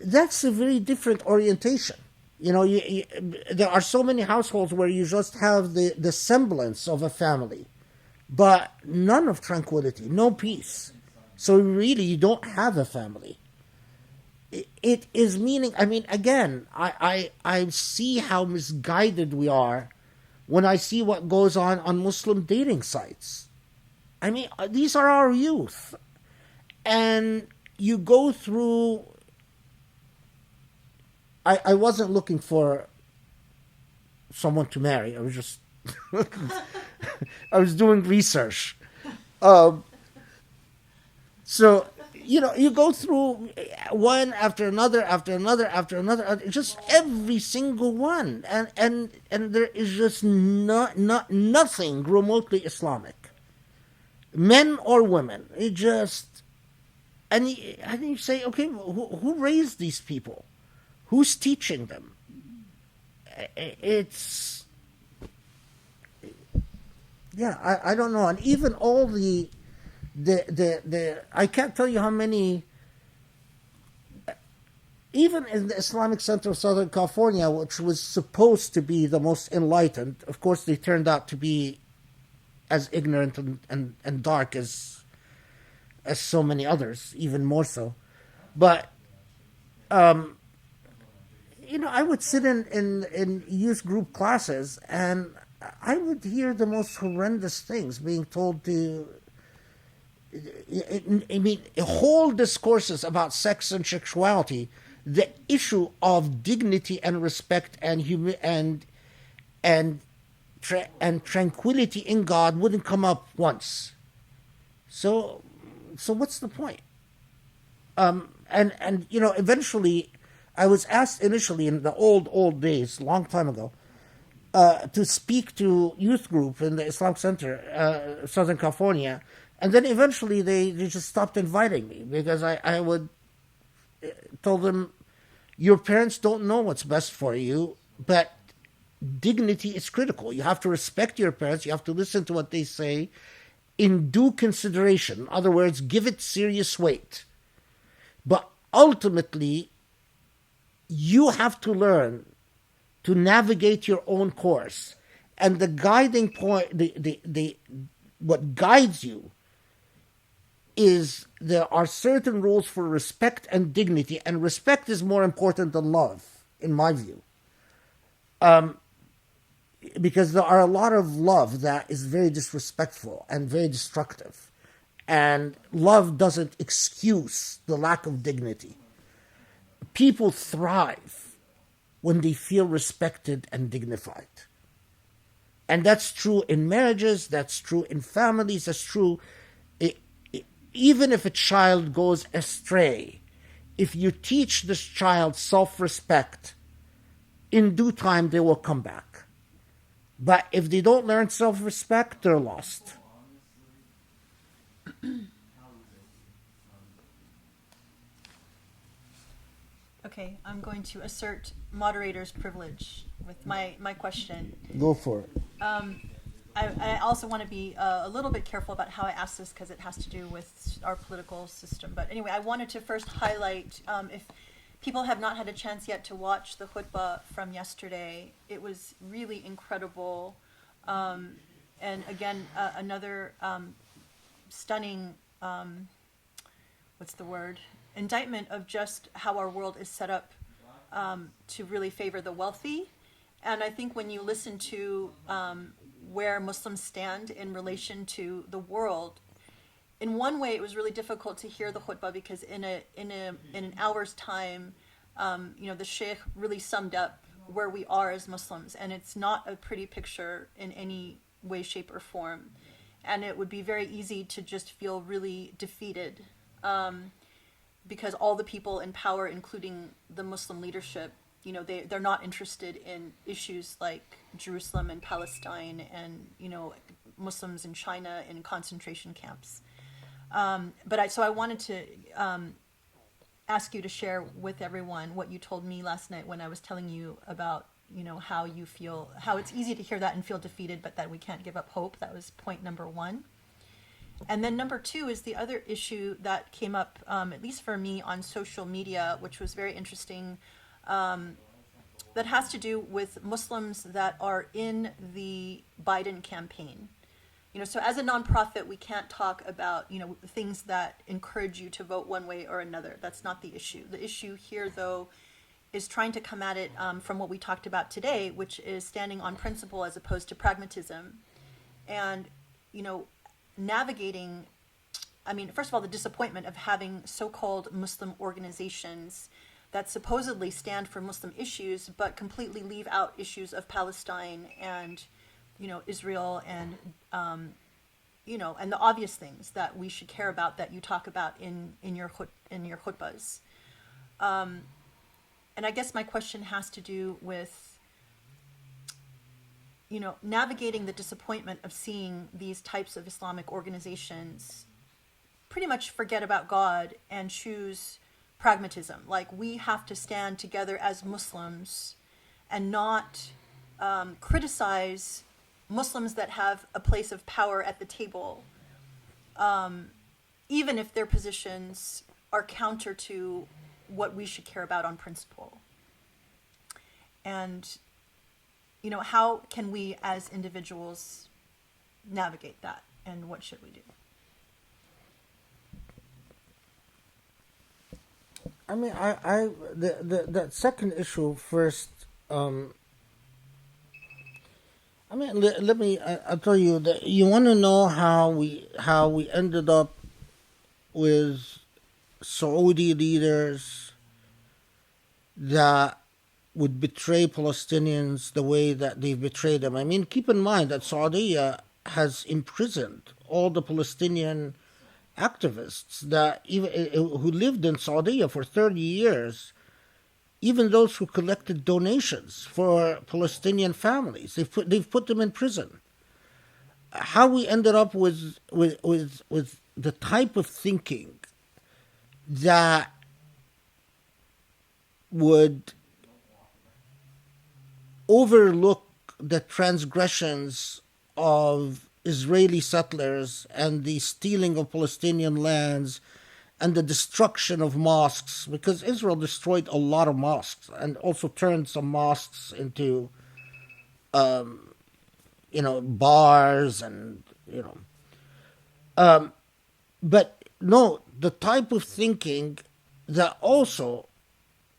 That's a very different orientation. There are so many households where you just have the semblance of a family, but none of tranquility, no peace. So really, you don't have a family. It is meaning, again, I see how misguided we are when I see what goes on Muslim dating sites. These are our youth. And you go through... I wasn't looking for someone to marry. I was just... I was doing research. So, you go through one after another, just every single one. And there is just nothing remotely Islamic. Men or women. It just... And you say, okay, who raised these people? Who's teaching them? It's... Yeah, I don't know. And even all the I can't tell you how many... Even in the Islamic Center of Southern California, which was supposed to be the most enlightened, of course they turned out to be as ignorant and dark as so many others, even more so. But... I would sit in youth group classes and I would hear the most horrendous things being told to I mean, whole discourses about sex and sexuality, the issue of dignity and respect and and tranquility in God wouldn't come up once. So what's the point? And eventually, I was asked initially in the old days, long time ago, to speak to youth group in the Islamic Center, Southern California, and then eventually they just stopped inviting me because I would tell them, your parents don't know what's best for you, but dignity is critical. You have to respect your parents. You have to listen to what they say in due consideration. In other words, give it serious weight. But ultimately, you have to learn to navigate your own course. And the guiding point, what guides you is there are certain rules for respect and dignity, and respect is more important than love, in my view. Because there are a lot of love that is very disrespectful and very destructive. And love doesn't excuse the lack of dignity. People thrive when they feel respected and dignified. And that's true in marriages, that's true in families, that's true even if a child goes astray. If you teach this child self-respect, in due time they will come back. But if they don't learn self-respect, they're lost. Okay, I'm going to assert moderator's privilege with my question. Go for it. I also want to be a little bit careful about how I ask this because it has to do with our political system. But anyway, I wanted to first highlight, if people have not had a chance yet to watch the khutbah from yesterday, it was really incredible. And again, another stunning, indictment of just how our world is set up to really favor the wealthy. And I think when you listen to where Muslims stand in relation to the world, in one way it was really difficult to hear the khutbah because in an hour's time, the sheikh really summed up where we are as Muslims, and it's not a pretty picture in any way, shape, or form. And it would be very easy to just feel really defeated because all the people in power, including the Muslim leadership, they're not interested in issues like Jerusalem and Palestine and, Muslims in China in concentration camps. So I wanted to ask you to share with everyone what you told me last night when I was telling you about, how you feel, how it's easy to hear that and feel defeated, but that we can't give up hope. That was point number one. And then number two is the other issue that came up, at least for me, on social media, which was very interesting, that has to do with Muslims that are in the Biden campaign. So as a nonprofit, we can't talk about, things that encourage you to vote one way or another. That's not the issue. The issue here, though, is trying to come at it from what we talked about today, which is standing on principle as opposed to pragmatism. And, navigating, first of all, the disappointment of having so-called Muslim organizations that supposedly stand for Muslim issues, but completely leave out issues of Palestine and, Israel and, and the obvious things that we should care about that you talk about in your khutbahs. And I guess my question has to do with, navigating the disappointment of seeing these types of Islamic organizations pretty much forget about God and choose pragmatism. Like, we have to stand together as Muslims and not criticize Muslims that have a place of power at the table, even if their positions are counter to what we should care about on principle. And, how can we as individuals navigate that, and what should we do? The second issue first. Let me. I'll tell you that you want to know how we ended up with Saudi leaders that would betray Palestinians the way that they've betrayed them. I mean, keep in mind that Saudi has imprisoned all the Palestinian activists that even who lived in Saudi for 30 years, even those who collected donations for Palestinian families. They've put them in prison. How we ended up with the type of thinking that would overlook the transgressions of Israeli settlers and the stealing of Palestinian lands and the destruction of mosques, because Israel destroyed a lot of mosques and also turned some mosques into bars and but no, the type of thinking that also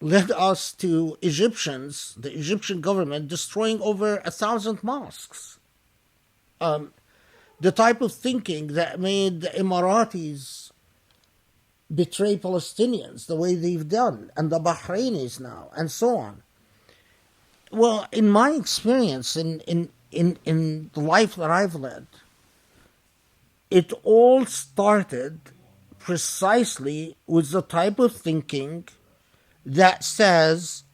led us to the Egyptian government destroying over 1,000 mosques. The type of thinking that made the Emiratis betray Palestinians the way they've done, and the Bahrainis now, and so on. Well, in my experience, in the life that I've led, it all started precisely with the type of thinking that says,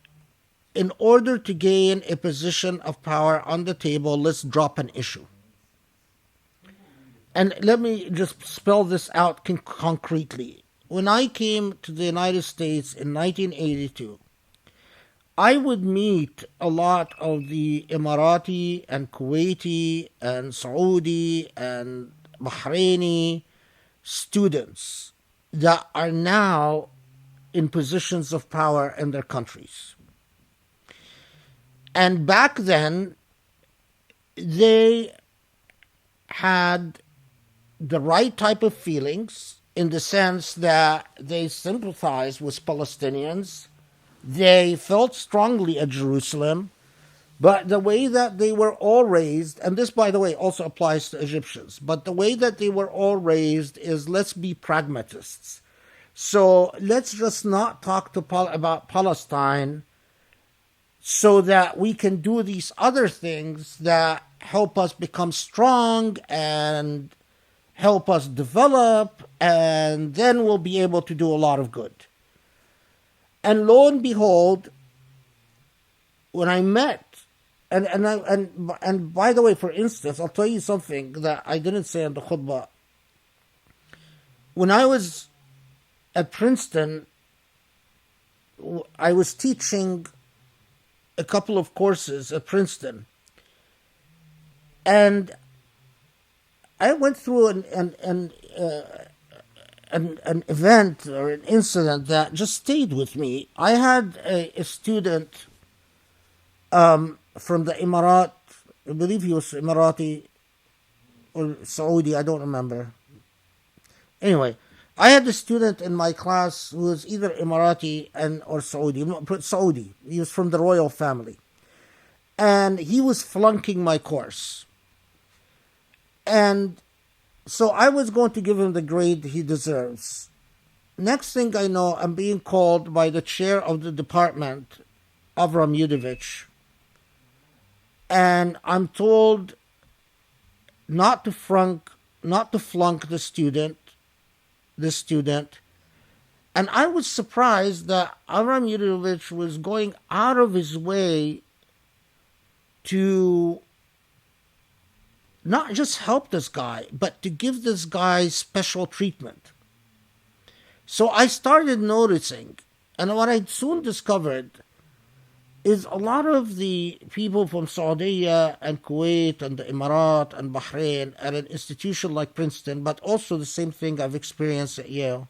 in order to gain a position of power on the table, let's drop an issue. And let me just spell this out concretely. When I came to the United States in 1982, I would meet a lot of the Emirati and Kuwaiti and Saudi and Bahraini students that are now in positions of power in their countries. And back then, they had the right type of feelings in the sense that they sympathized with Palestinians. They felt strongly at Jerusalem, but the way that they were all raised, and this, by the way, also applies to Egyptians, but the way that they were all raised is, let's be pragmatists. So let's just not talk about Palestine so that we can do these other things that help us become strong and help us develop, and then we'll be able to do a lot of good. And lo and behold, when I met, and by the way, for instance, I'll tell you something that I didn't say in the khutbah. When I was at Princeton, I was teaching a couple of courses at Princeton, and I went through an event or an incident that just stayed with me. I had a student from the Emirat, I believe he was Emirati or Saudi, I don't remember. Anyway, I had a student in my class who was either Emirati or Saudi. Saudi. He was from the royal family. And he was flunking my course. And so I was going to give him the grade he deserves. Next thing I know, I'm being called by the chair of the department, Avram Yudovich, and I'm told not to flunk the student. And I was surprised that Avram Yudovich was going out of his way to not just help this guy, but to give this guy special treatment. So I started noticing, and what I soon discovered is a lot of the people from Saudi and Kuwait and the Emirat and Bahrain at an institution like Princeton, but also the same thing I've experienced at Yale,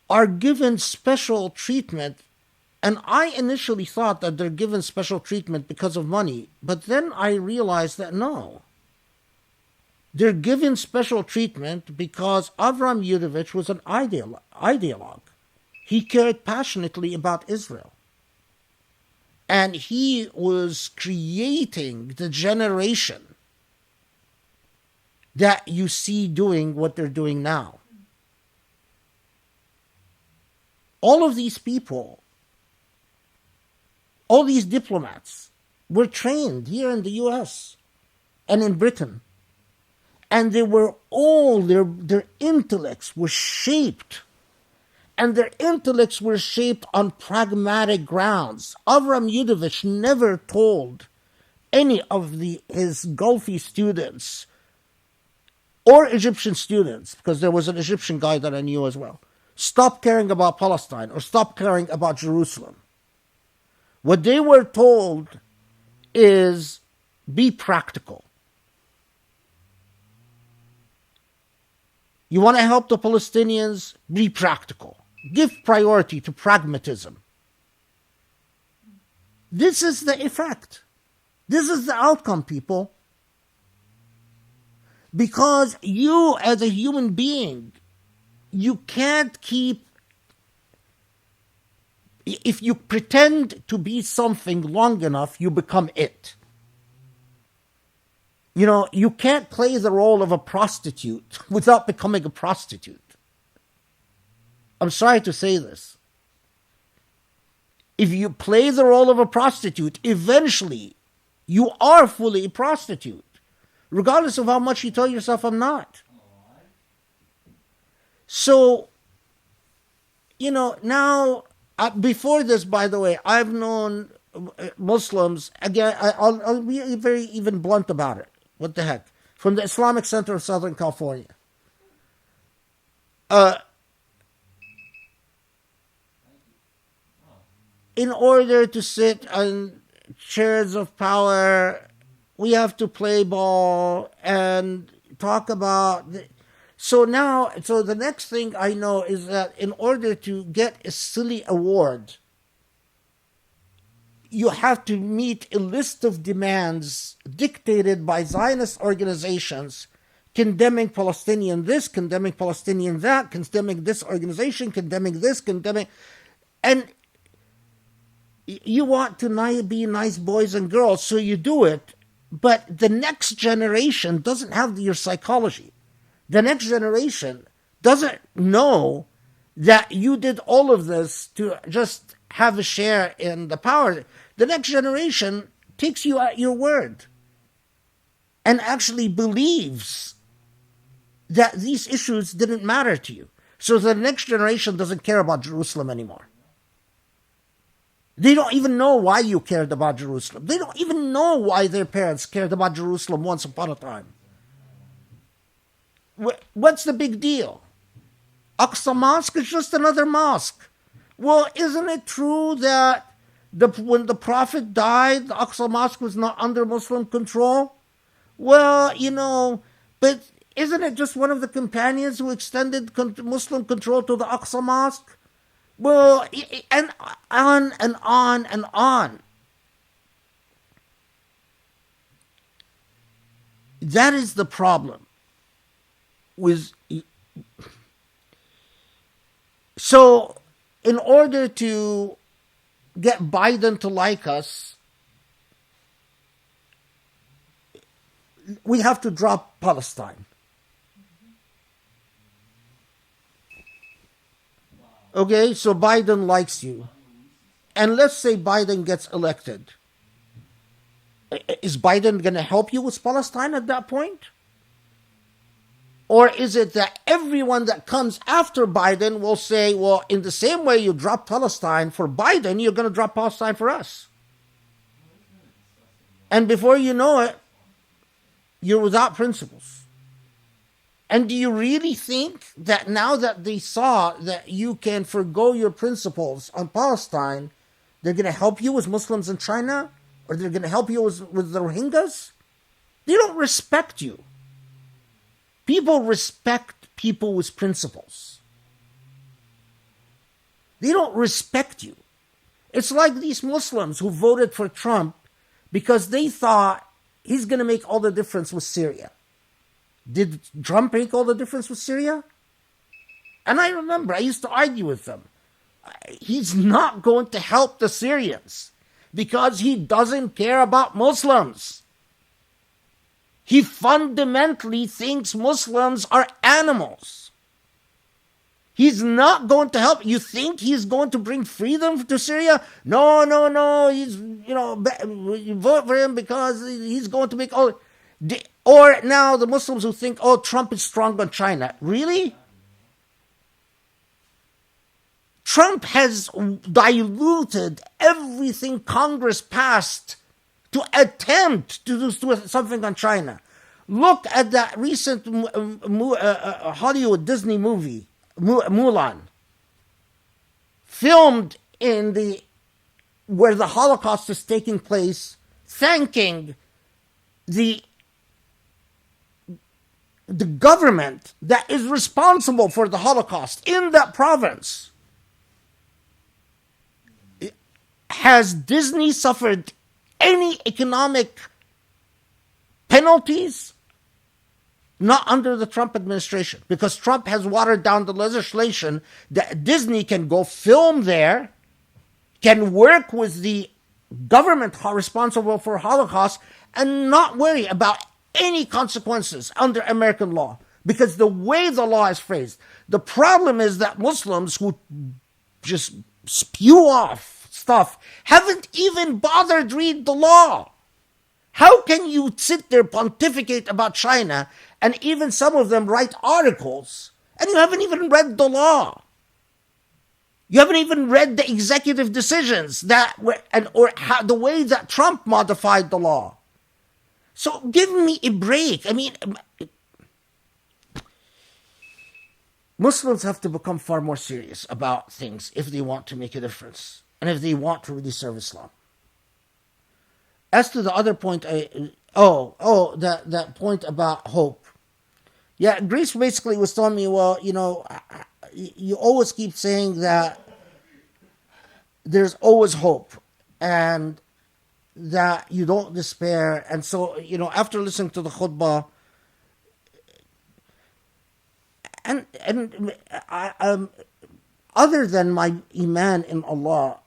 are given special treatment. And I initially thought that they're given special treatment because of money, but then I realized that no. They're given special treatment because Avram Yudovich was an ideologue. He cared passionately about Israel. And he was creating the generation that you see doing what they're doing now. All of these people, all these diplomats were trained here in the US and in Britain. And they were all, their intellects were shaped. And their intellects were shaped on pragmatic grounds. Avram Yudovich never told any of his Gulfi students or Egyptian students, because there was an Egyptian guy that I knew as well, stop caring about Palestine or stop caring about Jerusalem. What they were told is be practical. You want to help the Palestinians? Be practical. Give priority to pragmatism. This is the effect. This is the outcome, people. Because you, as a human being, you can't keep... If you pretend to be something long enough, you become it. You know, you can't play the role of a prostitute without becoming a prostitute. I'm sorry to say this. If you play the role of a prostitute, eventually you are fully a prostitute, regardless of how much you tell yourself I'm not. So, you know, now, before this, by the way, I've known Muslims, again, I'll be very even blunt about it. What the heck? From the Islamic Center of Southern California. In order to sit on chairs of power, we have to play ball and talk about... So the next thing I know is that in order to get a silly award, you have to meet a list of demands dictated by Zionist organizations condemning Palestinian this, condemning Palestinian that, condemning this organization, condemning this, condemning... And you want to be nice boys and girls, so you do it, but the next generation doesn't have your psychology. The next generation doesn't know that you did all of this to just have a share in the power. The next generation takes you at your word and actually believes that these issues didn't matter to you. So the next generation doesn't care about Jerusalem anymore. They don't even know why you cared about Jerusalem. They don't even know why their parents cared about Jerusalem once upon a time. What's the big deal? Aqsa Mosque is just another mosque. Well, isn't it true that when the Prophet died, the Aqsa Mosque was not under Muslim control? Well, you know, but isn't it just one of the companions who extended Muslim control to the Aqsa Mosque? Well, and on and on and on. That is the problem. So, in order to get Biden to like us, we have to drop Palestine. Okay, so Biden likes you. And let's say Biden gets elected. Is Biden going to help you with Palestine at that point? Or is it that everyone that comes after Biden will say, well, in the same way you drop Palestine for Biden, you're going to drop Palestine for us? And before you know it, you're without principles. And do you really think that now that they saw that you can forgo your principles on Palestine, they're going to help you with Muslims in China? Or they're going to help you with the Rohingyas? They don't respect you. People respect people with principles. They don't respect you. It's like these Muslims who voted for Trump because they thought he's going to make all the difference with Syria. Did Trump make all the difference with Syria? And I remember, I used to argue with them. He's not going to help the Syrians because he doesn't care about Muslims. He fundamentally thinks Muslims are animals. He's not going to help. You think he's going to bring freedom to Syria? No, no, no. He's, you vote for him because he's going to make all. Or now the Muslims who think, oh, Trump is strong on China. Really? Trump has diluted everything Congress passed to attempt to do something on China. Look at that recent Hollywood Disney movie, Mulan, filmed in where the Holocaust is taking place, thanking the government that is responsible for the Holocaust in that province. Has Disney suffered any economic penalties? Not under the Trump administration, because Trump has watered down the legislation that Disney can go film there, can work with the government responsible for Holocaust, and not worry about any consequences under American law, because the way the law is phrased. The problem is that Muslims who just spew off stuff haven't even bothered read the law. How can you sit there pontificate about China, and even some of them write articles, and you haven't even read the law? You haven't even read the executive decisions the way that Trump modified the law. So give me a break. I mean, Muslims have to become far more serious about things if they want to make a difference, and if they want to really serve Islam. As to the other point, that point about hope. Yeah, Greece basically was telling me, well, you always keep saying that there's always hope and that you don't despair. And so, after listening to the khutbah, and other than my iman in Allah,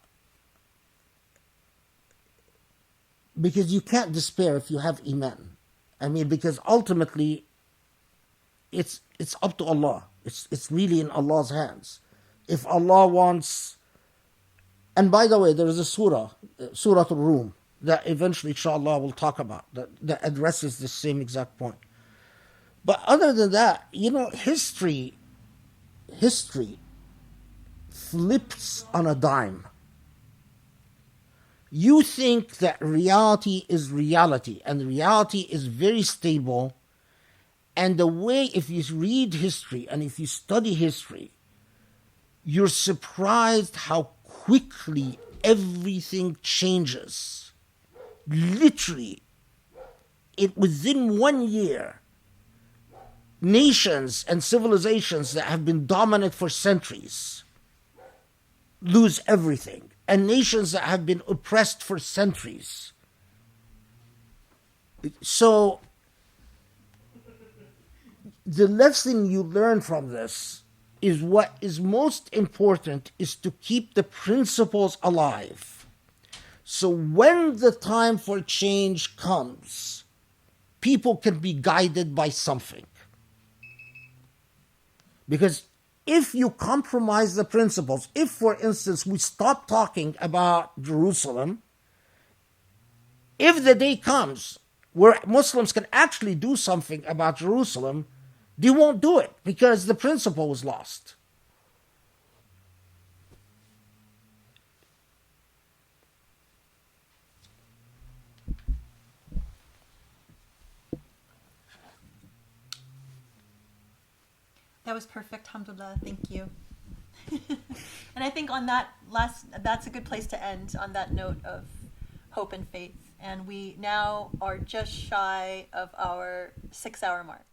because you can't despair if you have iman. I mean, because ultimately, it's up to Allah. It's really in Allah's hands. If Allah wants, and by the way, there is a Surah Al-Rum, that eventually, inshallah, we'll talk about, that addresses the same exact point. But other than that, history flips on a dime. You think that reality is reality, and reality is very stable. And the way, if you read history and if you study history, you're surprised how quickly everything changes. Literally, within 1 year, nations and civilizations that have been dominant for centuries lose everything. And nations that have been oppressed for centuries. So, the lesson you learn from this is what is most important is to keep the principles alive. So when the time for change comes, people can be guided by something. Because if you compromise the principles, if, for instance, we stop talking about Jerusalem, if the day comes where Muslims can actually do something about Jerusalem, they won't do it because the principle was lost. That was perfect, alhamdulillah. Thank you. And I think on that's a good place to end, on that note of hope and faith. And we now are just shy of our 6-hour mark.